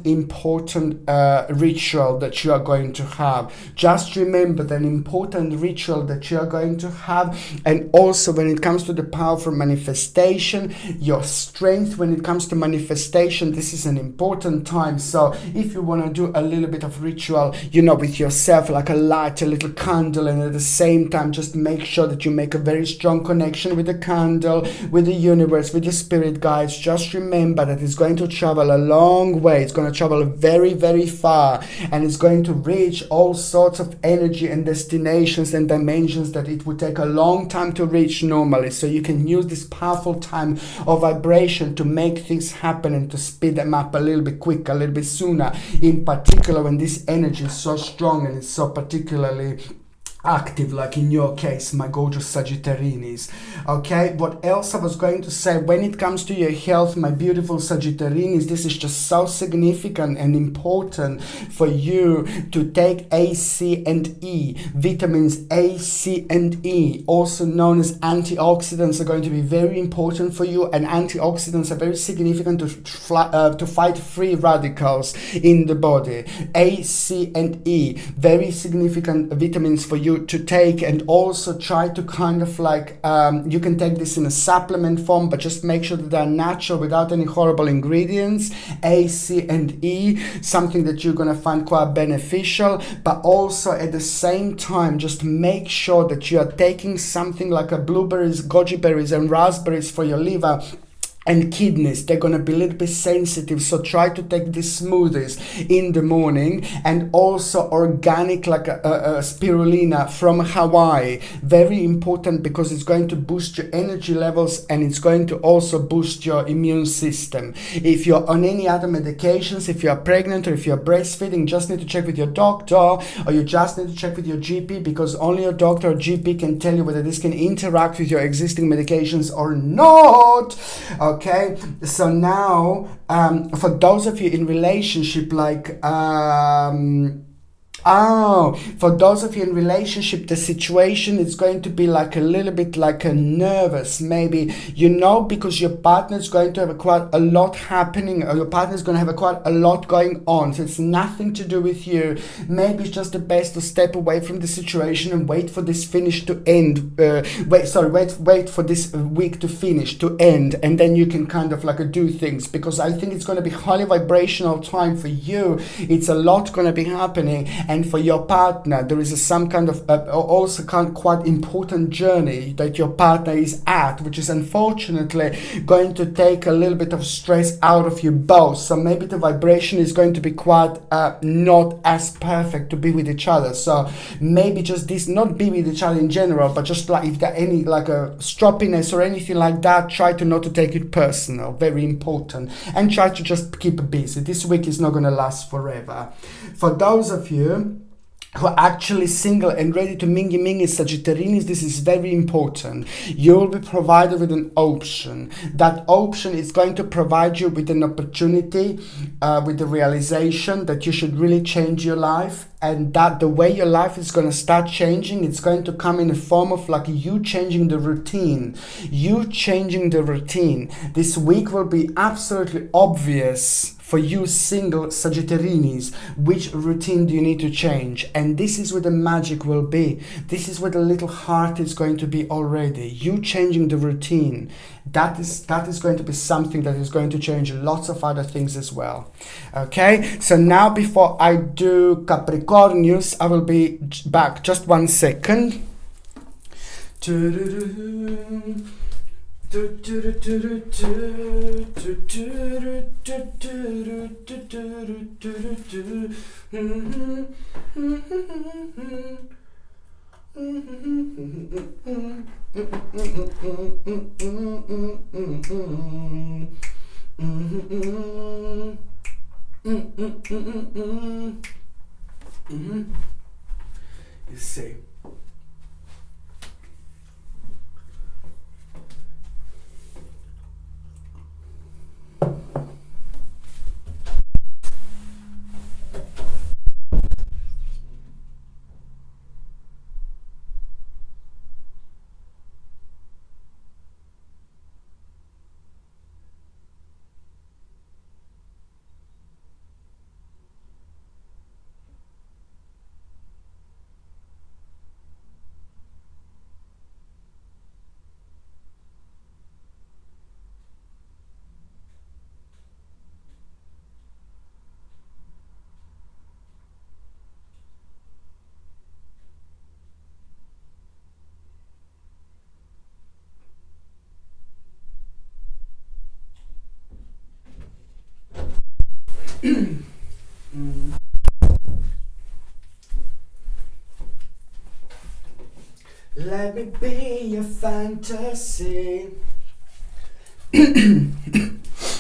ritual that you are going to have. Just remember that important ritual that you are going to have. And also when it comes to the power for manifestation, your strength when it comes to manifestation, this is an important time. So if you want to do a little bit of ritual, you know, with yourself, like a light, a little candle, and at the same time just make sure that you make a very strong connection with the candle, with the universe, with the spirit guides. Just remember that it's going to travel a long way. It's going to travel very, very far, and it's going to reach all sorts of energy and destinations and dimensions that it would take a long time to reach normally. So you can use this powerful time of vibration to make things happen and to speed them up a little bit quicker, a little bit sooner, in particular when this energy is so strong and it's so particularly active, like in your case, my gorgeous Sagittarinis. Okay, what else I was going to say, when it comes to your health, my beautiful Sagittarinis, this is just so significant and important for you to take A, C, and E. Vitamins A, C, and E, also known as antioxidants, are going to be very important for you, and antioxidants are very significant to fight free radicals in the body. A, C, and E, very significant vitamins for you to take. And also try to kind of like you can take this in a supplement form, but just make sure that they're natural without any horrible ingredients. A, C, and E, something that you're going to find quite beneficial. But also at the same time, just make sure that you are taking something like a blueberries, goji berries, and raspberries for your liver and kidneys. They're going to be a little bit sensitive, so try to take these smoothies in the morning. And also organic, like a spirulina from Hawaii, very important because it's going to boost your energy levels, and it's going to also boost your immune system. If you're on any other medications, if you're pregnant or if you're breastfeeding, just need to check with your doctor, or you just need to check with your GP, because only your doctor or GP can tell you whether this can interact with your existing medications or not. Okay, so now for those of you in relationship, like for those of you in relationship, the situation is going to be like a little bit like a nervous, maybe, you know, because your partner is going to have quite a lot happening, or your partner is going to have quite a lot going on. So it's nothing to do with you. Maybe it's just the best to step away from the situation and wait for this finish to end. Wait for this week to finish, to end, and then you can kind of like do things, because I think it's going to be highly vibrational time for you. It's a lot going to be happening. And for your partner, there is some kind of also quite important journey that your partner is at, which is unfortunately going to take a little bit of stress out of you both. So maybe the vibration is going to be quite not as perfect to be with each other. So maybe just this, not be with each other in general, but just like if there any like a stroppiness or anything like that, try to not to take it personal. Very important. And try to just keep busy. This week is not going to last forever. For those of you who are actually single and ready to mingy Sagittarinis, this is very important. You will be provided with an option. That option is going to provide you with an opportunity, with the realization that you should really change your life, and that the way your life is going to start changing, it's going to come in a form of like you changing the routine. You changing the routine. This week will be absolutely obvious for you single Sagittarinis, which routine do you need to change? And this is where the magic will be. This is where the little heart is going to be already. You changing the routine. That is going to be something that is going to change lots of other things as well. Okay, so now before I do Capricornius, I will be back. Just 1 second. You see. Let me be your fantasy.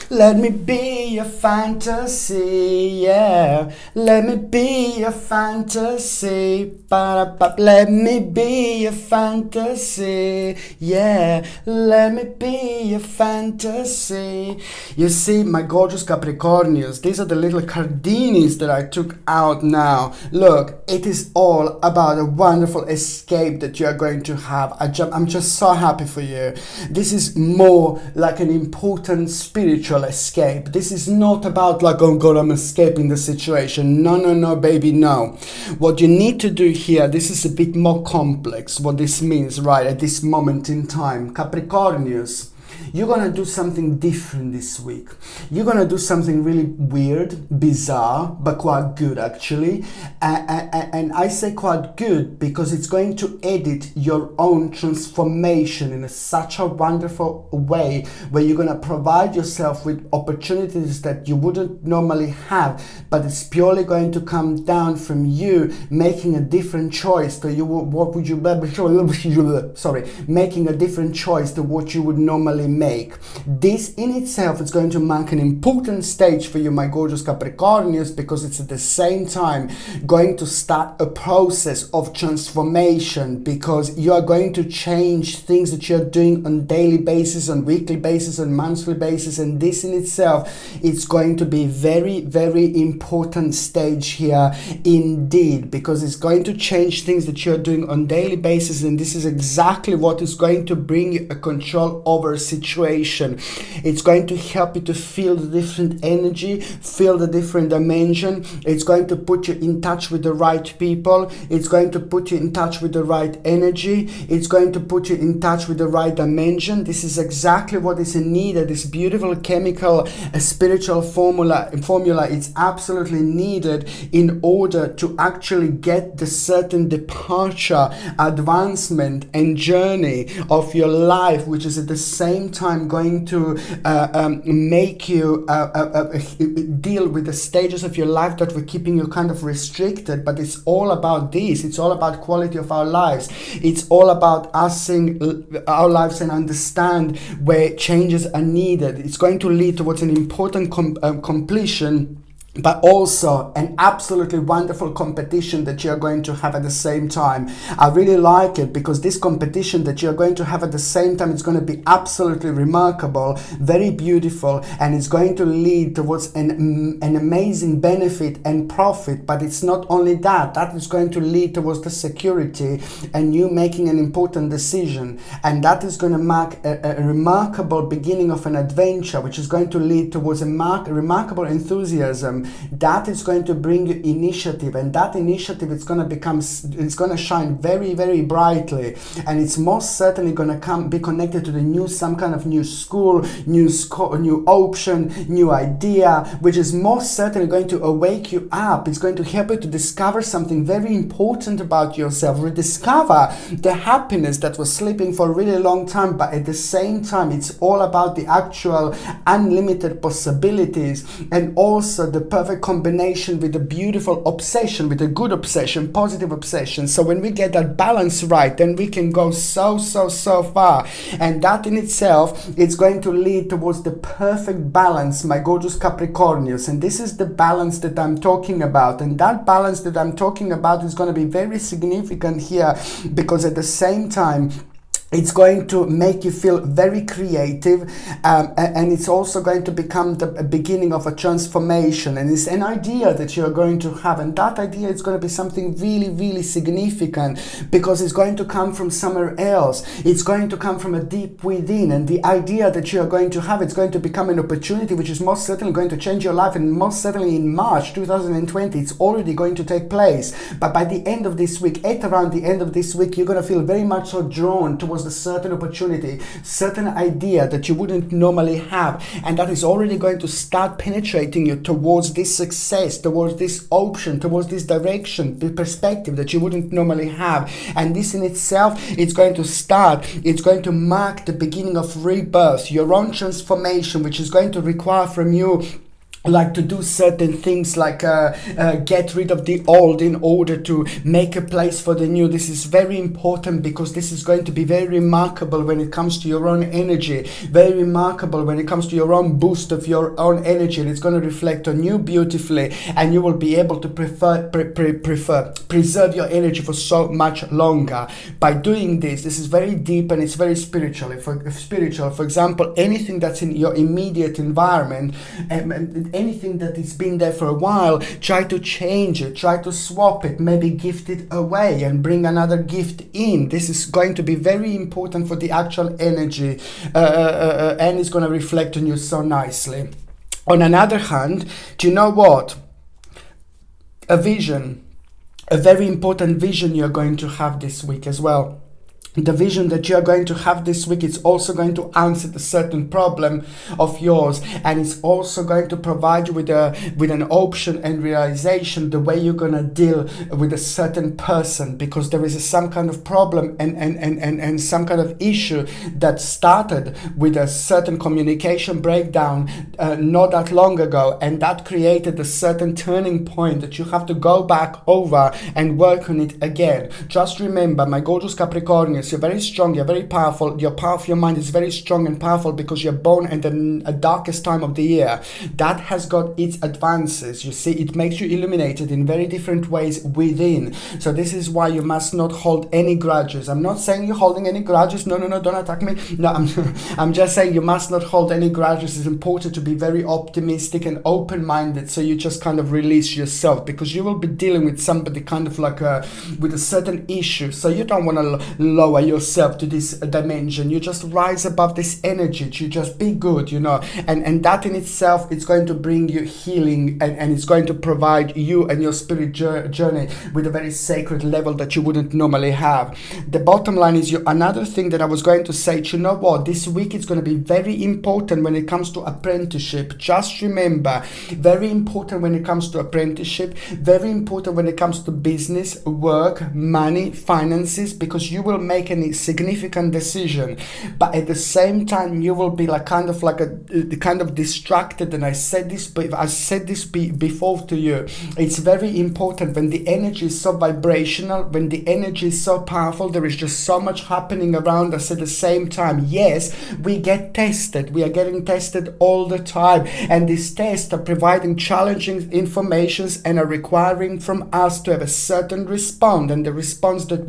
Let me be your fantasy, yeah. Let me be your fantasy. Let me be your fantasy, yeah. Let me be your fantasy. You see, my gorgeous Capricornians, these are the little cardinis that I took out now. Look, it is all about a wonderful escape that you are going to have. I'm just so happy for you. This is more like an important spiritual escape. This is not about like, oh God, I'm escaping the situation. No, baby, no. What you need to do here, this is a bit more complex, what this means, right, at this moment in time. Capricornius, you're gonna do something different this week. You're gonna do something really weird, bizarre, but quite good actually. And I say quite good because it's going to edit your own transformation in such a wonderful way, where you're gonna provide yourself with opportunities that you wouldn't normally have, but it's purely going to come down from you making a different choice. So making a different choice to what you would normally make. This in itself is going to mark an important stage for you, my gorgeous Capricornians, because it's at the same time going to start a process of transformation, because you are going to change things that you're doing on daily basis, on weekly basis, on monthly basis, and this in itself, it's going to be very, very important stage here indeed, because it's going to change things that you're doing on daily basis, and this is exactly what is going to bring you a control over a situation. It's going to help you to feel the different energy, feel the different dimension. It's going to put you in touch with the right people. It's going to put you in touch with the right energy. It's going to put you in touch with the right dimension. This is exactly what is needed. This beautiful chemical, spiritual formula, it's absolutely needed in order to actually get the certain departure, advancement and journey of your life, which is at the same time going to make you deal with the stages of your life that were keeping you kind of restricted. But it's all about this. It's all about quality of our lives. It's all about us seeing our lives and understand where changes are needed. It's going to lead towards an important completion, but also an absolutely wonderful competition that you're going to have at the same time. I really like it because this competition that you're going to have at the same time is going to be absolutely remarkable, very beautiful, and it's going to lead towards an amazing benefit and profit. But it's not only that, that is going to lead towards the security and you making an important decision, and that is going to mark a remarkable beginning of an adventure, which is going to lead towards a remarkable enthusiasm. That is going to bring you initiative, and that initiative it's going to shine very, very brightly, and it's most certainly going to be connected to some kind of new school, new option, new idea, which is most certainly going to awake you up. It's going to help you to discover something very important about yourself, rediscover the happiness that was sleeping for a really long time. But at the same time, it's all about the actual unlimited possibilities, and also the perfect combination with a beautiful obsession, with a good obsession, positive obsession. So when we get that balance right, then we can go so far. And that in itself, it's going to lead towards the perfect balance, my gorgeous Capricornius. And this is the balance that I'm talking about. And that balance that I'm talking about is going to be very significant here, because at the same time, it's going to make you feel very creative, and it's also going to become the beginning of a transformation, and it's an idea that you're going to have, and that idea is going to be something really significant, because it's going to come from somewhere else. It's going to come from a deep within, and the idea that you're going to have, it's going to become an opportunity which is most certainly going to change your life, and most certainly in March 2020 it's already going to take place. But by the end of this week, at around the end of this week, you're going to feel very much so drawn towards a certain opportunity, certain idea that you wouldn't normally have, and that is already going to start penetrating you towards this success, towards this option, towards this direction, the perspective that you wouldn't normally have. And this in itself, it's going to mark the beginning of rebirth, your own transformation, which is going to require from you like to do certain things, like get rid of the old in order to make a place for the new. This is very important, because this is going to be very remarkable when it comes to your own energy, very remarkable when it comes to your own boost of your own energy, and it's going to reflect on you beautifully, and you will be able to preserve your energy for so much longer. By doing this is very deep, and it's very spiritual. For example, anything that's in your immediate environment, anything that has been there for a while, try to change it, try to swap it, maybe gift it away and bring another gift in. This is going to be very important for the actual energy, and it's going to reflect on you so nicely. On another hand, do you know what? A vision, a very important vision you're going to have this week as well. The vision that you're going to have this week is also going to answer the certain problem of yours, and it's also going to provide you with an option and realization the way you're going to deal with a certain person, because there is some kind of problem and some kind of issue that started with a certain communication breakdown not that long ago, and that created a certain turning point that you have to go back over and work on it again. Just remember, my gorgeous Capricornius, you're very strong, you're very powerful. Your power of your mind is very strong and powerful, because you're born at the darkest time of the year. That has got its advances. You see, it makes you illuminated in very different ways within. So this is why you must not hold any grudges. I'm not saying you're holding any grudges. No, don't attack me. No, I'm just saying you must not hold any grudges. It's important to be very optimistic and open-minded, so you just kind of release yourself, because you will be dealing with somebody kind of like with a certain issue. So you don't want to lower yourself to this dimension. You just rise above this energy. You just be good, and that in itself, it's going to bring you healing, and it's going to provide you and your spirit journey with a very sacred level that you wouldn't normally have. The bottom line is, another thing that I was going to say, you know what, this week is going to be very important when it comes to apprenticeship. Just remember, very important when it comes to apprenticeship, very important when it comes to business, work, money, finances, because you will make a significant decision, but at the same time you will be kind of distracted. And I said this before to you. It's very important when the energy is so vibrational, when the energy is so powerful, there is just so much happening around us at the same time. Yes, we get tested. We are getting tested all the time, and these tests are providing challenging informations and are requiring from us to have a certain response. And the response that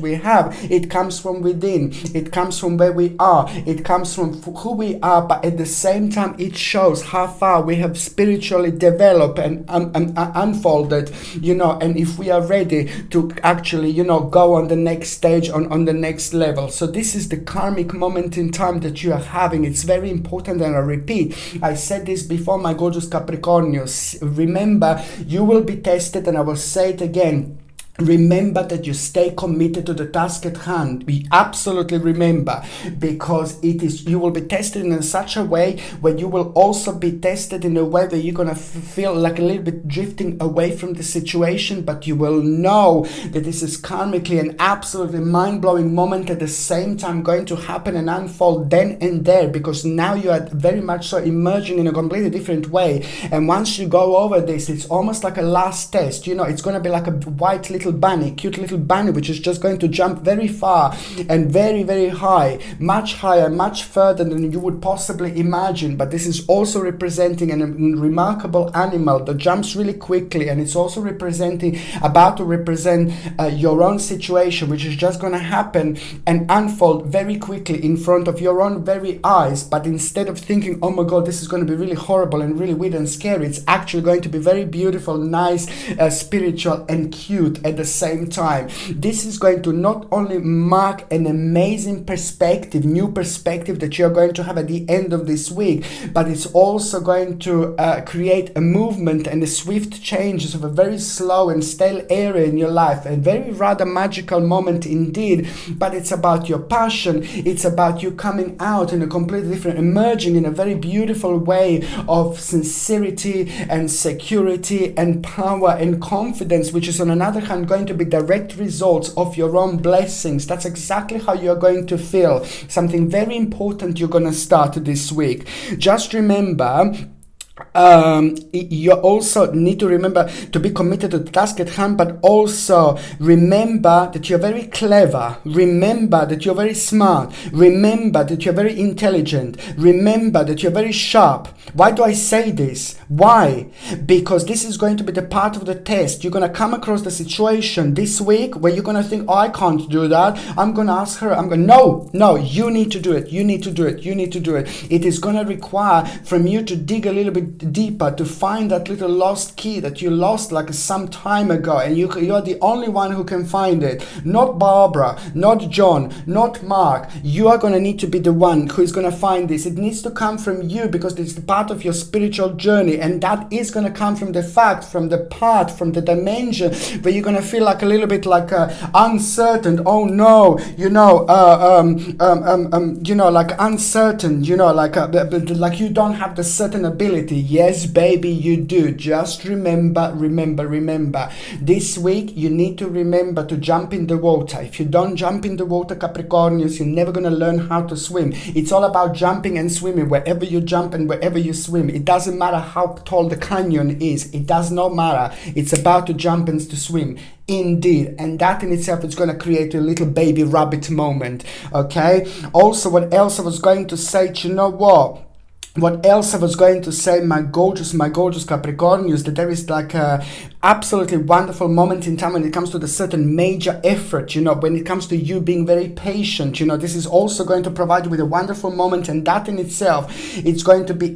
we have, it comes from within. It comes from where we are. It comes from who we are. But at the same time, it shows how far we have spiritually developed and unfolded, and if we are ready to actually, go on the next stage, on the next level. So this is the karmic moment in time that you are having. It's very important, and I repeat, I said this before, my gorgeous Capricornius. Remember, you will be tested, and I will say it again. Remember that you stay committed to the task at hand. We absolutely remember, because you will be tested in such a way where you will also be tested in a way that you're gonna feel like a little bit drifting away from the situation, but you will know that this is karmically an absolutely mind-blowing moment at the same time going to happen and unfold then and there, because now you are very much so emerging in a completely different way. And once you go over this, it's almost like a last test. It's going to be like a white little bunny, cute little bunny, which is just going to jump very far and very, very high, much higher, much further than you would possibly imagine. But this is also representing a remarkable animal that jumps really quickly, and it's also about to represent your own situation, which is just going to happen and unfold very quickly in front of your own very eyes. But instead of thinking, oh my god, this is going to be really horrible and really weird and scary, it's actually going to be very beautiful, nice, spiritual and cute at the same time. This is going to not only mark an amazing perspective, new perspective that you're going to have at the end of this week, but it's also going to create a movement and a swift changes of a very slow and stale area in your life. A very rather magical moment indeed, but it's about your passion. It's about you coming out in a completely different, emerging in a very beautiful way of sincerity and security and power and confidence, which is on another hand going to be direct results of your own blessings. That's exactly how you're going to feel. Something very important you're going to start this week. Just remember, you also need to remember to be committed to the task at hand, but also remember that you're very clever, remember that you're very smart, remember that you're very intelligent, remember that you're very sharp. Why do I say this? Why? Because this is going to be the part of the test. You're going to come across the situation this week where you're going to think, oh, I can't do that, I'm going to ask her, no, you need to do it, you need to do it, you need to do it. It is going to require from you to dig a little bit deeper to find that little lost key that you lost like some time ago, and you're the only one who can find it. Not Barbara, not John, not Mark. You are going to need to be the one who is going to find this. It needs to come from you, because it's the part of your spiritual journey, and that is going to come from the fact, from the part, from the dimension where you're going to feel like a little bit like uncertain. Oh no, like uncertain, like you don't have the certain ability. Yes, baby, you do. Just remember, this week you need to remember to jump in the water. If you don't jump in the water, Capricornius, you're never going to learn how to swim. It's all about jumping and swimming. Wherever you jump and wherever you swim, it doesn't matter how tall the canyon is. It does not matter. It's about to jump and to swim. Indeed, and that in itself is going to create a little baby rabbit moment. Okay. Also, what else I was going to say? What else I was going to say, my gorgeous Capricornius, that there is like a absolutely wonderful moment in time when it comes to the certain major effort, when it comes to you being very patient, this is also going to provide you with a wonderful moment, and that in itself, it's going to be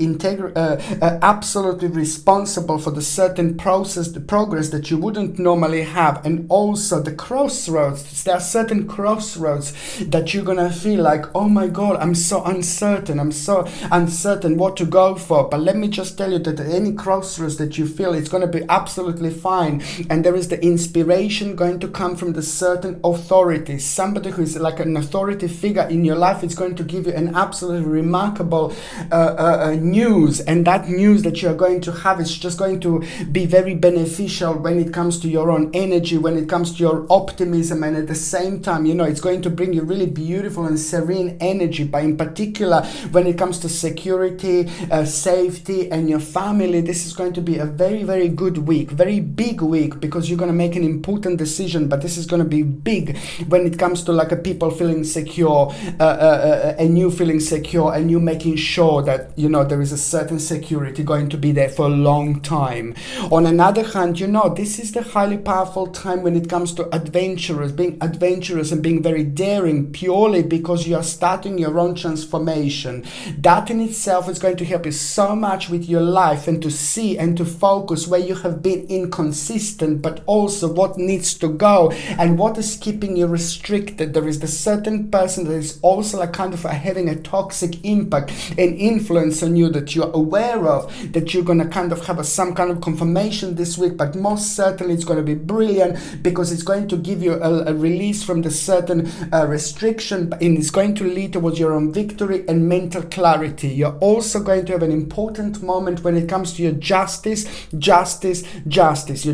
absolutely responsible for the certain the progress that you wouldn't normally have. And also the crossroads, there are certain crossroads that you're gonna feel like, oh my god, I'm so uncertain what to go for. But let me just tell you that at any crossroads that you feel, it's going to be absolutely fine. And there is the inspiration going to come from the certain authority, somebody who is like an authority figure in your life. It's going to give you an absolutely remarkable news, and that news that you're going to have is just going to be very beneficial when it comes to your own energy, when it comes to your optimism, and at the same time, it's going to bring you really beautiful and serene energy. But in particular, when it comes to security, safety, and your family, this is going to be a very, very good week, very big week, because you're going to make an important decision. But this is going to be big when it comes to like a people feeling secure, and you feeling secure, and you making sure that there is a certain security going to be there for a long time. On another hand, this is the highly powerful time when it comes to being adventurous and being very daring, purely because you are starting your own transformation. That in itself is going to help you so much with your life, and to see and to focus where you have been consistent, but also what needs to go and what is keeping you restricted. There is the certain person that is also like kind of having a toxic impact and influence on you that you're aware of, that you're going to kind of have some kind of confirmation this week, but most certainly it's going to be brilliant because it's going to give you a release from the certain restriction, and it's going to lead towards your own victory and mental clarity. You're also going to have an important moment when it comes to your justice. Your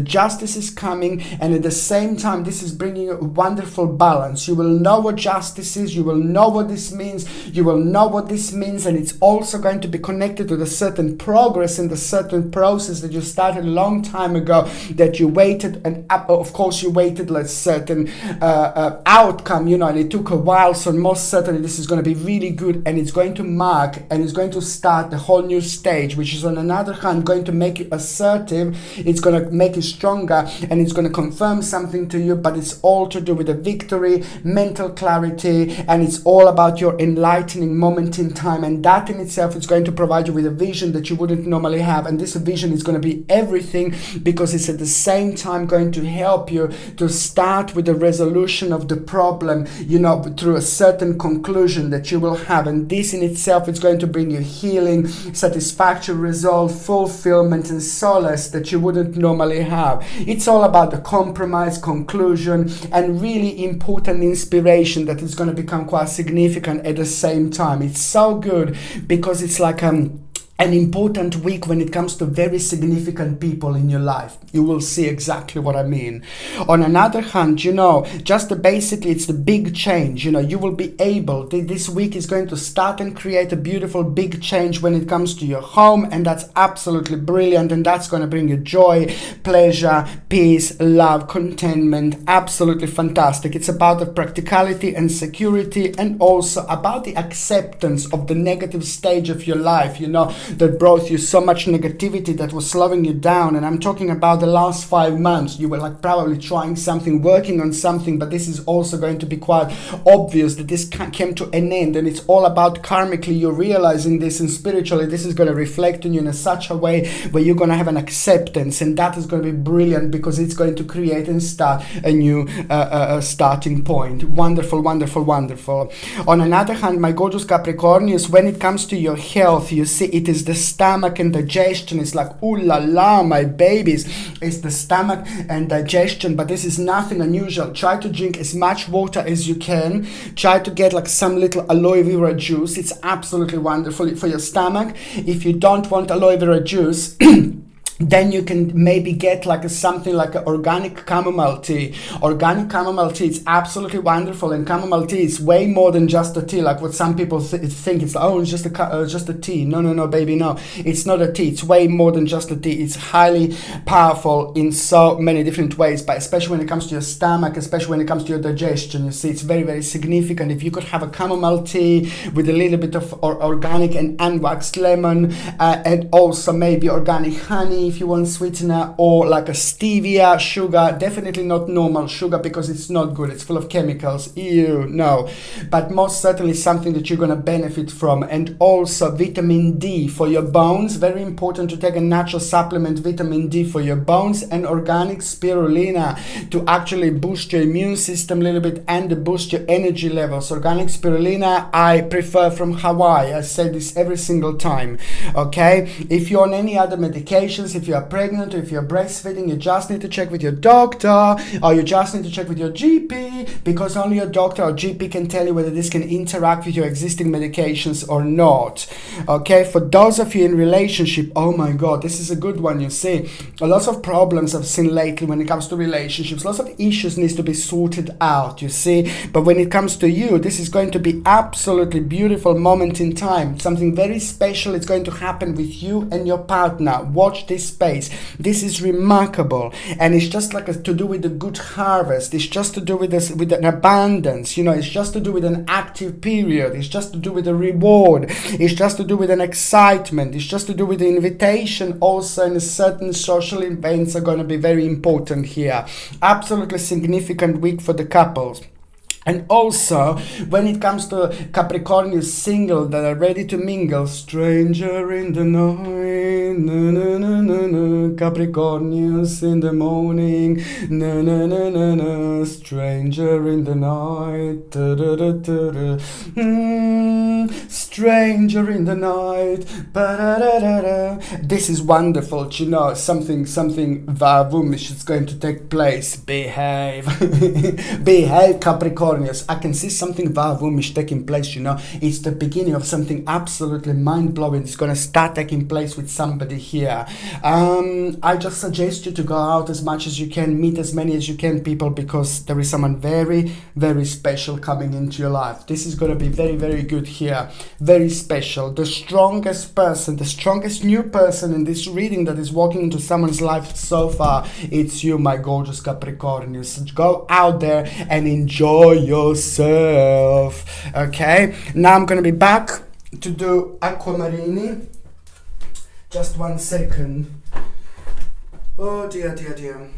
justice is coming, and at the same time this is bringing you a wonderful balance. You will know what justice is, you will know what this means, and it's also going to be connected to the certain progress and the certain process that you started a long time ago, that you waited, and of course you waited like certain outcome, and it took a while. So most certainly this is going to be really good, and it's going to mark and it's going to start the whole new stage, which is on another hand going to make you assertive, it's going to make you stronger, and it's going to confirm something to you, but it's all to do with the victory, mental clarity, and it's all about your enlightening moment in time, and that in itself is going to provide you with a vision that you wouldn't normally have. And this vision is going to be everything, because it's at the same time going to help you to start with the resolution of the problem, through a certain conclusion that you will have, and this in itself is going to bring you healing, satisfaction, result, fulfillment, and solace that you wouldn't normally have. It's all about the compromise, conclusion, and really important inspiration that is going to become quite significant at the same time. It's so good because it's like an important week when it comes to very significant people in your life. You will see exactly what I mean. On another hand, basically it's the big change. You will be able, this week is going to start and create a beautiful big change when it comes to your home, and that's absolutely brilliant, and that's going to bring you joy, pleasure, peace, love, contentment. Absolutely fantastic. It's about the practicality and security, and also about the acceptance of the negative stage of your life, that brought you so much negativity that was slowing you down. And I'm talking about the last 5 months. You were like probably trying something, working on something, but this is also going to be quite obvious that this came to an end, and it's all about karmically you're realizing this, and spiritually this is going to reflect on you in such a way where you're going to have an acceptance, and that is going to be brilliant because it's going to create and start a new starting point. Wonderful. On another hand, my gorgeous Capricornius, when it comes to your health, you see it is the stomach and digestion. It's like, ooh la la, my babies. It's the stomach and digestion, but this is nothing unusual. Try to drink as much water as you can. Try to get like some little aloe vera juice. It's absolutely wonderful for your stomach. If you don't want aloe vera juice, then you can maybe get something like an organic chamomile tea. Organic chamomile tea is absolutely wonderful, and chamomile tea is way more than just a tea, like what some people think. It's it's just a tea. No, baby, no. It's not a tea. It's way more than just a tea. It's highly powerful in so many different ways, but especially when it comes to your stomach, especially when it comes to your digestion, you see, it's very, very significant. If you could have a chamomile tea with a little bit of organic and unwaxed lemon, and also maybe organic honey, if you want sweetener, or like a stevia sugar, definitely not normal sugar because it's not good, it's full of chemicals, ew, no, but most certainly something that you're going to benefit from. And also vitamin D for your bones, very important to take a natural supplement, vitamin D for your bones, and organic spirulina to actually boost your immune system a little bit and boost your energy levels. Organic spirulina I prefer from Hawaii. I say this every single time. Okay, if you're on any other medications, if you are pregnant, or if you're breastfeeding, you just need to check with your doctor, or you just need to check with your GP, because only your doctor or GP can tell you whether this can interact with your existing medications or not. Okay, for those of you in relationship, oh my god, this is a good one. You see, a lot of problems I've seen lately when it comes to relationships, lots of issues needs to be sorted out, you see, but when it comes to you, this is going to be absolutely beautiful moment in time. Something very special is going to happen with you and your partner. Watch this space. This is remarkable, and it's just like to do with a good harvest. It's just to do with this, with an abundance, it's just to do with an active period. It's just to do with a reward. It's just to do with an excitement. It's just to do with the invitation also, and certain social events are going to be very important here. Absolutely significant week for the couples. And also, when it comes to Capricornius single that are ready to mingle, stranger in the night, na na na na na, Capricornius in the morning, na na na na na, stranger in the night, da da da da da, stranger in the night, ba da da da da. This is wonderful, you know, something Vavumish is going to take place. Behave, behave, Capricornius. I can see something Vavumish taking place, you know. It's the beginning of something absolutely mind-blowing. It's going to start taking place with somebody here. I just suggest you to go out as much as you can, meet as many as you can, people, because there is someone very, very special coming into your life. This is going to be very, very good here. Very special. The strongest person, the strongest new person in this reading that is walking into someone's life so far, it's you, my gorgeous Capricornius. Go out there and enjoy yourself. Okay, now I'm gonna be back to do Aquamarini. Just 1 second. Oh dear, dear, dear.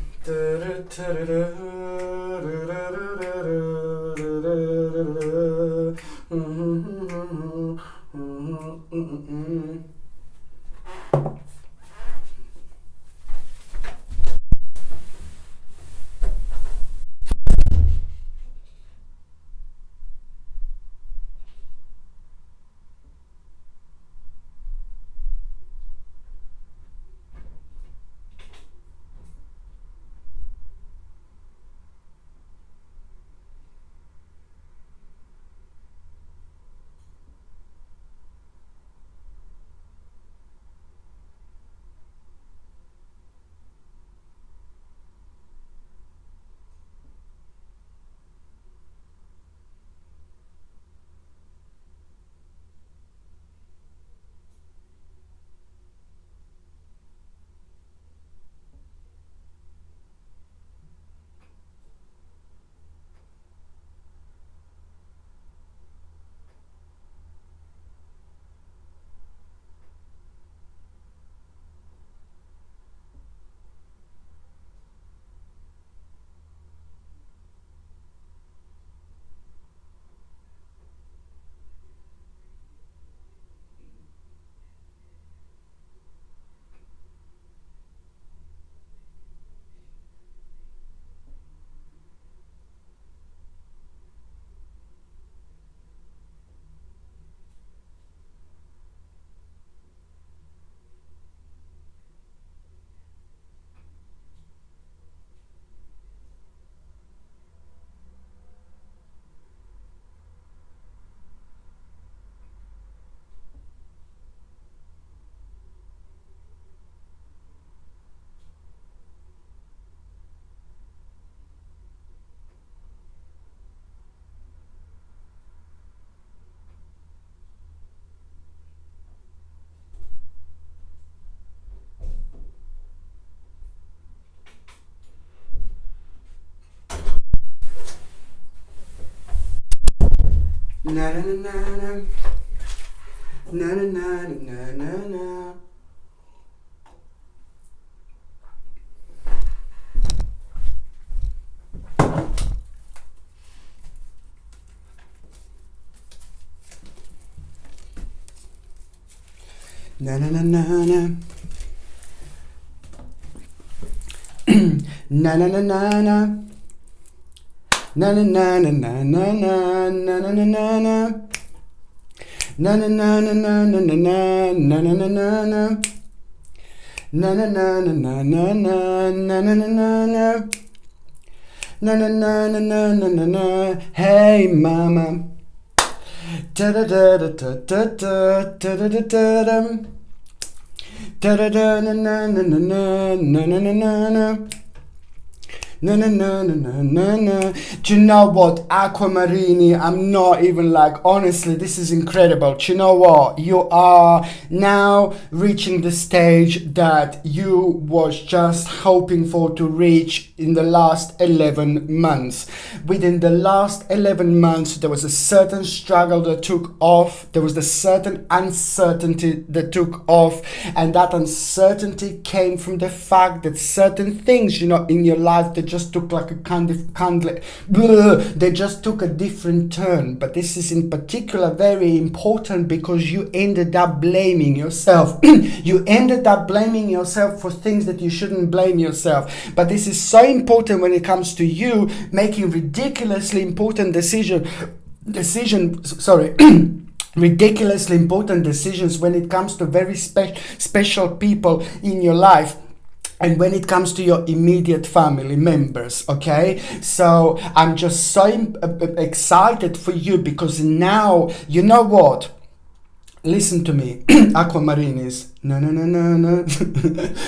Na na na na na na na na na na. Na na na na na. Na na na na na. Na na na na na na na na na na na na. Na na na na na na na na na na na na na. Na na na na na na na na na na na na. Na na na na na na na na. Hey mama. Da da da da da da da da da da da. Da da da na na na na na na na na na na. No, no, no, no, no, no, no. Do you know what, Aquamarini? I'm not even like, honestly, this is incredible. Do you know what? You are now reaching the stage that you was just hoping for to reach in the last 11 months. Within the last 11 months, there was a certain struggle that took off. There was a certain uncertainty that took off. And that uncertainty came from the fact that certain things, you know, in your life that just took like a they just took a different turn. But this is in particular very important because you ended up blaming yourself. You ended up blaming yourself for things that you shouldn't blame yourself. But this is so important when it comes to you making ridiculously important ridiculously important decisions when it comes to very special people in your life. And when it comes to your immediate family members, okay? So I'm just so excited for you because now, you know what? Listen to me, Aquamarinis. No.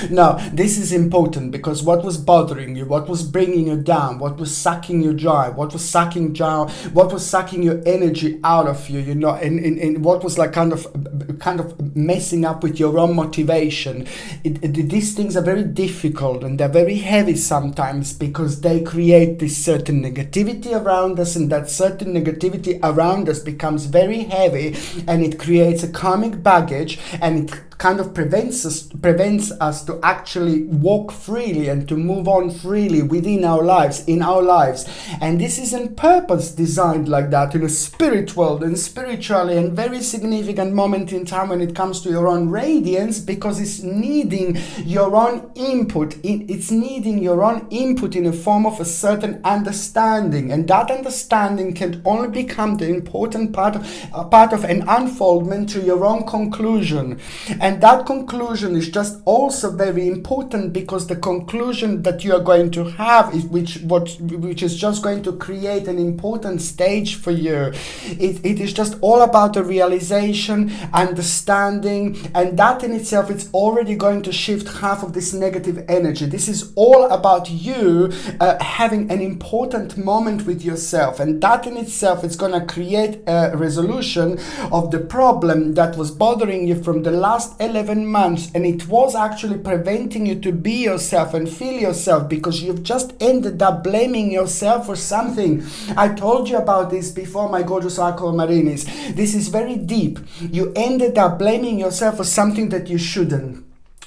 No, this is important because what was bothering you, what was bringing you down, what was sucking you dry, what was sucking your energy out of you, and what was like kind of messing up with your own motivation. These things are very difficult and they're very heavy sometimes because they create this certain negativity around us, and that certain negativity around us becomes very heavy and it creates a karmic baggage, and it kind of prevents us to actually walk freely and to move on freely within our lives, in our lives. And this is on purpose designed like that in a spiritually and very significant moment in time when it comes to your own radiance, because it's needing your own input. It's needing your own input in a form of a certain understanding, and that understanding can only become the important part of an unfoldment to your own conclusion. And that conclusion is just also very important because the conclusion that you are going to have is which is just going to create an important stage for you. It is just all about the realization, understanding, and that in itself it's already going to shift half of this negative energy. This is all about you having an important moment with yourself, and that in itself is going to create a resolution of the problem that was bothering you from the last 11 months, and it was actually preventing you to be yourself and feel yourself because you've just ended up blaming yourself for something. I told you about this before, my gorgeous Aquamarinis. This is very deep. You ended up blaming yourself for something that you shouldn't.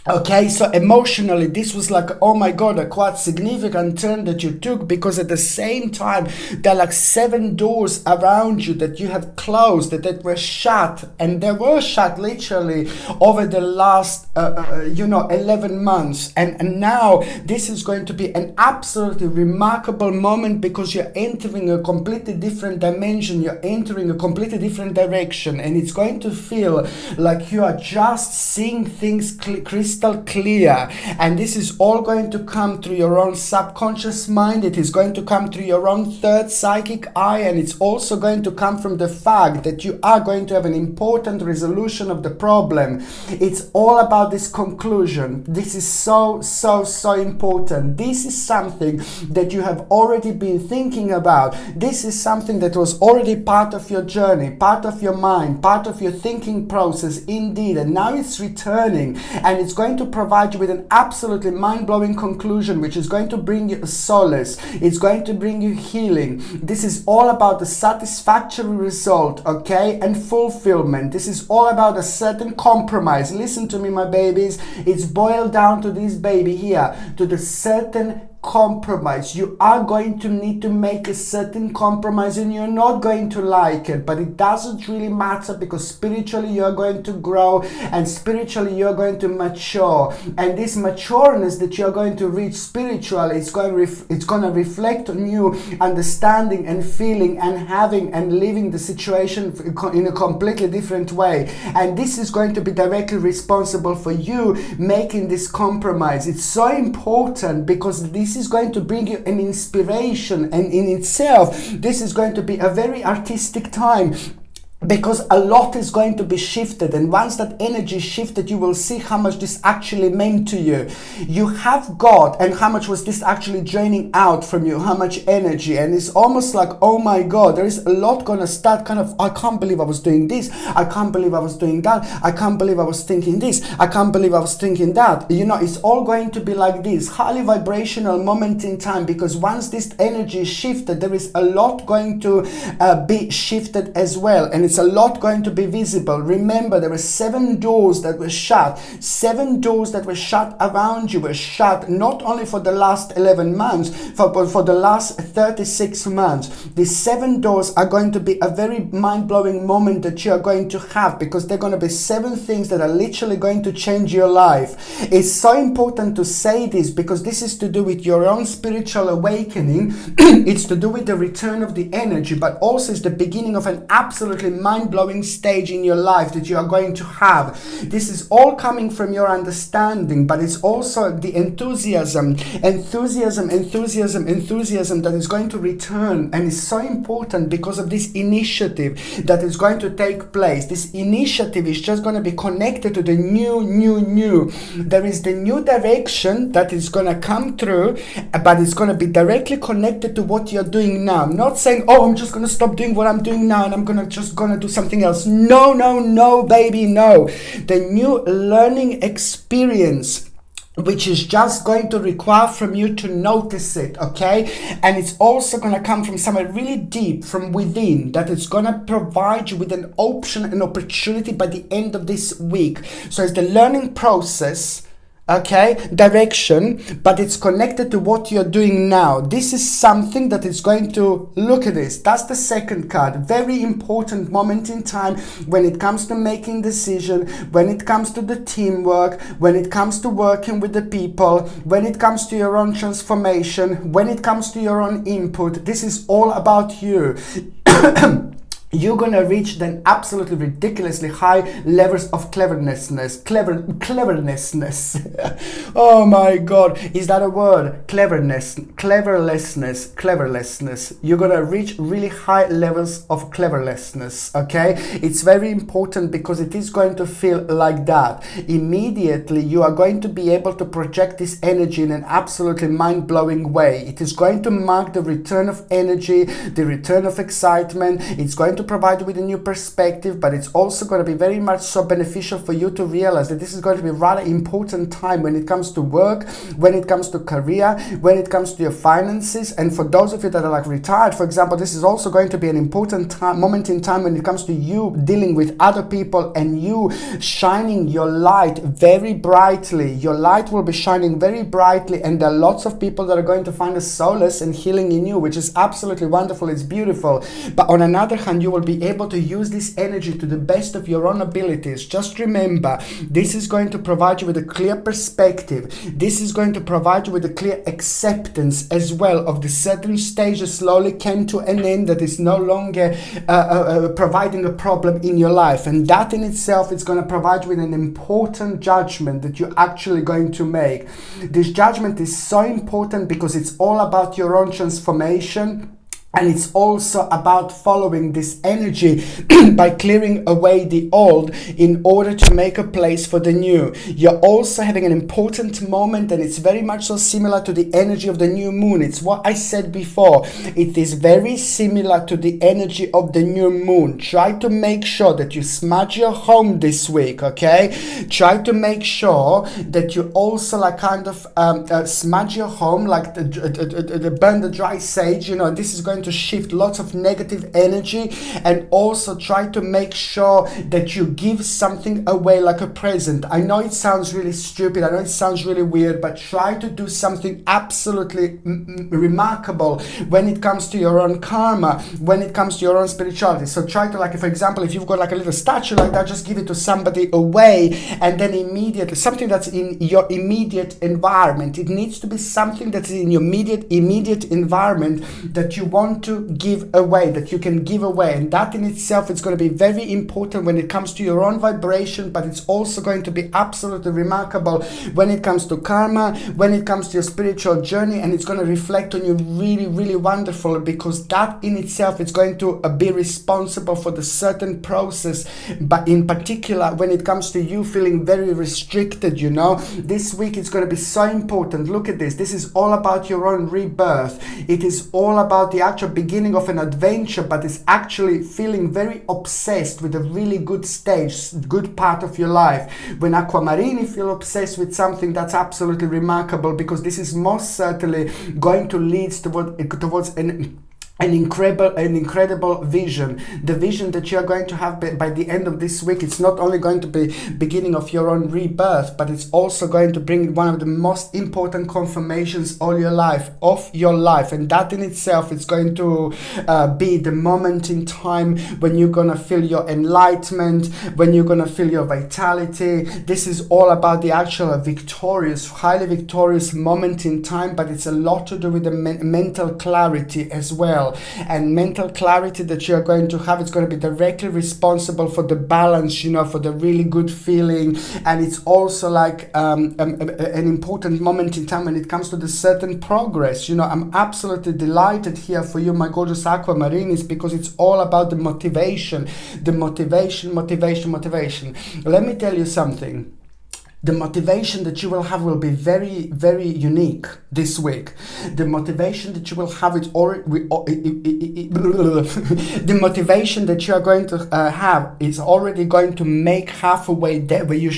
Okay, so emotionally, this was like, oh my God, a quite significant turn that you took, because at the same time, there are like 7 doors around you that you have closed, that were shut, and they were shut literally over the last, 11 months. And now this is going to be an absolutely remarkable moment because you're entering a completely different dimension, you're entering a completely different direction, and it's going to feel like you are just seeing things crystal clear. And this is all going to come through your own subconscious mind. It is going to come through your own third psychic eye, and it's also going to come from the fact that you are going to have an important resolution of the problem. It's all about this conclusion. This is so important. This is something that you have already been thinking about. This is something that was already part of your journey, part of your mind, part of your thinking process indeed, and now it's returning, and it's going to provide you with an absolutely mind-blowing conclusion, which is going to bring you solace. It's going to bring you healing. This is all about the satisfactory result, okay, and fulfillment. This is all about a certain compromise. Listen to me, my babies. It's boiled down to this baby here, to the certain compromise. You are going to need to make a certain compromise, and you're not going to like it, but it doesn't really matter, because spiritually you're going to grow, and spiritually you're going to mature, and this matureness that you're going to reach spiritually, it's going to reflect on you understanding and feeling and having and living the situation in a completely different way. And this is going to be directly responsible for you making this compromise. It's so important because this is going to bring you an inspiration, and in itself this is going to be a very artistic time, because a lot is going to be shifted, and once that energy is shifted, you will see how much this actually meant to you. You have got, and how much was this actually draining out from you, how much energy, and it's almost like, oh my God, there is a lot gonna start kind of, I can't believe I was doing this, I can't believe I was doing that, I can't believe I was thinking this, I can't believe I was thinking that. It's all going to be like this, highly vibrational moment in time, because once this energy is shifted, there is a lot going to be shifted as well, and it's a lot going to be visible. Remember, there were 7 doors that were shut. 7 doors that were shut around you were shut not only for the last 11 months, but for the last 36 months. These 7 doors are going to be a very mind-blowing moment that you are going to have, because they're going to be 7 things that are literally going to change your life. It's so important to say this because this is to do with your own spiritual awakening. It's to do with the return of the energy, but also it's the beginning of an absolutely mind-blowing stage in your life that you are going to have. This is all coming from your understanding, but it's also the enthusiasm that is going to return, and it's so important because of this initiative that is going to take place. This initiative is just going to be connected to the new. There is the new direction that is going to come through, but it's going to be directly connected to what you're doing now. I'm not saying, oh, I'm just going to stop doing what I'm doing now and I'm going to do something else. No, baby, no. The new learning experience, which is just going to require from you to notice it, okay? And it's also going to come from somewhere really deep from within, that it's going to provide you with an option, an opportunity by the end of this week. So it's the learning process, okay, direction, but it's connected to what you're doing now. This is something that is going to, look at this, that's the second card. Very important moment in time when it comes to making decision, when it comes to the teamwork, when it comes to working with the people, when it comes to your own transformation, when it comes to your own input. This is all about you. You're going to reach then absolutely ridiculously high levels of cleverness. Oh my God, is that a word? Cleverlessness. You're going to reach really high levels of cleverlessness, okay? It's very important because it is going to feel like that. Immediately, you are going to be able to project this energy in an absolutely mind-blowing way. It is going to mark the return of energy, the return of excitement. It's going to provide you with a new perspective, but it's also going to be very much so beneficial for you to realize that this is going to be a rather important time when it comes to work, when it comes to career, when it comes to your finances. And for those of you that are like retired, for example, this is also going to be an important moment in time when it comes to you dealing with other people and you shining your light very brightly. Your light will be shining very brightly, and there are lots of people that are going to find a solace and healing in you, which is absolutely wonderful. It's beautiful. But on another hand, you will be able to use this energy to the best of your own abilities. Just remember, this is going to provide you with a clear perspective. This is going to provide you with a clear acceptance as well of the certain stages slowly came to an end, that is no longer providing a problem in your life. And that in itself is going to provide you with an important judgment that you're actually going to make. This judgment is so important because it's all about your own transformation. And it's also about following this energy by clearing away the old in order to make a place for the new. You're also having an important moment, and it's very much so similar to the energy of the new moon. It's what I said before. It is very similar to the energy of the new moon. Try to make sure that you smudge your home this week, okay? Try to make sure that you also like kind of smudge your home, like burn the dry sage. You know, this is going to shift lots of negative energy. And also try to make sure that you give something away like a present. I know it sounds really stupid, I know it sounds really weird, but try to do something absolutely remarkable when it comes to your own karma, when it comes to your own spirituality. So try to, like, for example, if you've got like a little statue like that, just give it to somebody away, and then immediately something that's in your immediate environment. It needs to be something that's in your immediate environment that you want to give away, that you can give away. And that in itself is going to be very important when it comes to your own vibration, but it's also going to be absolutely remarkable when it comes to karma, when it comes to your spiritual journey, and it's going to reflect on you really, really wonderful, because that in itself is going to be responsible for the certain process. But in particular, when it comes to you feeling very restricted, you know, this week it's going to be so important. Look at this. This is all about your own rebirth. It is all about the actual beginning of an adventure, but it's actually feeling very obsessed with a really good stage, good part of your life. When Aquamarini feel obsessed with something, that's absolutely remarkable, because this is most certainly going to lead towards an an incredible vision. The vision that you are going to have by the end of this week, it's not only going to be beginning of your own rebirth, but it's also going to bring one of the most important confirmations of your life, and that in itself is going to be the moment in time when you're gonna feel your enlightenment, when you're gonna feel your vitality. This is all about the actual highly victorious moment in time, but it's a lot to do with the mental clarity as well. And mental clarity that you're going to have, it's going to be directly responsible for the balance, for the really good feeling. And it's also like an important moment in time when it comes to the certain progress. I'm absolutely delighted here for you, my gorgeous aquamarinis, because it's all about the motivation. Let me tell you something. The motivation that you will have will be very, very unique this week. The motivation that you will have the motivation that you are going to have is already going to make halfway there where you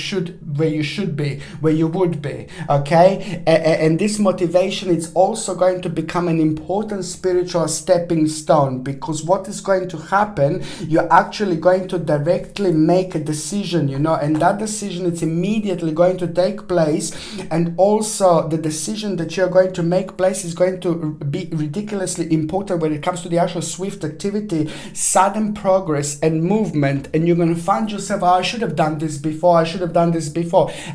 would be. Okay, and this motivation is also going to become an important spiritual stepping stone, because what is going to happen, you're actually going to directly make a decision, and that decision is immediately going to take place. And also the decision that you're going to make place is going to be ridiculously important when it comes to the actual swift activity, sudden progress and movement. And you're going to find yourself, I should have done this before,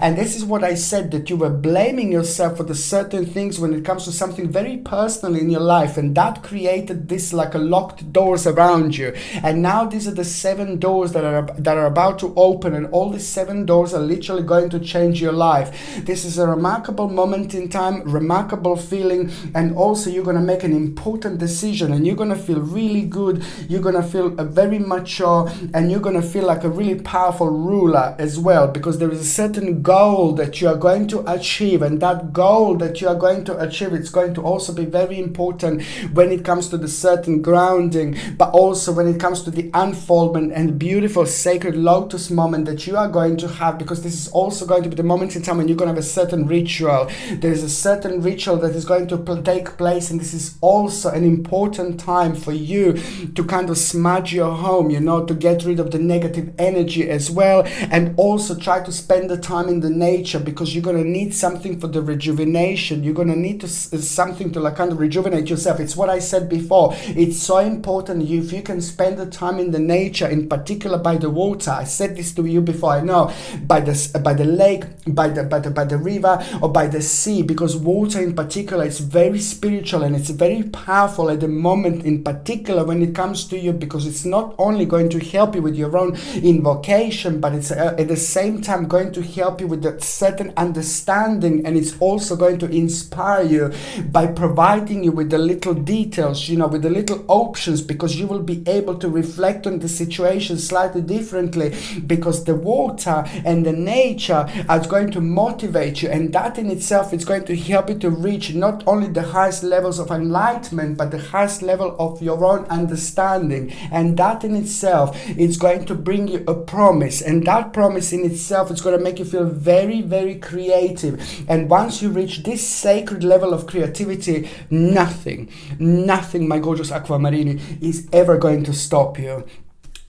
and this is what I said, that you were blaming yourself for the certain things when it comes to something very personal in your life, and that created this like a locked doors around you. And now these are the 7 doors that are about to open, and all these 7 doors are literally going to change your life. This is a remarkable moment in time, remarkable feeling, and also you're going to make an important decision, and you're going to feel really good, you're going to feel very mature, and you're going to feel like a really powerful ruler as well, because there is a certain goal that you are going to achieve, and that goal that you are going to achieve, it's going to also be very important when it comes to the certain grounding, but also when it comes to the unfoldment and the beautiful sacred lotus moment that you are going to have, because this is also going to be the moment in time when you're going to have a certain ritual. There is a certain ritual that is going to take place, and this is also an important time for you to kind of smudge your home, to get rid of the negative energy as well, and also try to spend the time in the nature, because you're going to need something for the rejuvenation. You're going to need something to like kind of rejuvenate yourself. It's what I said before. It's so important if you can spend the time in the nature, in particular by the water. I said this to you before. I know by the lake, by the river, or by the sea, because water in particular is very spiritual and it's very powerful at the moment, in particular when it comes to you, because it's not only going to help you with your own invocation, but it's at the same time going to help you with a certain understanding, and it's also going to inspire you by providing you with the little details, with the little options, because you will be able to reflect on the situation slightly differently, because the water and the nature are going to motivate you, and that in itself is going to help you to reach not only the highest levels of enlightenment, but the highest level of your own understanding. And that in itself is going to bring you a promise, and that promise in itself is going to make you feel very, very creative. And once you reach this sacred level of creativity, nothing, my gorgeous aquamarini, is ever going to stop you.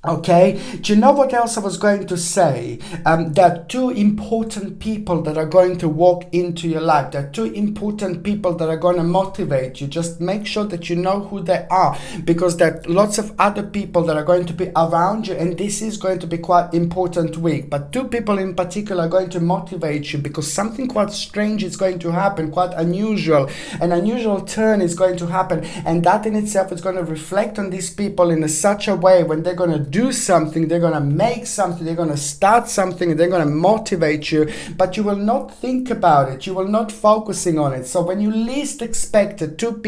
Okay, do you know what else I was going to say? There are 2 important people that are going to walk into your life. There are 2 important people that are going to motivate you. Just make sure that you know who they are, because there are lots of other people that are going to be around you, and this is going to be quite important week. But 2 people in particular are going to motivate you, because something quite strange is going to happen, quite unusual. An unusual turn is going to happen, and that in itself is going to reflect on these people in such a way when they're going to do something, they're going to make something, they're going to start something, and they're going to motivate you, but you will not think about it, you will not focusing on it. So when you least expect it, 2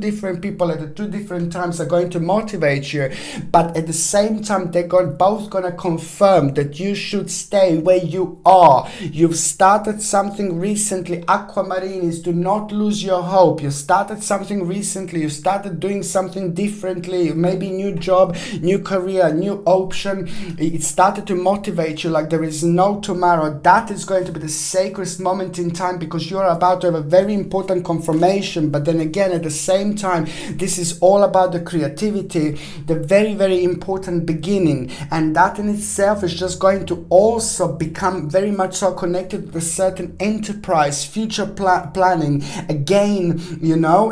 different people at 2 different times are going to motivate you, but at the same time they're both going to confirm that you should stay where you are. You've started something recently, aquamarinis, do not lose your hope. You started something recently, you started doing something differently, maybe new job, new career, new option. It started to motivate you like there is no tomorrow. That is going to be the sacred moment in time, because you're about to have a very important confirmation. But then again, at the same time, this is all about the creativity, the very, very important beginning. And that in itself is just going to also become very much so connected with a certain enterprise, future planning again,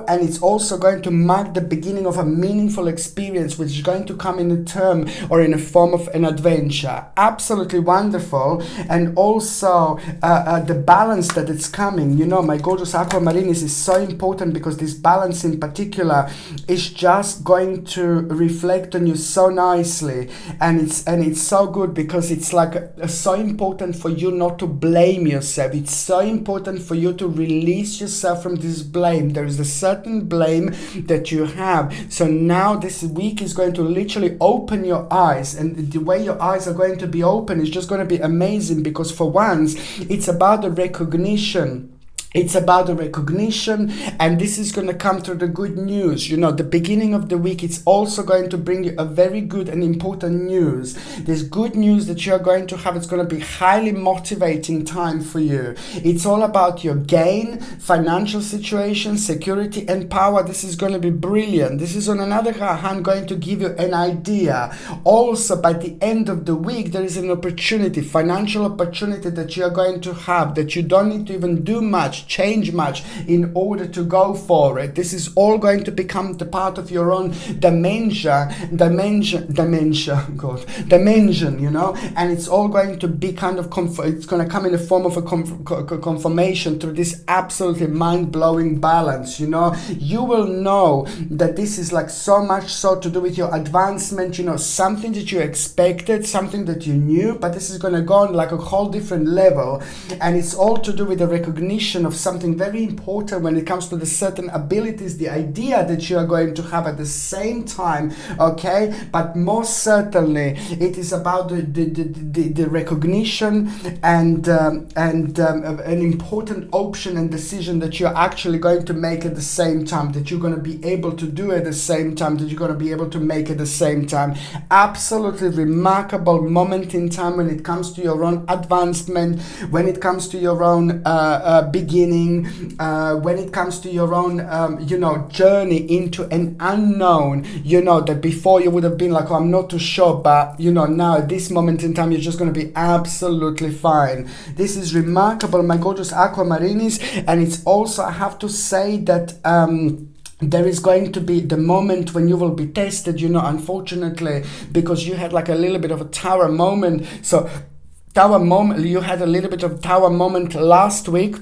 and it's also going to mark the beginning of a meaningful experience, which is going to come in a term or in a form of an adventure. Absolutely wonderful. And also the balance that it's coming, my gorgeous Aquamarinis, is so important, because this balance in particular is just going to reflect on you so nicely. And it's so good, because it's like so important for you not to blame yourself. It's so important for you to release yourself from this blame. There is a certain blame that you have. So now this week is going to literally open your eyes, and the way your eyes are going to be open is just going to be amazing, because for once it's about the recognition. It's about the recognition, and this is going to come through the good news. The beginning of the week, it's also going to bring you a very good and important news. This good news that you're going to have, it's going to be highly motivating time for you. It's all about your gain, financial situation, security, and power. This is going to be brilliant. This is on another hand going to give you an idea. Also, by the end of the week, there is an opportunity, financial opportunity that you're going to have, that you don't need to even do much, change much in order to go for it. This is all going to become the part of your own dimension, and it's all going to be kind of it's going to come in the form of a confirmation through this absolutely mind-blowing balance. You will know that this is like so much so to do with your advancement, something that you expected, something that you knew, but this is going to go on like a whole different level, and it's all to do with the recognition of something very important when it comes to the certain abilities, the idea that you are going to have at the same time, okay? But most certainly it is about the recognition and an important option and decision that you're actually going to make at the same time, that you're going to be able to do at the same time, that you're going to be able to make at the same time. Absolutely remarkable moment in time when it comes to your own advancement, when it comes to your own beginning, when it comes to your own journey into an unknown, that before you would have been like, oh, I'm not too sure, but now at this moment in time you're just going to be absolutely fine. This is remarkable, my gorgeous Aquamarinis. And it's also, I have to say that there is going to be the moment when you will be tested, unfortunately, because you had like a little bit of a tower moment. So you had a little bit of tower moment last week.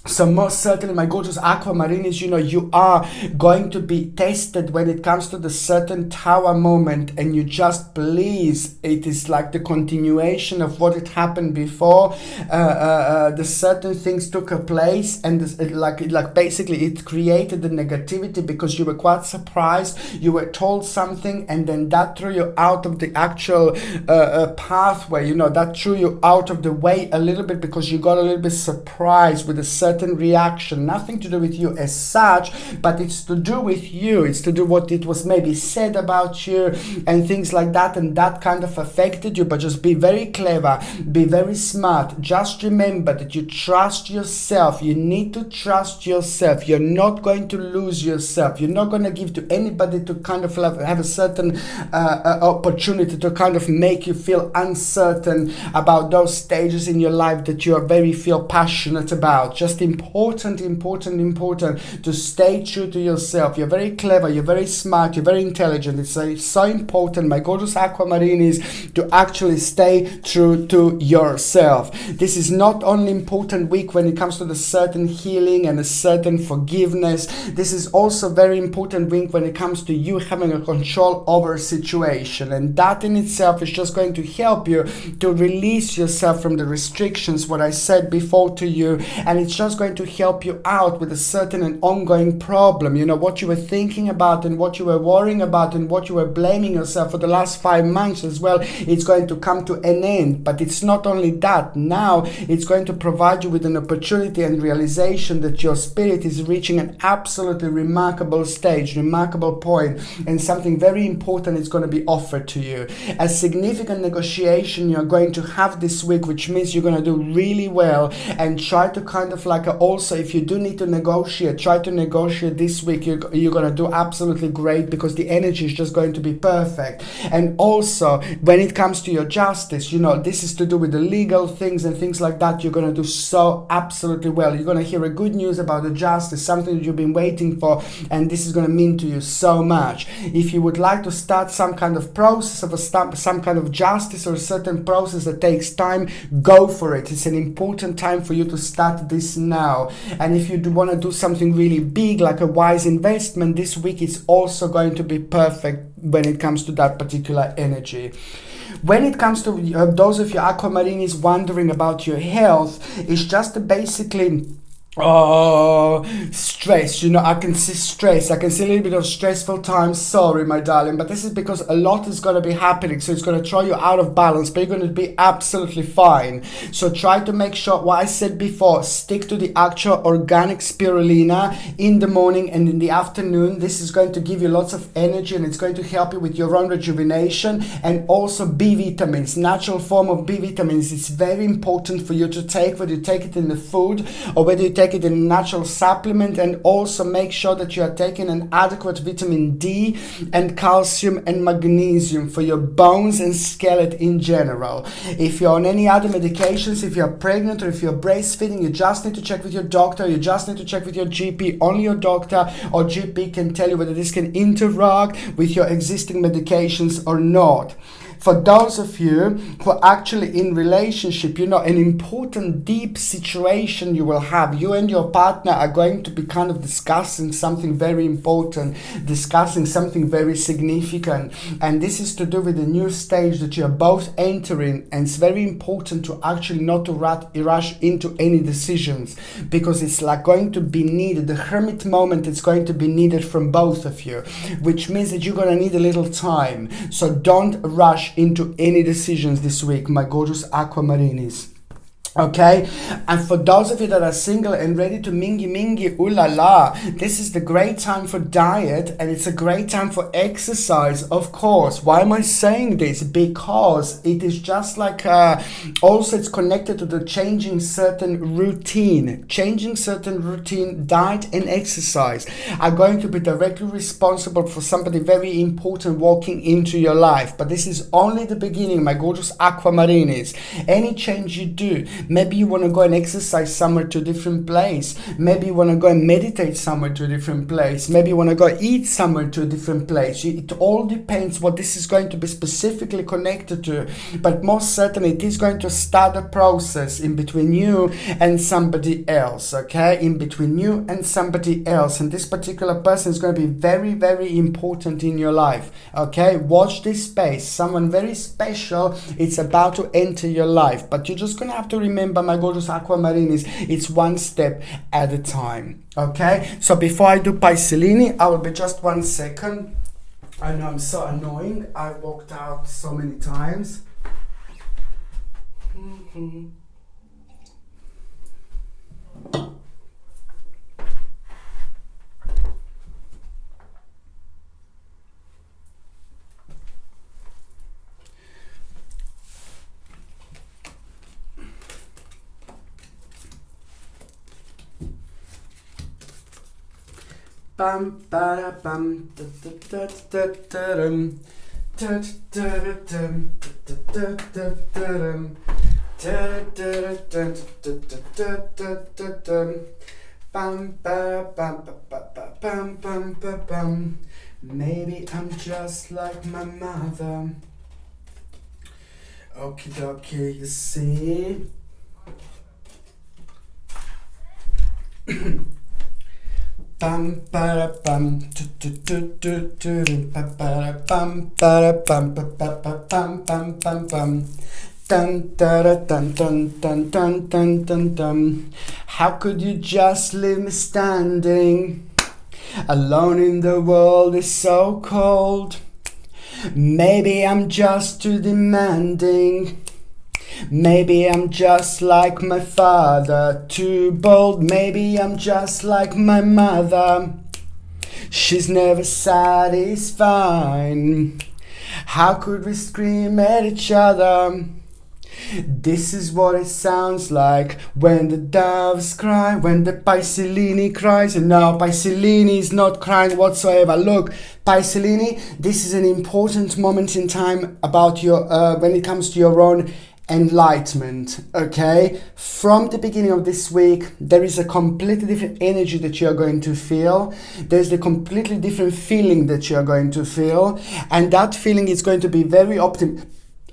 So most certainly, my gorgeous Aquamarinis, you are going to be tested when it comes to the certain tower moment, and you just please, it is like the continuation of what had happened before. The certain things took a place, and like basically it created the negativity because you were quite surprised. You were told something, and then that threw you out of the actual pathway. That threw you out of the way a little bit because you got a little bit surprised with a certain reaction. Nothing to do with you as such, but it's to do with you. It's to do what it was maybe said about you and things like that, and that kind of affected you. But just be very clever, be very smart. Just remember that you trust yourself. You need to trust yourself. You're not going to lose yourself. You're not going to give to anybody to kind of have a certain opportunity to kind of make you feel uncertain about those stages in your life that you are feel passionate about. Just important to stay true to yourself. You're very clever, you're very smart, you're very intelligent. It's so important, my gorgeous Aquamarinis, to actually stay true to yourself. This is not only important week when it comes to the certain healing and a certain forgiveness. This is also very important week when it comes to you having a control over a situation, and that in itself is just going to help you to release yourself from the restrictions, what I said before to you, and it's it's just going to help you out with a certain and ongoing problem. You know, what you were thinking about and what you were worrying about and what you were blaming yourself for the last 5 months as well, it's going to come to an end. But it's not only that. Now it's going to provide you with an opportunity and realization that your spirit is reaching an absolutely remarkable stage, remarkable point, and something very important is going to be offered to you. A significant negotiation you're going to have this week, which means you're going to do really well. And try to kind of like also, if you do need to negotiate, try to negotiate this week. You're going to do absolutely great, because the energy is just going to be perfect. And also when it comes to your justice, you know, this is to do with the legal things and things like that. You're going to do so absolutely well. You're going to hear a good news about the justice, something that you've been waiting for, and this is going to mean to you so much. If you would like to start some kind of process of some kind of justice or a certain process that takes time, go for it. It's an important time for you to start this now. And if you do want to do something really big, like a wise investment, this week is also going to be perfect when it comes to that particular energy. When it comes to those of you aquamarinis wondering about your health, it's just basically stress. You know, I can see stress. I can see a little bit of stressful times. Sorry, my darling, but this is because a lot is going to be happening, so it's going to throw you out of balance, but you're going to be absolutely fine. So try to make sure, what I said before, stick to the actual organic spirulina in the morning and in the afternoon. This is going to give you lots of energy, and it's going to help you with your own rejuvenation. And also B vitamins, natural form of B vitamins. It's very important for you to take, whether you take it in the food or whether you take it in a natural supplement. And also make sure that you are taking an adequate vitamin D and calcium and magnesium for your bones and skeleton in general. If you're on any other medications, if you're pregnant or if you're breastfeeding, you just need to check with your doctor. You just need to check with your GP. Only your doctor or GP can tell you whether this can interact with your existing medications or not. For those of you who are actually in relationship, you know, an important deep situation you will have. You and your partner are going to be kind of discussing something very important, discussing something very significant. And this is to do with the new stage that you're both entering. And it's very important to actually not to rush into any decisions, because it's like going to be needed. The hermit moment is going to be needed from both of you, which means that you're going to need a little time. So don't rush into any decisions this week, my gorgeous aquamarinis. Okay, and for those of you that are single and ready to mingy, ooh la la, this is the great time for diet, and it's a great time for exercise, of course. Why am I saying this? Because it is just like, also it's connected to the changing certain routine. Diet and exercise are going to be directly responsible for somebody very important walking into your life. But this is only the beginning, my gorgeous aquamarinis. Any change you do, maybe you want to go and exercise somewhere to a different place. Maybe you want to go and meditate somewhere to a different place. Maybe you want to go eat somewhere to a different place. It all depends what this is going to be specifically connected to. But most certainly it is going to start a process in between you and somebody else, okay? In between you and somebody else. And this particular person is going to be very, very important in your life, okay? Watch this space. Someone very special, it's about to enter your life. But you're just going to have to remember, my gorgeous aquamarinis, it's one step at a time, okay? So before I do Piscelini, I will be just 1 second. I know I'm so annoying. I walked out so many times. Bam ba bam da da da da dum da da da dum da da da dum da da da da da dum bam ba bam ba ba bam bam ba bam. Maybe I'm just like my mother. Okie dokie, you see. Bam ba bam do do do do do ba ba bam ba bam ba ba bam bam bam bam Dun, da, da, dun, dun, dun, dun, dun, dun, dun. How could you just leave me standing alone in the world is so cold? Maybe I'm just too demanding. Maybe I'm just like my father, too bold. Maybe I'm just like my mother. She's never satisfied. How could we scream at each other? This is what it sounds like when the doves cry, when the Paisilini cries. And now Paisilini is not crying whatsoever. Look, Paisilini, this is an important moment in time about your when it comes to your own enlightenment. Okay, from the beginning of this week there is a completely different energy that you are going to feel. There's a completely different feeling that you are going to feel, and that feeling is going to be very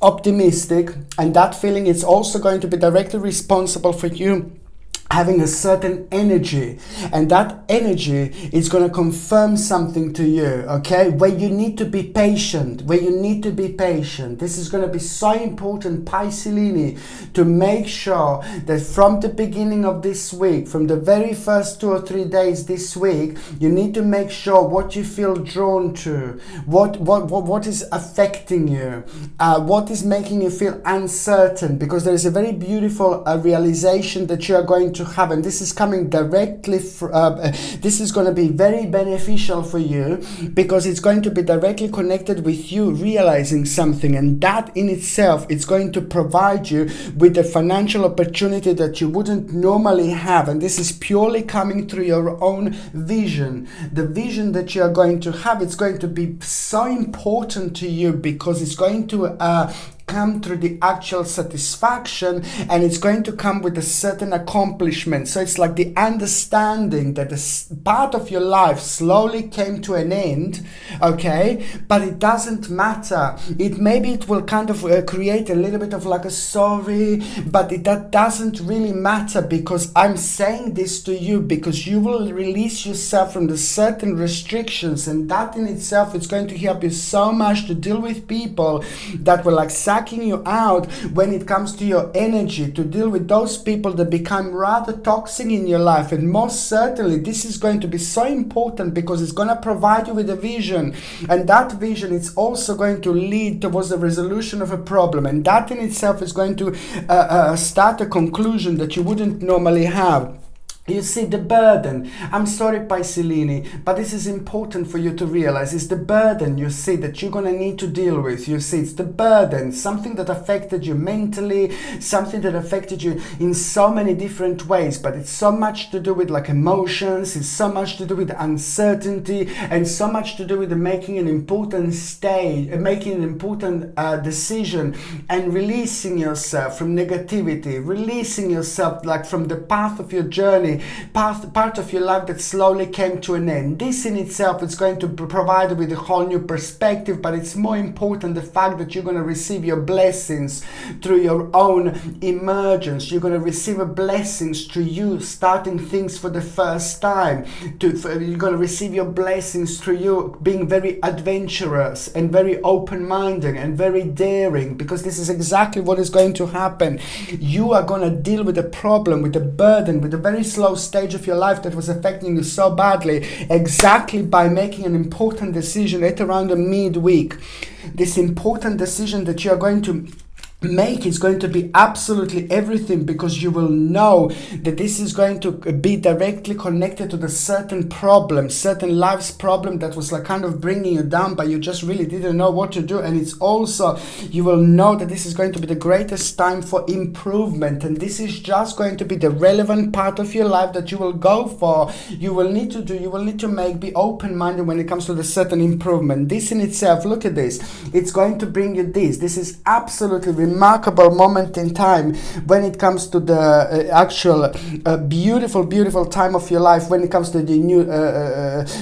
optimistic, and that feeling is also going to be directly responsible for you having a certain energy, and that energy is going to confirm something to you, okay, where you need to be patient, This is going to be so important, Paisilini, to make sure that from the beginning of this week, from the very first 2 or 3 days this week, you need to make sure what you feel drawn to, what is affecting you, what is making you feel uncertain, because there is a very beautiful realization that you are going to have, and this is coming directly this is going to be very beneficial for you, because it's going to be directly connected with you realizing something, and that in itself is going to provide you with a financial opportunity that you wouldn't normally have, and this is purely coming through your own vision. The vision that you are going to have, it's going to be so important to you, because it's going to come through the actual satisfaction, and it's going to come with a certain accomplishment. So it's like the understanding that this part of your life slowly came to an end, okay, but it doesn't matter. Maybe it will kind of create a little bit of like a sorry, but that doesn't really matter, because I'm saying this to you because you will release yourself from the certain restrictions, and that in itself is going to help you so much to deal with people that were like sucking you out when it comes to your energy, to deal with those people that become rather toxic in your life. And most certainly this is going to be so important, because it's going to provide you with a vision, and that vision is also going to lead towards the resolution of a problem, and that in itself is going to start a conclusion that you wouldn't normally have. You see, the burden, I'm sorry Paisilini, but this is important for you to realize, it's the burden, you see, that you're going to need to deal with. You see, it's the burden, something that affected you mentally, something that affected you in so many different ways, but it's so much to do with like emotions, it's so much to do with uncertainty, and so much to do with making an important decision, and releasing yourself from negativity, releasing yourself like from the path of your journey, part of your life that slowly came to an end. This in itself is going to provide you with a whole new perspective, but it's more important the fact that you're going to receive your blessings through your own emergence. You're going to receive blessings through you starting things for the first time. You're going to receive your blessings through you being very adventurous and very open-minded and very daring, because this is exactly what is going to happen. You are going to deal with a problem, with a burden, with a very slow stage of your life that was affecting you so badly, exactly by making an important decision at around the midweek. This important decision that you are going to make is going to be absolutely everything, because you will know that this is going to be directly connected to the certain life's problem that was like kind of bringing you down, but you just really didn't know what to do. And it's also, you will know that this is going to be the greatest time for improvement, and this is just going to be the relevant part of your life that you will go for. You will need to be open-minded when it comes to the certain improvement. This in itself, look at this, it's going to bring you this is absolutely remarkable moment in time when it comes to the actual beautiful time of your life, when it comes to the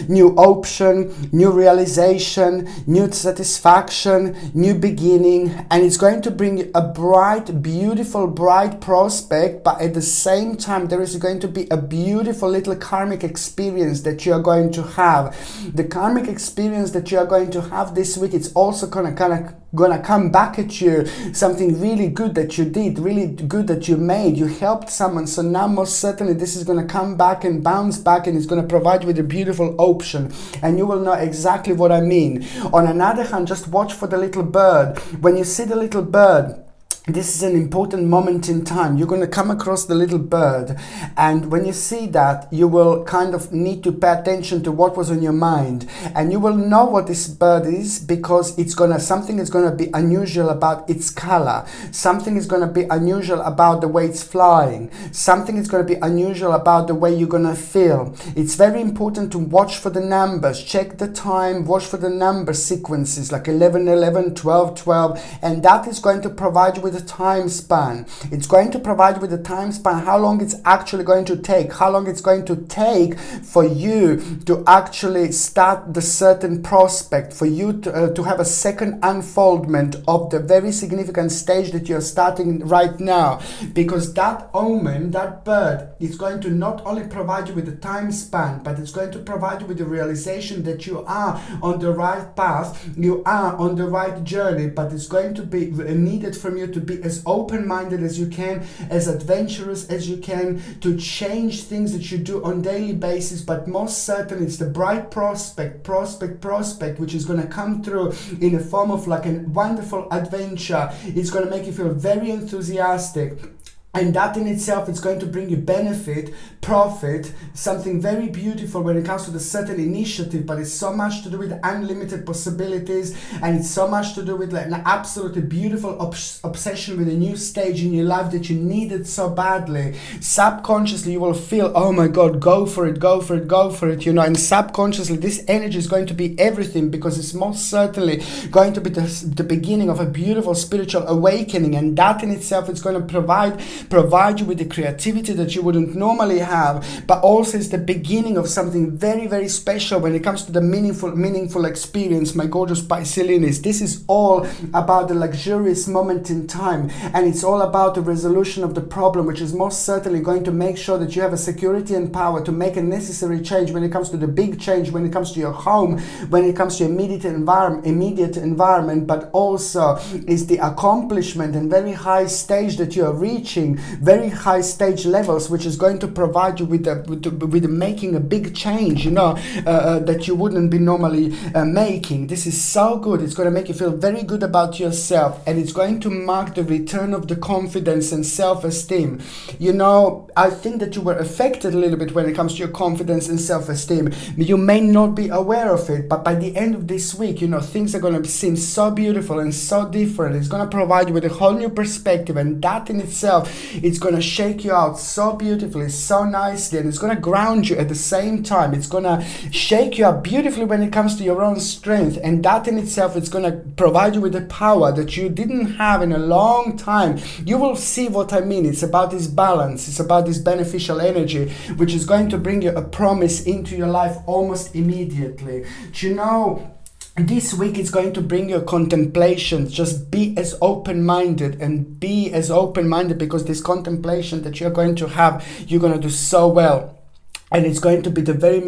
new option, new realization, new satisfaction, new beginning, and it's going to bring a bright, beautiful, bright prospect, but at the same time there is going to be a beautiful little karmic experience that you are going to have. The karmic experience that you are going to have this week, it's also going to kind of gonna come back at you, something really good that you did, really good that you made, you helped someone. So now most certainly this is gonna come back and bounce back, and it's gonna provide you with a beautiful option, and you will know exactly what I mean. On another hand, just watch for the little bird. When you see the little bird, this is an important moment in time. You're going to come across the little bird, and when you see that, you will kind of need to pay attention to what was on your mind, and you will know what this bird is, because something is going to be unusual about its color. Something is going to be unusual about the way it's flying. Something is going to be unusual about the way you're going to feel. It's very important to watch for the numbers, check the time, watch for the number sequences like 11, 11, 12, 12, and that is going to provide you with a time span. It's going to provide you with a time span, how long it's actually going to take, how long it's going to take for you to actually start the certain prospect, for you to have a second unfoldment of the very significant stage that you're starting right now. Because that omen, that bird, is going to not only provide you with a time span, but it's going to provide you with the realization that you are on the right path, you are on the right journey, but it's going to be needed from you to be as open-minded as you can, as adventurous as you can, to change things that you do on daily basis. But most certainly it's the bright prospect, which is going to come through in a form of like a wonderful adventure. It's going to make you feel very enthusiastic. And that in itself is going to bring you benefit, profit, something very beautiful when it comes to the certain initiative, but it's so much to do with unlimited possibilities, and it's so much to do with like an absolutely beautiful obsession with a new stage in your life that you needed so badly. Subconsciously you will feel, oh my God, go for it, and subconsciously this energy is going to be everything, because it's most certainly going to be the beginning of a beautiful spiritual awakening, and that in itself is going to provide you with the creativity that you wouldn't normally have, but also it's the beginning of something very, very special when it comes to the meaningful experience, my gorgeous Piscelinis. This is all about the luxurious moment in time, and it's all about the resolution of the problem, which is most certainly going to make sure that you have a security and power to make a necessary change when it comes to the big change, when it comes to your home, when it comes to your immediate environment, but also is the accomplishment and very high stage that you are reaching, very high stage levels, which is going to provide you with making a big change, that you wouldn't be normally making. This is so good. It's going to make you feel very good about yourself, and it's going to mark the return of the confidence and self-esteem. I think that you were affected a little bit when it comes to your confidence and self-esteem. You may not be aware of it, but by the end of this week, things are going to seem so beautiful and so different. It's going to provide you with a whole new perspective, and that in itself, it's going to shake you out so beautifully, so nicely, and it's going to ground you at the same time. It's going to shake you up beautifully when it comes to your own strength, and that in itself is going to provide you with the power that you didn't have in a long time. You will see what I mean. It's about this balance. It's about this beneficial energy, which is going to bring you a promise into your life almost immediately. This week is going to bring you contemplation. Just be as open-minded because this contemplation that you're going to have, you're going to do so well. And it's going to be the very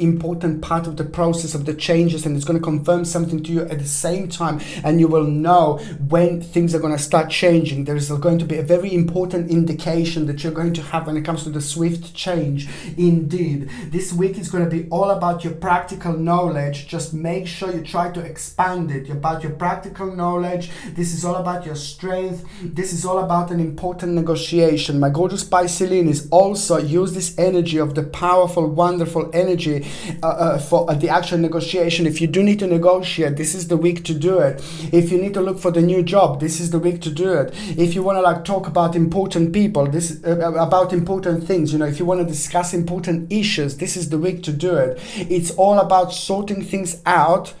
important part of the process of the changes, and it's going to confirm something to you at the same time, and you will know when things are going to start changing. There is going to be a very important indication that you're going to have when it comes to the swift change. Indeed, this week is going to be all about your practical knowledge. Just make sure you try to expand it about your practical knowledge. This is all about your strength. This is all about an important negotiation. My gorgeous Piscelinis, also use this energy of the powerful, wonderful energy for the actual negotiation. If you do need to negotiate, this is the week to do it. If you need to look for the new job, this is the week to do it. If you want to talk about important people, about important things, if you want to discuss important issues, this is the week to do it. It's all about sorting things out,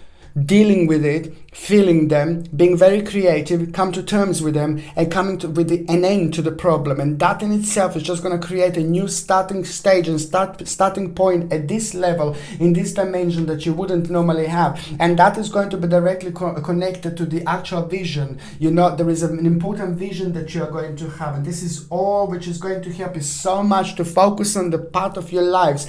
dealing with it, feeling them, being very creative, come to terms with them, and coming with an end to the problem. And that in itself is just going to create a new starting stage and starting point at this level, in this dimension that you wouldn't normally have. And that is going to be directly connected to the actual vision. There is an important vision that you are going to have, and this is all which is going to help you so much to focus on the part of your life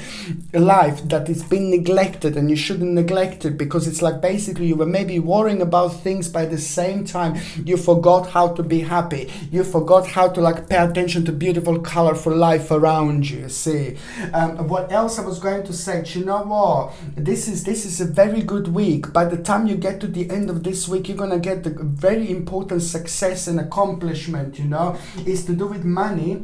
that is being neglected, and you shouldn't neglect it, because it's like basically you were maybe worrying worrying about things, but at the same time you forgot how to be happy. You forgot how to like pay attention to beautiful colorful life around you. See, what else I was going to say? Do you know what, this is a very good week. By the time you get to the end of this week, you're gonna get the very important success and accomplishment, you know. It's to do with money,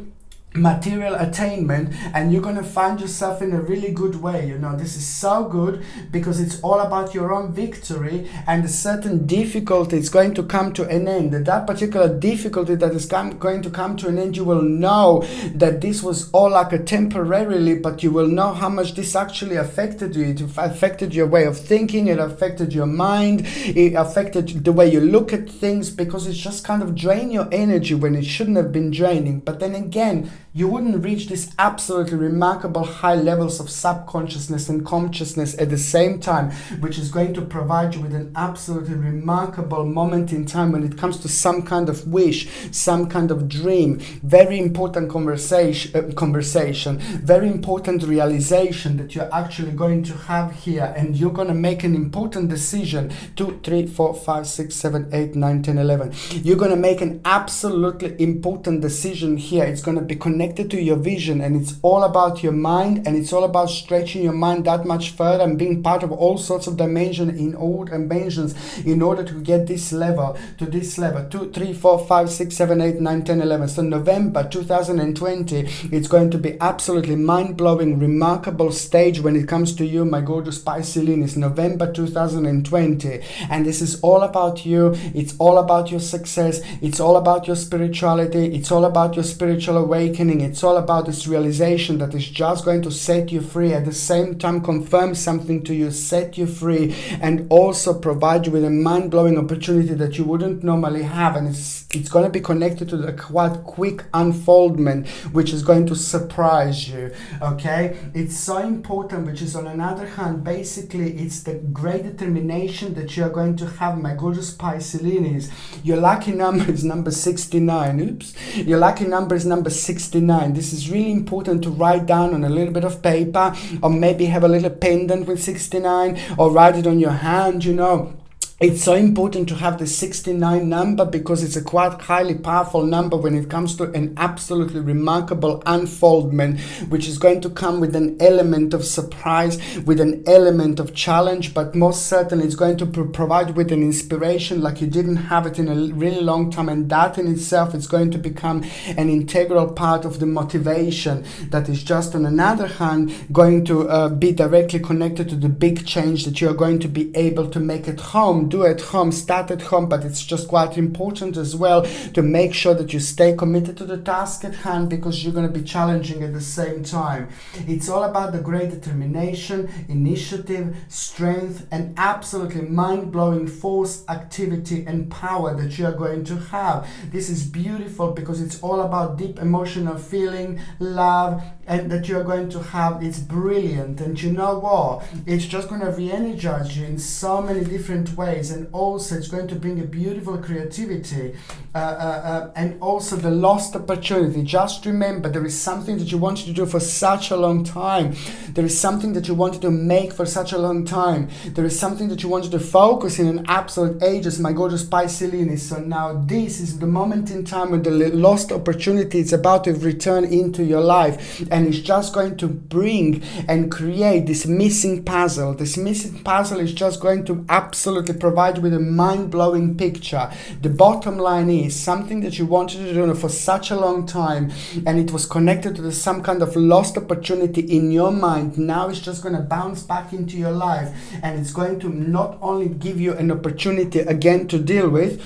material attainment, and you're going to find yourself in a really good way. You know, this is so good because it's all about your own victory, and a certain difficulty is going to come to an end. That particular difficulty that is going to come to an end, you will know that this was all like a temporarily, but you will know how much this actually affected you. It affected your way of thinking, it affected your mind, it affected the way you look at things, because it's just kind of drain your energy when it shouldn't have been draining. But then again, you wouldn't reach this absolutely remarkable high levels of subconsciousness and consciousness at the same time, which is going to provide you with an absolutely remarkable moment in time when it comes to some kind of wish, some kind of dream. Very important conversation, very important realization that you're actually going to have here, and you're going to make an important decision. 2, 3, 4, 5, 6, 7, 8, 9, 10, 11. You're going to make an absolutely important decision here. It's going to be connected to your vision, and it's all about your mind, and it's all about stretching your mind that much further and being part of all sorts of dimensions in order to get this level to this level. 2, 3, 4, 5, 6, 7, 8, 9, 10, 11. So November 2020, it's going to be absolutely mind-blowing, remarkable stage when it comes to you, my gorgeous Pisceans. November 2020, and this is all about you. It's all about your success. It's all about your spirituality. It's all about your spiritual awakening. It's all about this realization that is just going to set you free, at the same time confirm something to you, set you free, and also provide you with a mind-blowing opportunity that you wouldn't normally have. And it's going to be connected to the quite quick unfoldment, which is going to surprise you. Okay, it's so important, which is on another hand, basically it's the great determination that you are going to have, my gorgeous Pisceans. Your lucky number is number 69. Your lucky number is number 69. This is really important to write down on a little bit of paper, or maybe have a little pendant with 69, or write it on your hand, you know. It's so important to have the 69 number because it's a quite highly powerful number when it comes to an absolutely remarkable unfoldment, which is going to come with an element of surprise, with an element of challenge, but most certainly it's going to provide you with an inspiration like you didn't have it in a really long time, and that in itself is going to become an integral part of the motivation that is just on another hand going to be directly connected to the big change that you're going to be able to make at home. Do at home, start at home, but it's just quite important as well to make sure that you stay committed to the task at hand, because you're going to be challenging at the same time. It's all about the great determination, initiative, strength, and absolutely mind-blowing force, activity, and power that you are going to have. This is beautiful because it's all about deep emotional feeling, love, and that you are going to have. It's brilliant, and you know what? It's just going to re-energize you in so many different ways, and also it's going to bring a beautiful creativity and also the lost opportunity. Just remember, there is something that you wanted to do for such a long time. There is something that you wanted to make for such a long time. There is something that you wanted to focus in an absolute ages, my gorgeous Pisceans. So now this is the moment in time when the lost opportunity is about to return into your life, and it's just going to bring and create this missing puzzle. This missing puzzle is just going to absolutely provide you with a mind-blowing picture. The bottom line is something that you wanted to do for such a long time, and it was connected to some kind of lost opportunity in your mind. Now it's just going to bounce back into your life, and it's going to not only give you an opportunity again to deal with,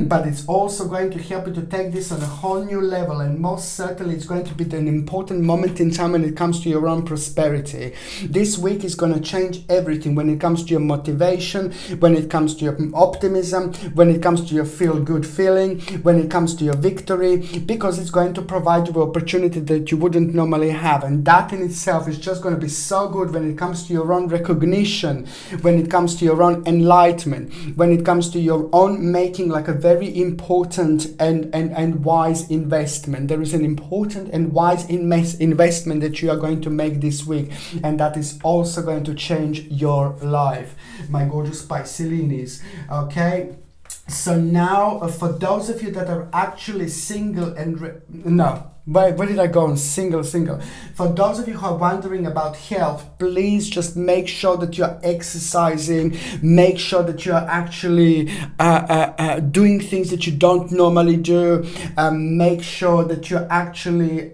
but it's also going to help you to take this on a whole new level, and most certainly it's going to be an important moment in time when it comes to your own prosperity. This week is going to change everything when it comes to your motivation, when it comes to your optimism, when it comes to your feel-good feeling, when it comes to your victory, because it's going to provide you with opportunity that you wouldn't normally have. And that in itself is just going to be so good when it comes to your own recognition, when it comes to your own enlightenment, when it comes to your own making like a very important and wise investment. There is an important and wise investment that you are going to make this week, and that is also going to change your life, my gorgeous Pisceans. Salinis. Okay. So now, for those of you that are actually single and where did I go on single? For those of you who are wondering about health, please just make sure that you're exercising. Make sure that you're actually doing things that you don't normally do. Make sure that you're actually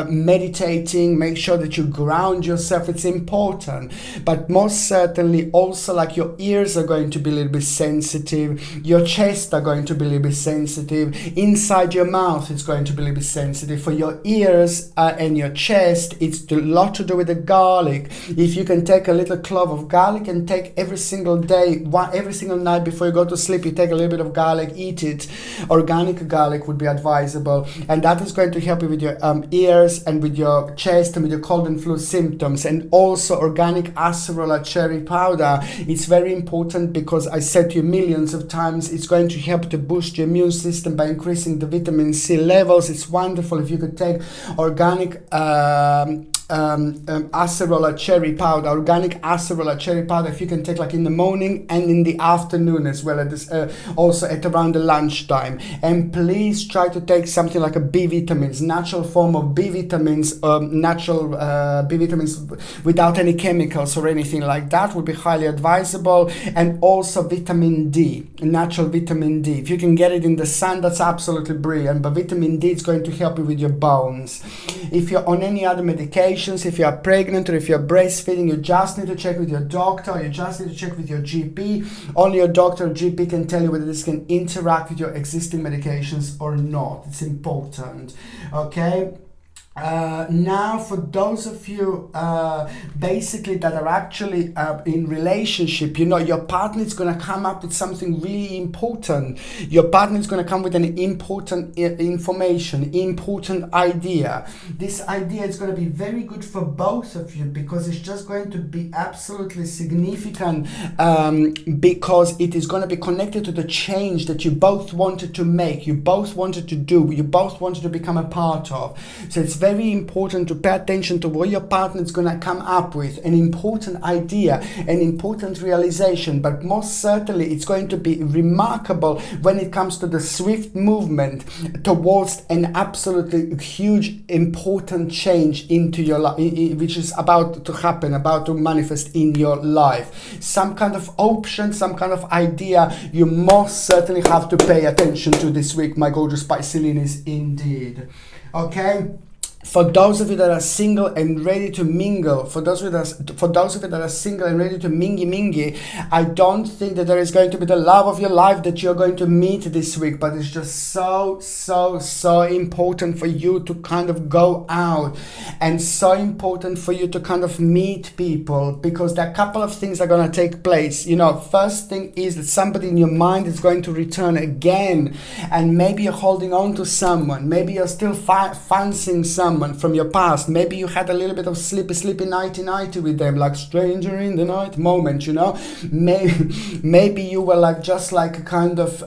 meditating. Make sure that you ground yourself. It's important. But most certainly also, like, your ears are going to be a little bit sensitive. Your chest are going to be a little bit sensitive. Inside your mouth, it's going to be a little bit sensitive. For your ears and your chest, it's a lot to do with the garlic. If you can take a little clove of garlic and take every single day, every single night before you go to sleep, you take a little bit of garlic, eat it. Organic garlic would be advisable, and that is going to help you with your ears and with your chest and with your cold and flu symptoms. And also organic acerola cherry powder. It's very important because I said to you millions of times, it's going to help to boost your immune system by increasing the vitamin C levels. It's wonderful if you could take organic acerola cherry powder, if you can take like in the morning and in the afternoon as well, also at around the lunchtime. And please try to take something like a B vitamins, natural form of B vitamins, B vitamins without any chemicals or anything like that would be highly advisable. And also vitamin D, natural vitamin D. If you can get it in the sun, that's absolutely brilliant. But vitamin D is going to help you with your bones. If you're on any other medication, if you are pregnant or if you're breastfeeding, you just need to check with your doctor, or you just need to check with your GP. Only your doctor or GP can tell you whether this can interact with your existing medications or not. It's important. Okay. Now, for those of you basically that are actually in relationship, you know, your partner is going to come up with something really important. Your partner is going to come with an important information, important idea. This idea is going to be very good for both of you because it's just going to be absolutely significant, because it is going to be connected to the change that you both wanted to make, you both wanted to do, you both wanted to become a part of. So it's very important to pay attention to what your partner is going to come up with, an important idea, an important realization, but most certainly it's going to be remarkable when it comes to the swift movement towards an absolutely huge, important change into your life, which is about to happen, about to manifest in your life. Some kind of option, some kind of idea you most certainly have to pay attention to this week, my gorgeous Piscelinis, indeed. Okay. For those of you that are single and ready to mingle, for those of you that are single and ready to mingy, I don't think that there is going to be the love of your life that you're going to meet this week, but it's just so important for you to kind of go out, and so important for you to kind of meet people, because there are a couple of things that are going to take place. You know, first thing is that somebody in your mind is going to return again, and maybe you're holding on to someone, maybe you're still fancying someone from your past. Maybe you had a little bit of sleepy nighty with them, like stranger in the night moment, you know. Maybe you were like just like a kind of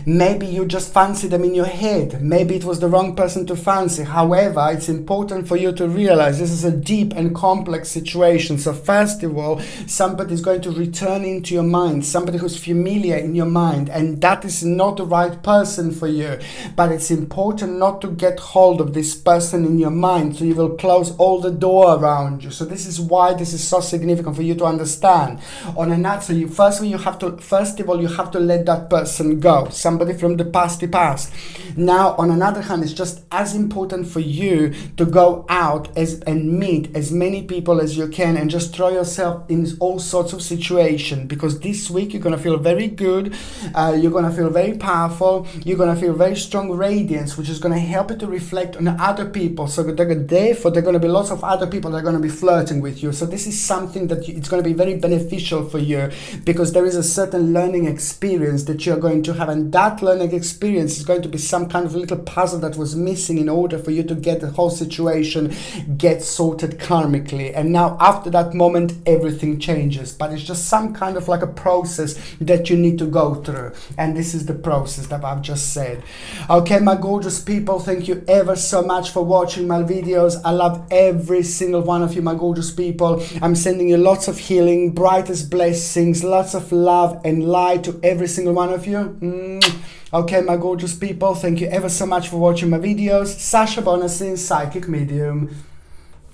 maybe you just fancy them in your head. Maybe it was the wrong person to fancy. However, it's important for you to realize this is a deep and complex situation. So first of all, somebody is going to return into your mind, somebody who's familiar in your mind, and that is not the right person for you. But it's important not to get hold of this person in your mind, so you will close all the door around you. So this is why this is so significant for you to understand. On another, so you first of all you have to let that person go. Somebody from the past. Now, on another hand, it's just as important for you to go out and meet as many people as you can, and just throw yourself in all sorts of situations, because this week you're going to feel very good, you're going to feel very powerful, you're going to feel very strong radiance, which is going to help you to reflect on other people. So therefore, there are going to be lots of other people that are going to be flirting with you. So this is something that it's going to be very beneficial for you, because there is a certain learning experience that you're going to have, and that that learning experience is going to be some kind of little puzzle that was missing in order for you to get the whole situation get sorted karmically. And now after that moment, everything changes. But it's just some kind of like a process that you need to go through. And this is the process that I've just said. Okay, my gorgeous people, thank you ever so much for watching my videos. I love every single one of you, my gorgeous people. I'm sending you lots of healing, brightest blessings, lots of love and light to every single one of you. Okay, my gorgeous people, thank you ever so much for watching my videos. Sasha Bonasin, Psychic Medium.